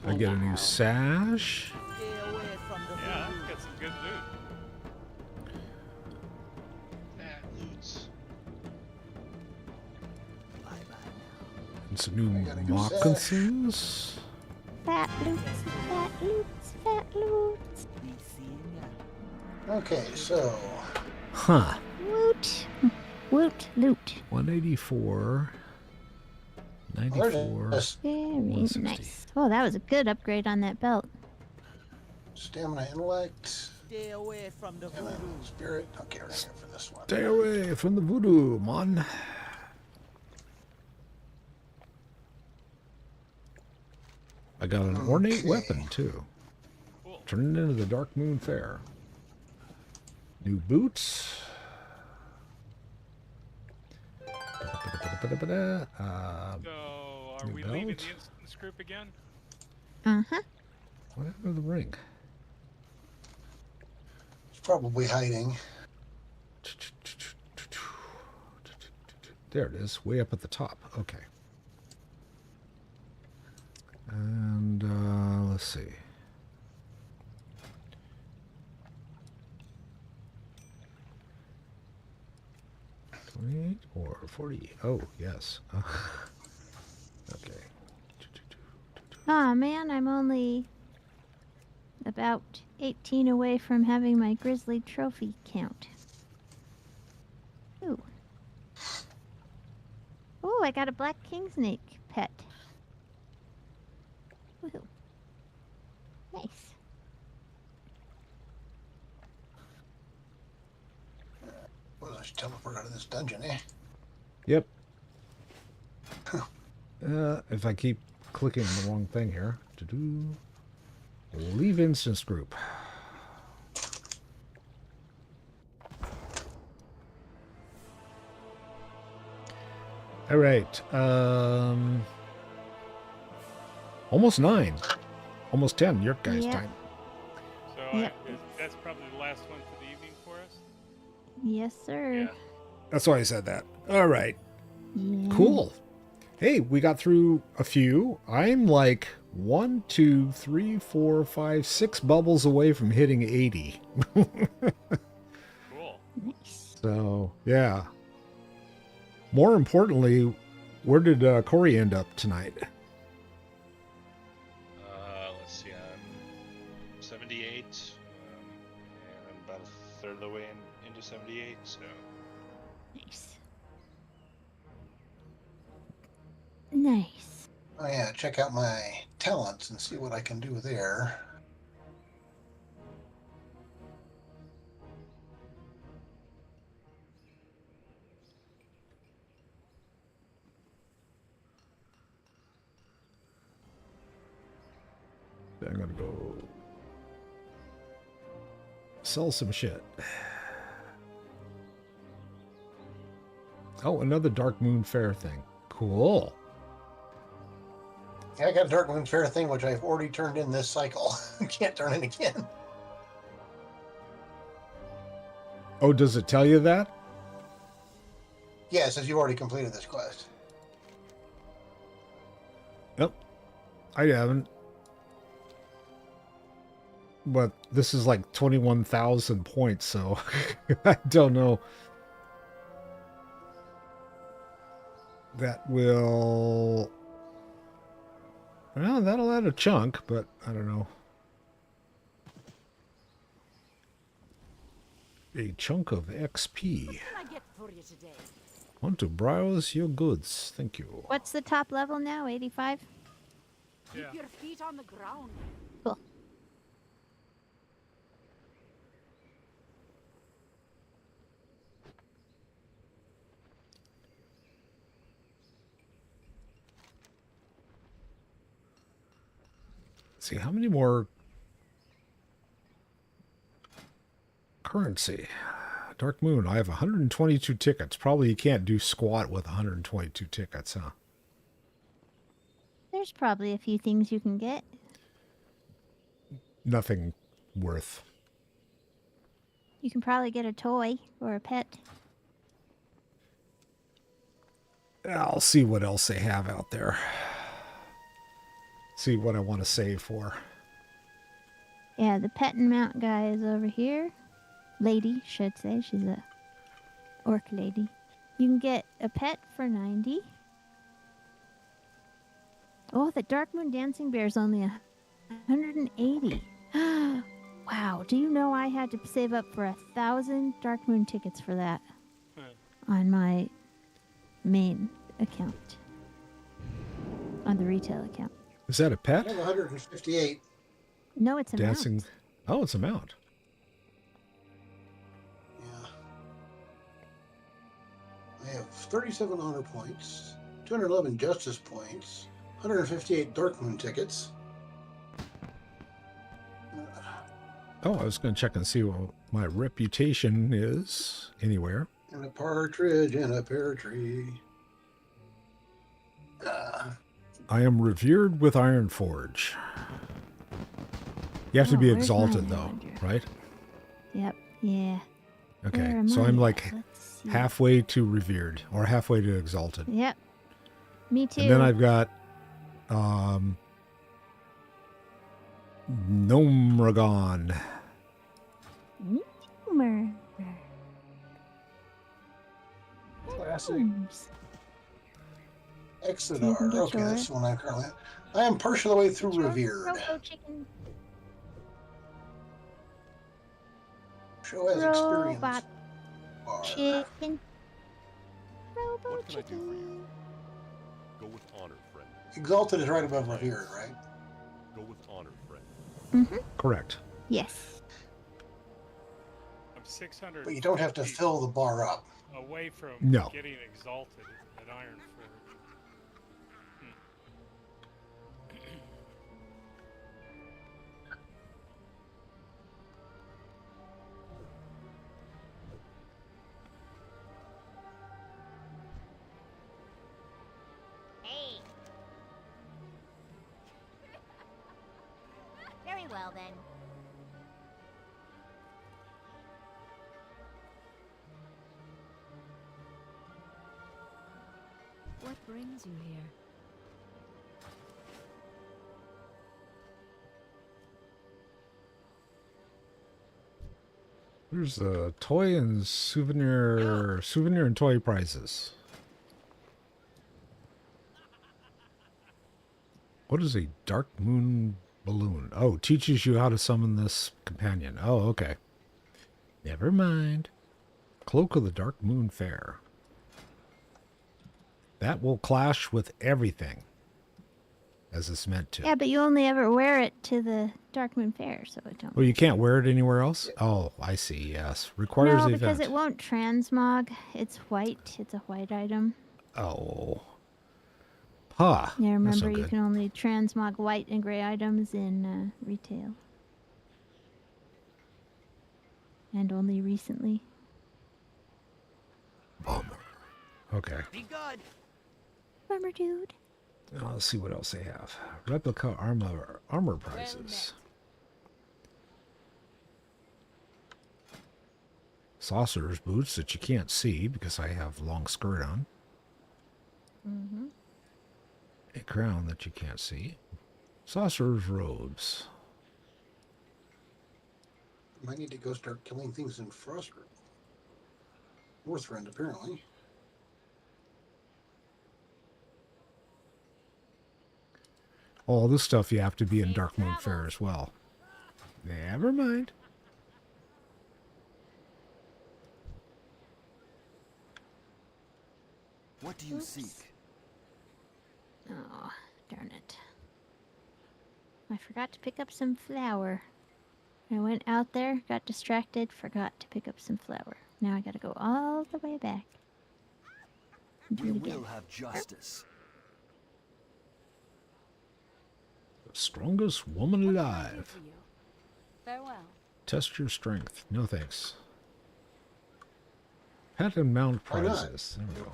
I get a new sash. Yeah, that's got some good loot. That loots. And some new gotta go sash. moccasins. fat loots, fat loots, fat loots. Okay, so Huh. Woot. Woot loot. 184. there's 94. a Very 160. nice. Oh, that was a good upgrade on that belt. stamina, intellect, Stay away from the stamina, spirit. Okay, we're gonna go for this one. Stay away from the voodoo, man. I got an ornate Okay. weapon too. Cool. Turning into the Dark Moon Fair. New boots. So, are New we leaving belt. the instance group again? Uh-huh. What happened to the ring? It's probably hiding. There it is, way up at the top. Okay. And let's see. $28 or $40? Oh, yes. Okay. Aw, man, I'm only about 18 away from having my grizzly trophy count. Ooh. Ooh, I got a black king snake pet. Woohoo. Nice. Well, I should teleport out of this dungeon, eh? Yep. If I keep clicking the wrong thing here. Leave instance group. All right. Almost 9. Almost 10. Your guys' Yep. time. So Yep. that's probably the last one for the evening for us. Yes, sir. Yeah. That's why I said that. All right. Yeah. Cool. Hey, we got through a few. I'm like 1, 2, 3, 4, 5, 6 bubbles away from hitting 80. Cool. Nice. So, yeah. More importantly, where did Corey end up tonight? Let's see, I'm 78, and I'm about a third of the way into 78, so Nice. Nice. Oh yeah, check out my talents and see what I can do there. I'm going to go sell some shit. Oh, another Dark Moon Fair thing. Cool. Yeah, I got a Dark Moon Fair thing, which I've already turned in this cycle. Can't turn in again. Oh, does it tell you that? Yeah, it says you already completed this quest. Nope. I haven't. But this is like 21,000 points, so I don't know. That will... Well, that'll add a chunk, but I don't know. A chunk of XP. What can I get for you today? Want to browse your goods. Thank you. What's the top level now? 85? Yeah. Keep your feet on the ground. Cool. Let's see, how many more currency? Dark Moon, I have 122 tickets. Probably you can't do squat with 122 tickets, huh? There's probably a few things you can get. Nothing worth. You can probably get a toy or a pet. I'll see what else they have out there. See what I want to save for. Yeah, the pet and mount guy is over here. Lady, should say. She's a orc lady. You can get a pet for 90. Oh, the Dark Moon Dancing Bear is only 180. Wow, do you know I had to save up for 1,000 Dark Moon tickets for that on my main account, on the retail account. Is that a I pet? have 158. No, it's a Dancing. mount. Oh, it's a mount. Yeah. I have 37 honor points, 211 justice points, 158 Dark Moon tickets. Oh, I was going to check and see what my reputation is anywhere. And a partridge in a pear tree. I am revered with Ironforge. You have to Oh, be where's my exalted, though, Islander? right? Yep. Yeah. Okay, Where am so I I'm at? like Let's see. halfway to revered or halfway to exalted. Yep. Me too. And then I've got Nomragon. Humor. Classic. Gnomes. Exodar. Get Okay, your- that's the one I'm currently at. I am partially the way through Get your Revered. Robo chicken. Show has Robot experience. Bar. chicken. Robo What can I do for you? chicken. Go with honor, friend. Exalted is right above Revered, right? Go with honor, friend. Mm-hmm. Correct. Yes. I'm 600. But you don't have to fill the bar up. away from No. getting exalted at Iron Forge. Hey. Very well then. What brings you here? There's a toy and souvenir and toy prizes. What is a dark moon balloon? Oh, teaches you how to summon this companion. Oh, okay. Never mind. Cloak of the Dark Moon Fair. That will clash with everything, as it's meant to. Yeah, but you only ever wear it to the Dark Moon Fair, so it don't. Oh, you can't wear it anywhere else? Oh, I see, yes. Requires No, the because event. it won't transmog. It's white. It's a white item. Oh. Huh. Yeah, That's remember no you good. can only transmog white and gray items in retail. And only recently. Bummer. Okay. Be good. Bummer, dude. Let's see what else they have. Replica armor prizes. Saucer's boots that you can't see because I have long skirt on. Mm-hmm. A crown that you can't see. Saucer's robes. Might need to go start killing things in Frostgrove. Northrend, apparently. All this stuff you have to be in Dark Moon Fair as well. Never mind. What do you seek? Oh, darn it. I forgot to pick up some flour. I went out there, got distracted, forgot to pick up some flour. Now I gotta go all the way back. And do We it again. will have justice. The strongest woman What can I do alive. for you? Farewell. Test your strength. No thanks. Pet and mount Why not? prizes. There we go.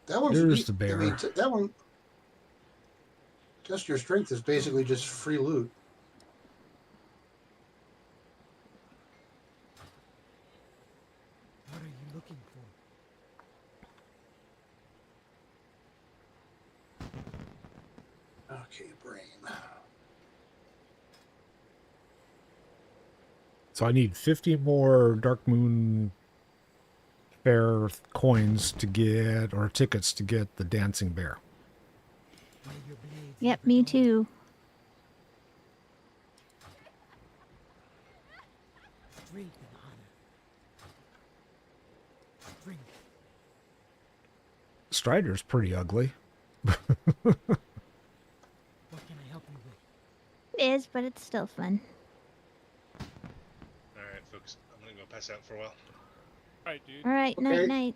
That one's There's neat. the bear. I mean, that one. Just your strength is basically just free loot. What are you looking for? Okay, brain. So I need 50 more Dark Moon Fair coins to get, or tickets to get the Dancing Bear. May your blades Yep, never me dull. too. Strength and honor. Strength. Strider's pretty ugly. What can I help you with? It is, but it's still fun. Alright, folks. I'm gonna go pass out for a while. Right, dude. Alright, Okay. night night.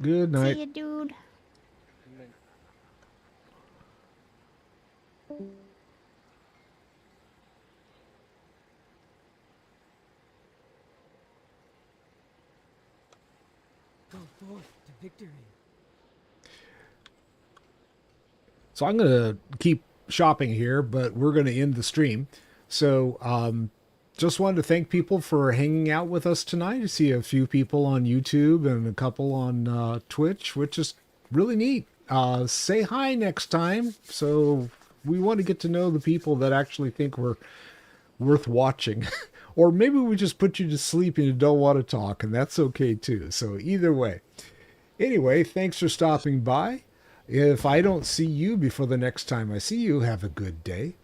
Good night. See ya, dude. Victory. So I'm going to keep shopping here, but we're going to end the stream. So just wanted to thank people for hanging out with us tonight. I see a few people on YouTube and a couple on Twitch, which is really neat. Say hi next time. So we want to get to know the people that actually think we're worth watching. Or maybe we just put you to sleep and you don't want to talk, and that's okay too. So either way. Anyway, thanks for stopping by. If I don't see you before the next time I see you, have a good day.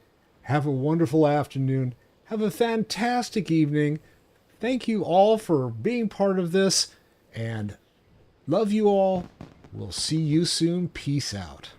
Have a wonderful afternoon. Have a fantastic evening. Thank you all for being part of this, and love you all. We'll see you soon. Peace out.